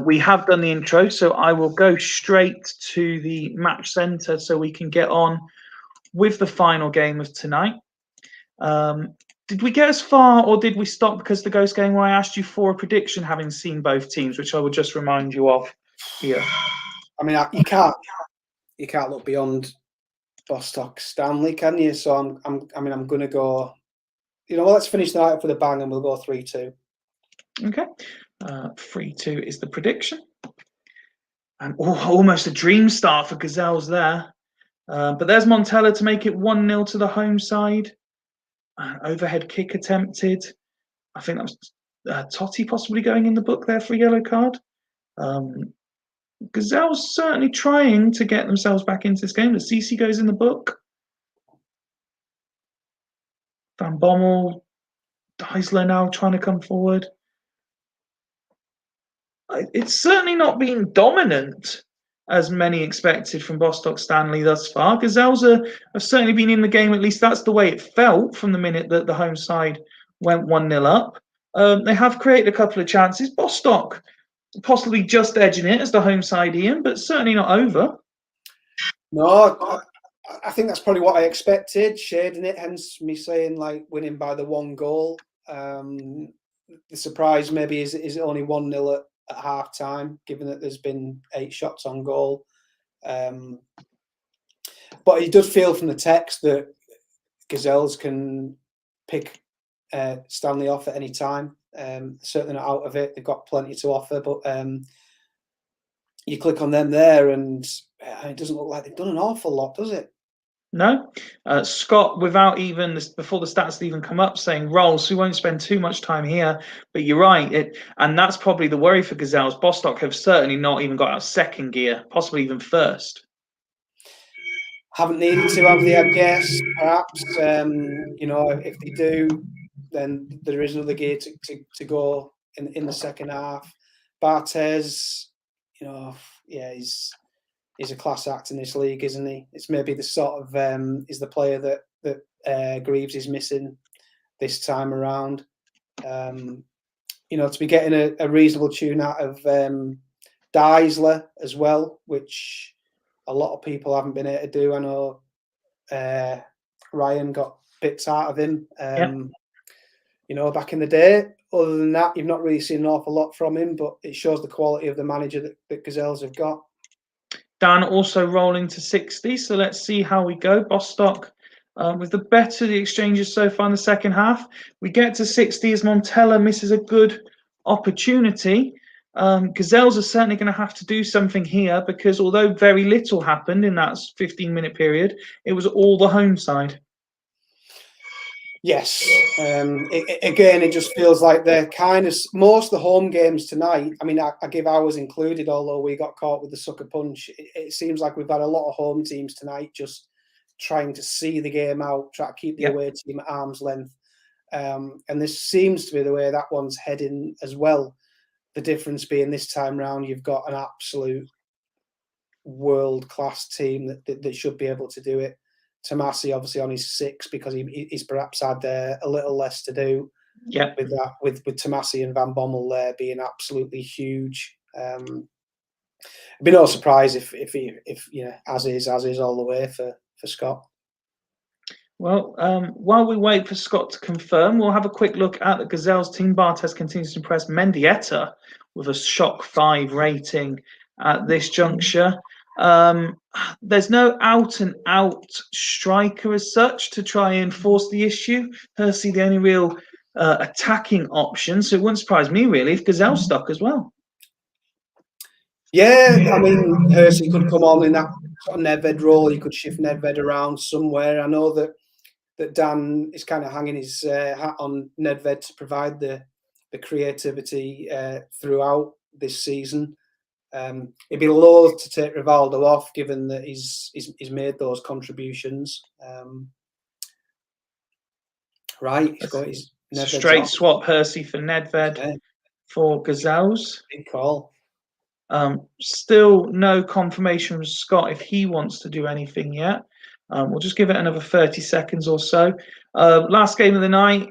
We have done the intro, so I will go straight to the match centre so we can get on with the final game of tonight. Did we get as far, or did we stop because the Ghost game where I asked you for a prediction, having seen both teams, which I would just remind you of here? I mean, you can't look beyond Bostock Stanley, can you? So I'm going to go. Let's finish the night up with a bang, and we'll go 3-2. Okay, 3-2 is the prediction, and almost a dream start for Gazelles there. But there's Montella to make it 1-0 to the home side. Overhead kick attempted. I think that was Totti possibly going in the book there for a yellow card. Gazelles certainly trying to get themselves back into this game. The CC goes in the book. Van Bommel, Deisler now trying to come forward. It's certainly not been dominant as many expected from Bostock Stanley thus far. Gazelles have certainly been in the game, at least that's the way it felt from the minute that the home side went 1-0 up. They have created a couple of chances. Bostock possibly just edging it as the home side, Ian, but certainly not over. No, I think that's probably what I expected, shading it, hence me saying like winning by the 1 goal. The surprise maybe is only 1-0 at half time, given that there's been 8 shots on goal. But it does feel from the text that Gazelles can pick Stanley off at any time. Certainly not out of it. They've got plenty to offer, but you click on them there and it doesn't look like they've done an awful lot, does it? No. Scott, without even this, before the stats even come up, saying rolls, we won't spend too much time here. But you're right, and that's probably the worry for Gazelles. Bostock have certainly not even got out second gear, possibly even first. Haven't needed to, have they? I guess perhaps if they do, then there is another gear to go in the second half. Barthez, he's a class act in this league, isn't he? It's maybe the sort of is the player that Greaves is missing this time around. To be getting a reasonable tune out of Deisler as well, which a lot of people haven't been able to do. I know Ryan got bits out of him, back in the day. Other than that, you've not really seen an awful lot from him, but it shows the quality of the manager that Gazelles have got. Dan also rolling to 60, so let's see how we go. Bostock with the better the exchanges so far in the second half. We get to 60 as Montella misses a good opportunity. Gazelles are certainly going to have to do something here because although very little happened in that 15-minute period, it was all the home side. Yes. It just feels like they're kind of most of the home games tonight. I mean, I give ours included, although we got caught with the sucker punch. It seems like we've had a lot of home teams tonight just trying to see the game out, try to keep the away team at arm's length. And this seems to be the way that one's heading as well. The difference being this time round, you've got an absolute world-class team that should be able to do it. Tomasi obviously on his 6 because he's perhaps had a little less to do. Yeah, with that, with Tomasi and Van Bommel there being absolutely huge. It'd be no surprise if as is all the way for Scott. Well, while we wait for Scott to confirm, we'll have a quick look at the Gazelles team. Barthez continues to impress. Mendieta with a shock 5 rating at this juncture. There's no out-and-out striker as such to try and force the issue. Hersey, the only real attacking option. So it wouldn't surprise me, really, if Gazelle stuck as well. Yeah, I mean, Hersey could come on in that sort of Nedved role. You could shift Nedved around somewhere. I know that Dan is kind of hanging his hat on Nedved to provide the creativity throughout this season. He'd be loath to take Rivaldo off, given that he's made those contributions. Right, he's got his straight swap Hersey for Nedved for Gazelles. Big call. Still no confirmation from Scott if he wants to do anything yet. We'll just give it another 30 seconds or so. Last game of the night.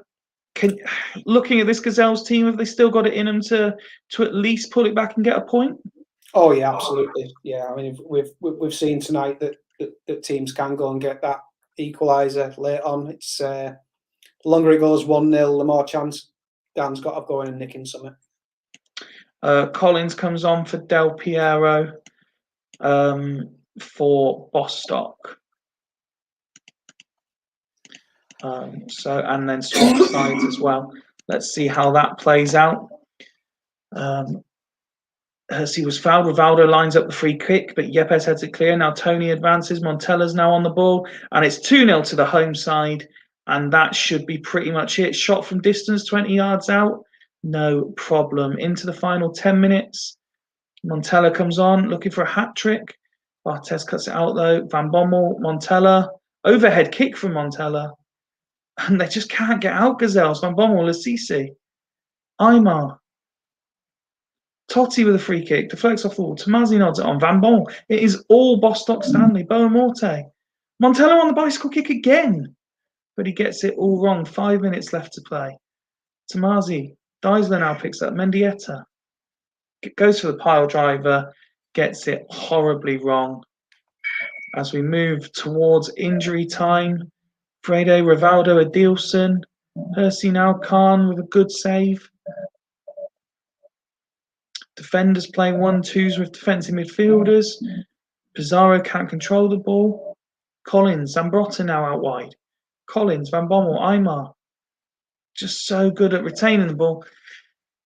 Looking at this Gazelles team, have they still got it in them to at least pull it back and get a point? Oh yeah, absolutely. Yeah, I mean we've seen tonight that teams can go and get that equaliser late on. It's the longer it goes 1-0, the more chance Dan's got of going and nicking something. Collins comes on for Del Piero for Bostock. And then swap sides as well. Let's see how that plays out. He was fouled. Rivaldo lines up the free kick, but Yepes heads it clear. Now Tony advances. Montella's now on the ball, and it's 2-0 to the home side, and that should be pretty much it. Shot from distance, 20 yards out. No problem. Into the final 10 minutes. Montella comes on, looking for a hat-trick. Barthez cuts it out, though. Van Bommel, Montella. Overhead kick from Montella. And they just can't get out, Gazelles. Van Bommel, Lassisi. Aymar. Totti with a free kick. Deflects off the wall. Tomasi nods it on. Van Bommel. It is all Bostock Stanley. Boamorte. Montella on the bicycle kick again. But he gets it all wrong. 5 minutes left to play. Tomasi. Deisler now picks up. Mendieta. Goes for the pile driver. Gets it horribly wrong. As we move towards injury time. Frede, Rivaldo, Adilson. Percy now. Khan with a good save. Defenders playing 1-2s with defensive midfielders. Pizarro can't control the ball. Collins, Zambrotta now out wide. Collins, Van Bommel, Aymar. Just so good at retaining the ball.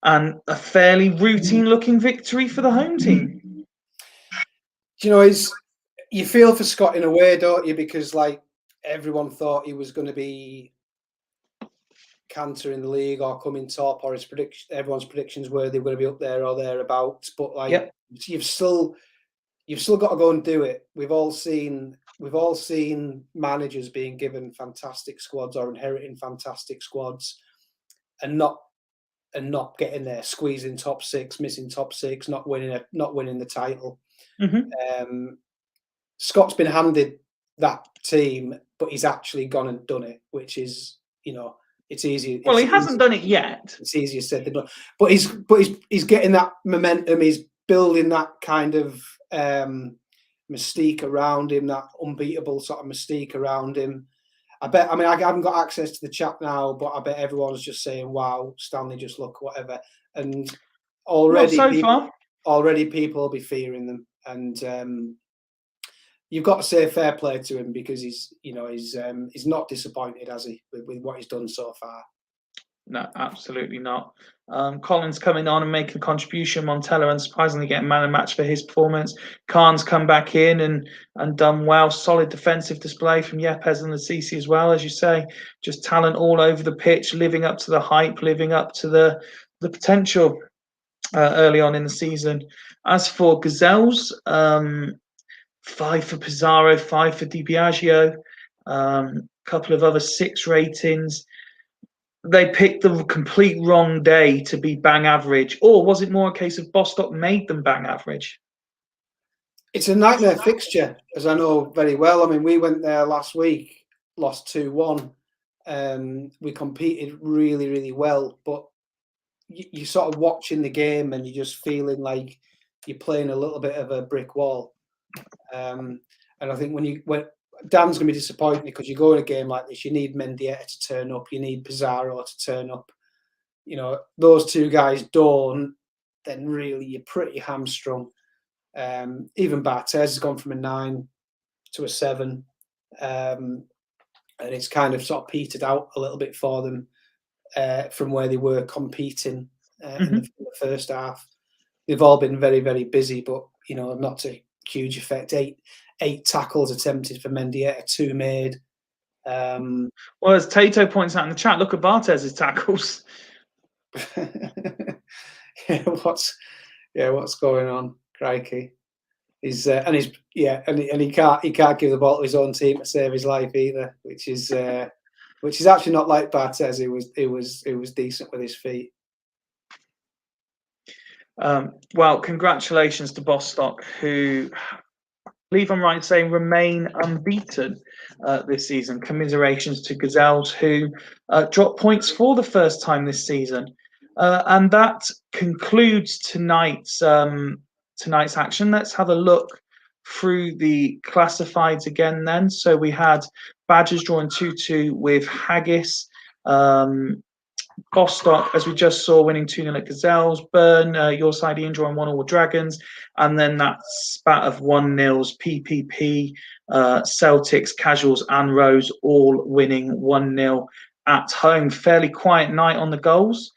And a fairly routine-looking victory for the home team. Do you know, you feel for Scott in a way, don't you? Because like everyone thought he was going to be canter in the league or coming top, or everyone's predictions were they were going to be up there or thereabouts. But like you've still got to go and do it. We've all seen managers being given fantastic squads or inheriting fantastic squads, and not getting there, squeezing top six, missing top six, not winning the title. Mm-hmm. Scott's been handed that team, but he's actually gone and done it, which is, you know, it's easy. Well, he hasn't done it yet. It's easier said than done. But he's getting that momentum. He's building that kind of mystique around him, that unbeatable sort of mystique around him. I haven't got access to the chat now, but I bet everyone's just saying, "Wow, Stanley, just look, whatever." And already, already people will be fearing them. And you've got to say fair play to him, because he's not disappointed, has he, with what he's done so far? No, absolutely not. Collins coming on and making a contribution. Montella unsurprisingly getting man of the match for his performance. Khan's come back in and done well. Solid defensive display from Yepes and Lassisi as well, as you say. Just talent all over the pitch, living up to the hype, living up to the potential early on in the season. As for Gazelles, 5 for Pizarro, 5 for Di Biagio, couple of other 6 ratings. They picked the complete wrong day to be bang average, or was it more a case of Bostock made them bang average? It's a nightmare fixture, as I know very well. I mean, we went there last week, lost 2-1. We competed really, really well, but you're sort of watching the game and you're just feeling like you're playing a little bit of a brick wall. And I think when Dan's going to be disappointed, because you go in a game like this, you need Mendieta to turn up, you need Pizarro to turn up. You know, those two guys don't, then really you're pretty hamstrung. Even Barthez has gone from a 9 to a 7, and it's kind of sort of petered out a little bit for them from where they were competing in the first half. They've all been very, very busy, but you know, not to huge effect. 8 tackles attempted for Mendieta, 2 made. Well, as Tato points out in the chat, look at Bartez's tackles. What's going on? Crikey. He can't give the ball to his own team to save his life either, which is actually not like Barthez. It was decent with his feet. Well, congratulations to Bostock, who, I believe I'm right in saying, remain unbeaten this season. Commiserations to Gazelles, who dropped points for the first time this season. And that concludes tonight's action. Let's have a look through the classifieds again then. So we had Badgers drawing 2-2 with Haggis. Bostock, as we just saw, winning 2-0 at Gazelles. Burn, your side, Ian, drawing 1-1 with Dragons. And then that spat of 1-0s, PPP, Celtics, Casuals, and Rose all winning 1-0 at home. Fairly quiet night on the goals.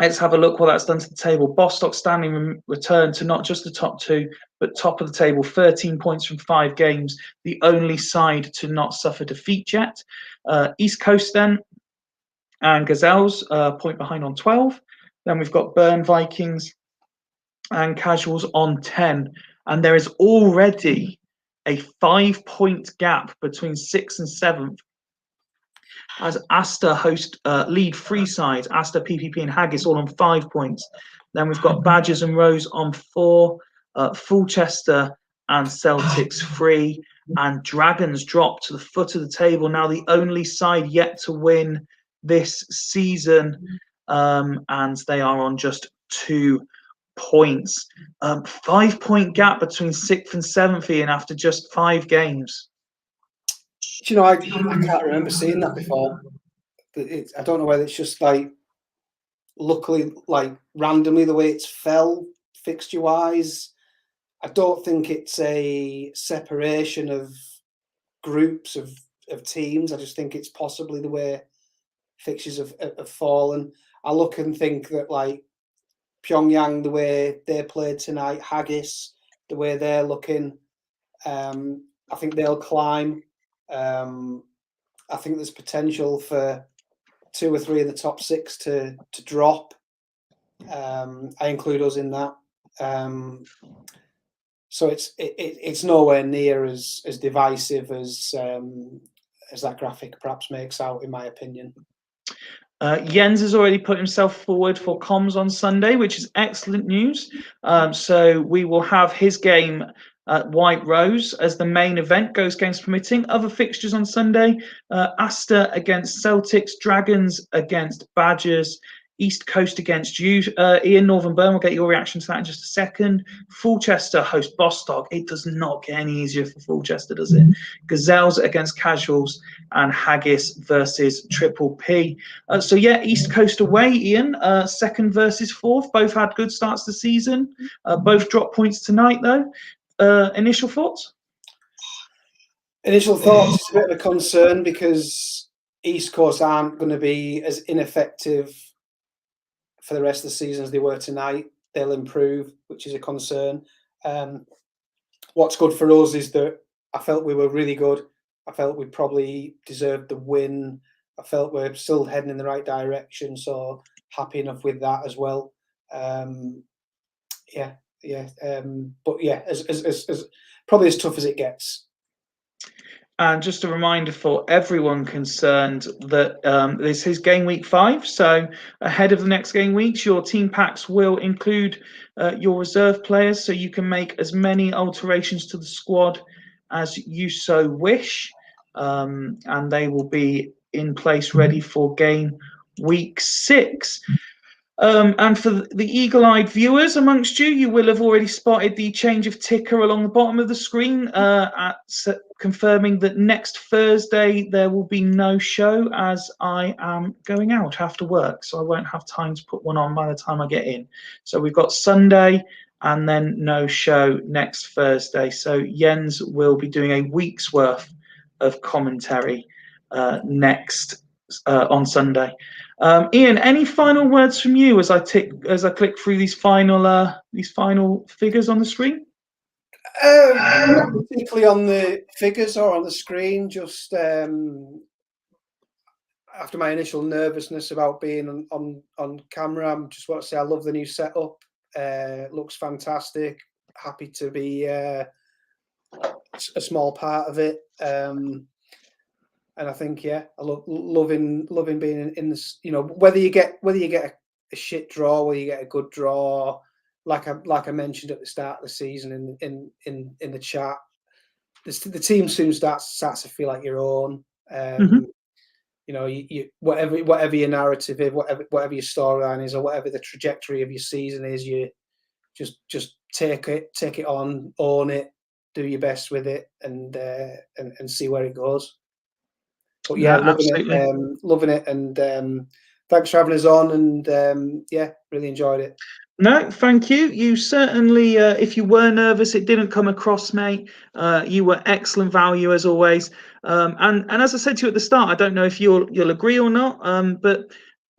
Let's have a look what that's done to the table. Bostock standing return to not just the top two, but top of the table, 13 points from 5 games, the only side to not suffer defeat yet. East Coast then, and Gazelles, point behind on 12. Then we've got Burn, Vikings, and Casuals on 10. And there is already a 5-point gap between 6th and 7th, as Asta host lead free sides, Asta, PPP, and Haggis all on 5 points. Then we've got Badgers and Rose on 4, Fulchester and Celtics 3, and Dragons drop to the foot of the table. Now the only side yet to win this season, and they are on just 2 points. 5-point gap between 6th and 7th, Ian, after just 5 games. You know, I can't remember seeing that before. I don't know whether it's just like, luckily, like randomly the way it's fell fixture wise. I don't think it's a separation of groups of teams. I just think it's possibly the way fixtures have fallen. I look and think that like Pyongyang, the way they played tonight, Haggis, the way they're looking, I think they'll climb. I think there's potential for 2 or 3 of the top 6 to drop. I include us in that. So it's nowhere near as divisive as that graphic perhaps makes out, in my opinion. Jens has already put himself forward for comms on Sunday, which is excellent news. So we will have his game at White Rose as the main event, goes games permitting. Other fixtures on Sunday, Asta against Celtics, Dragons against Badgers, East Coast against you. Ian, Northern Burn, we'll get your reaction to that in just a second. Fulchester host Bostock. It does not get any easier for Fulchester, does it? Gazelles against Casuals, and Haggis versus Triple P. So yeah, East Coast away, Ian. 2nd versus 4th. Both had good starts to the season. Both dropped points tonight, though. Initial thoughts? Initial thoughts, it's a bit of a concern because East Coast aren't going to be as ineffective for the rest of the season as they were tonight. They'll improve, which is a concern. What's good for us is that I felt we were really good. I felt we probably deserved the win. I felt we're still heading in the right direction, so happy enough with that as well. But yeah, as probably as tough as it gets. And just a reminder for everyone concerned that this is game week 5. So ahead of the next game weeks, your team packs will include your reserve players, so you can make as many alterations to the squad as you so wish. And they will be in place ready for game week 6. And for the eagle-eyed viewers amongst you, you will have already spotted the change of ticker along the bottom of the screen, confirming that next Thursday there will be no show, as I am going out after work, so I won't have time to put one on by the time I get in. So we've got Sunday and then no show next Thursday. So Jens will be doing a week's worth of commentary next on Sunday. Ian, any final words from you as I click through these final figures on the screen? Not particularly on the figures or on the screen. Just after my initial nervousness about being on camera, I just want to say I love the new setup. Looks fantastic. Happy to be a small part of it. And I think, yeah, I loving being in this. You know, whether you get a shit draw, whether you get a good draw, like I mentioned at the start of the season in the chat, the team soon starts to feel like your own. You know, you whatever your narrative is, whatever your storyline is, or whatever the trajectory of your season is, you just take it on, own it, do your best with it, and see where it goes. But yeah, No, loving it, and thanks for having us on, and yeah, really enjoyed it. No, thank you. You certainly, if you were nervous, it didn't come across, mate. You were excellent value as always. And as I said to you at the start, I don't know if you'll agree or not, but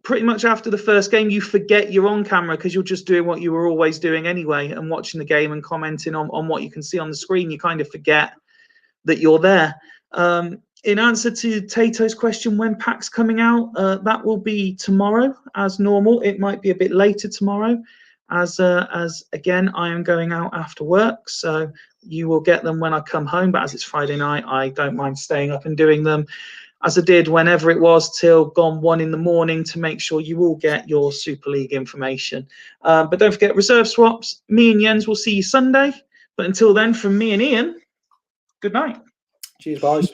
pretty much after the first game, you forget you're on camera because you're just doing what you were always doing anyway, and watching the game and commenting on what you can see on the screen. You kind of forget that you're there. In answer to Tato's question, when pack's coming out, that will be tomorrow as normal. It might be a bit later tomorrow, as again, I am going out after work, so you will get them when I come home. But as it's Friday night, I don't mind staying up and doing them, as I did whenever it was till gone 1 in the morning, to make sure you all get your Super League information. But don't forget reserve swaps. Me and Jens will see you Sunday. But until then, from me and Ian, good night. Cheers, boys.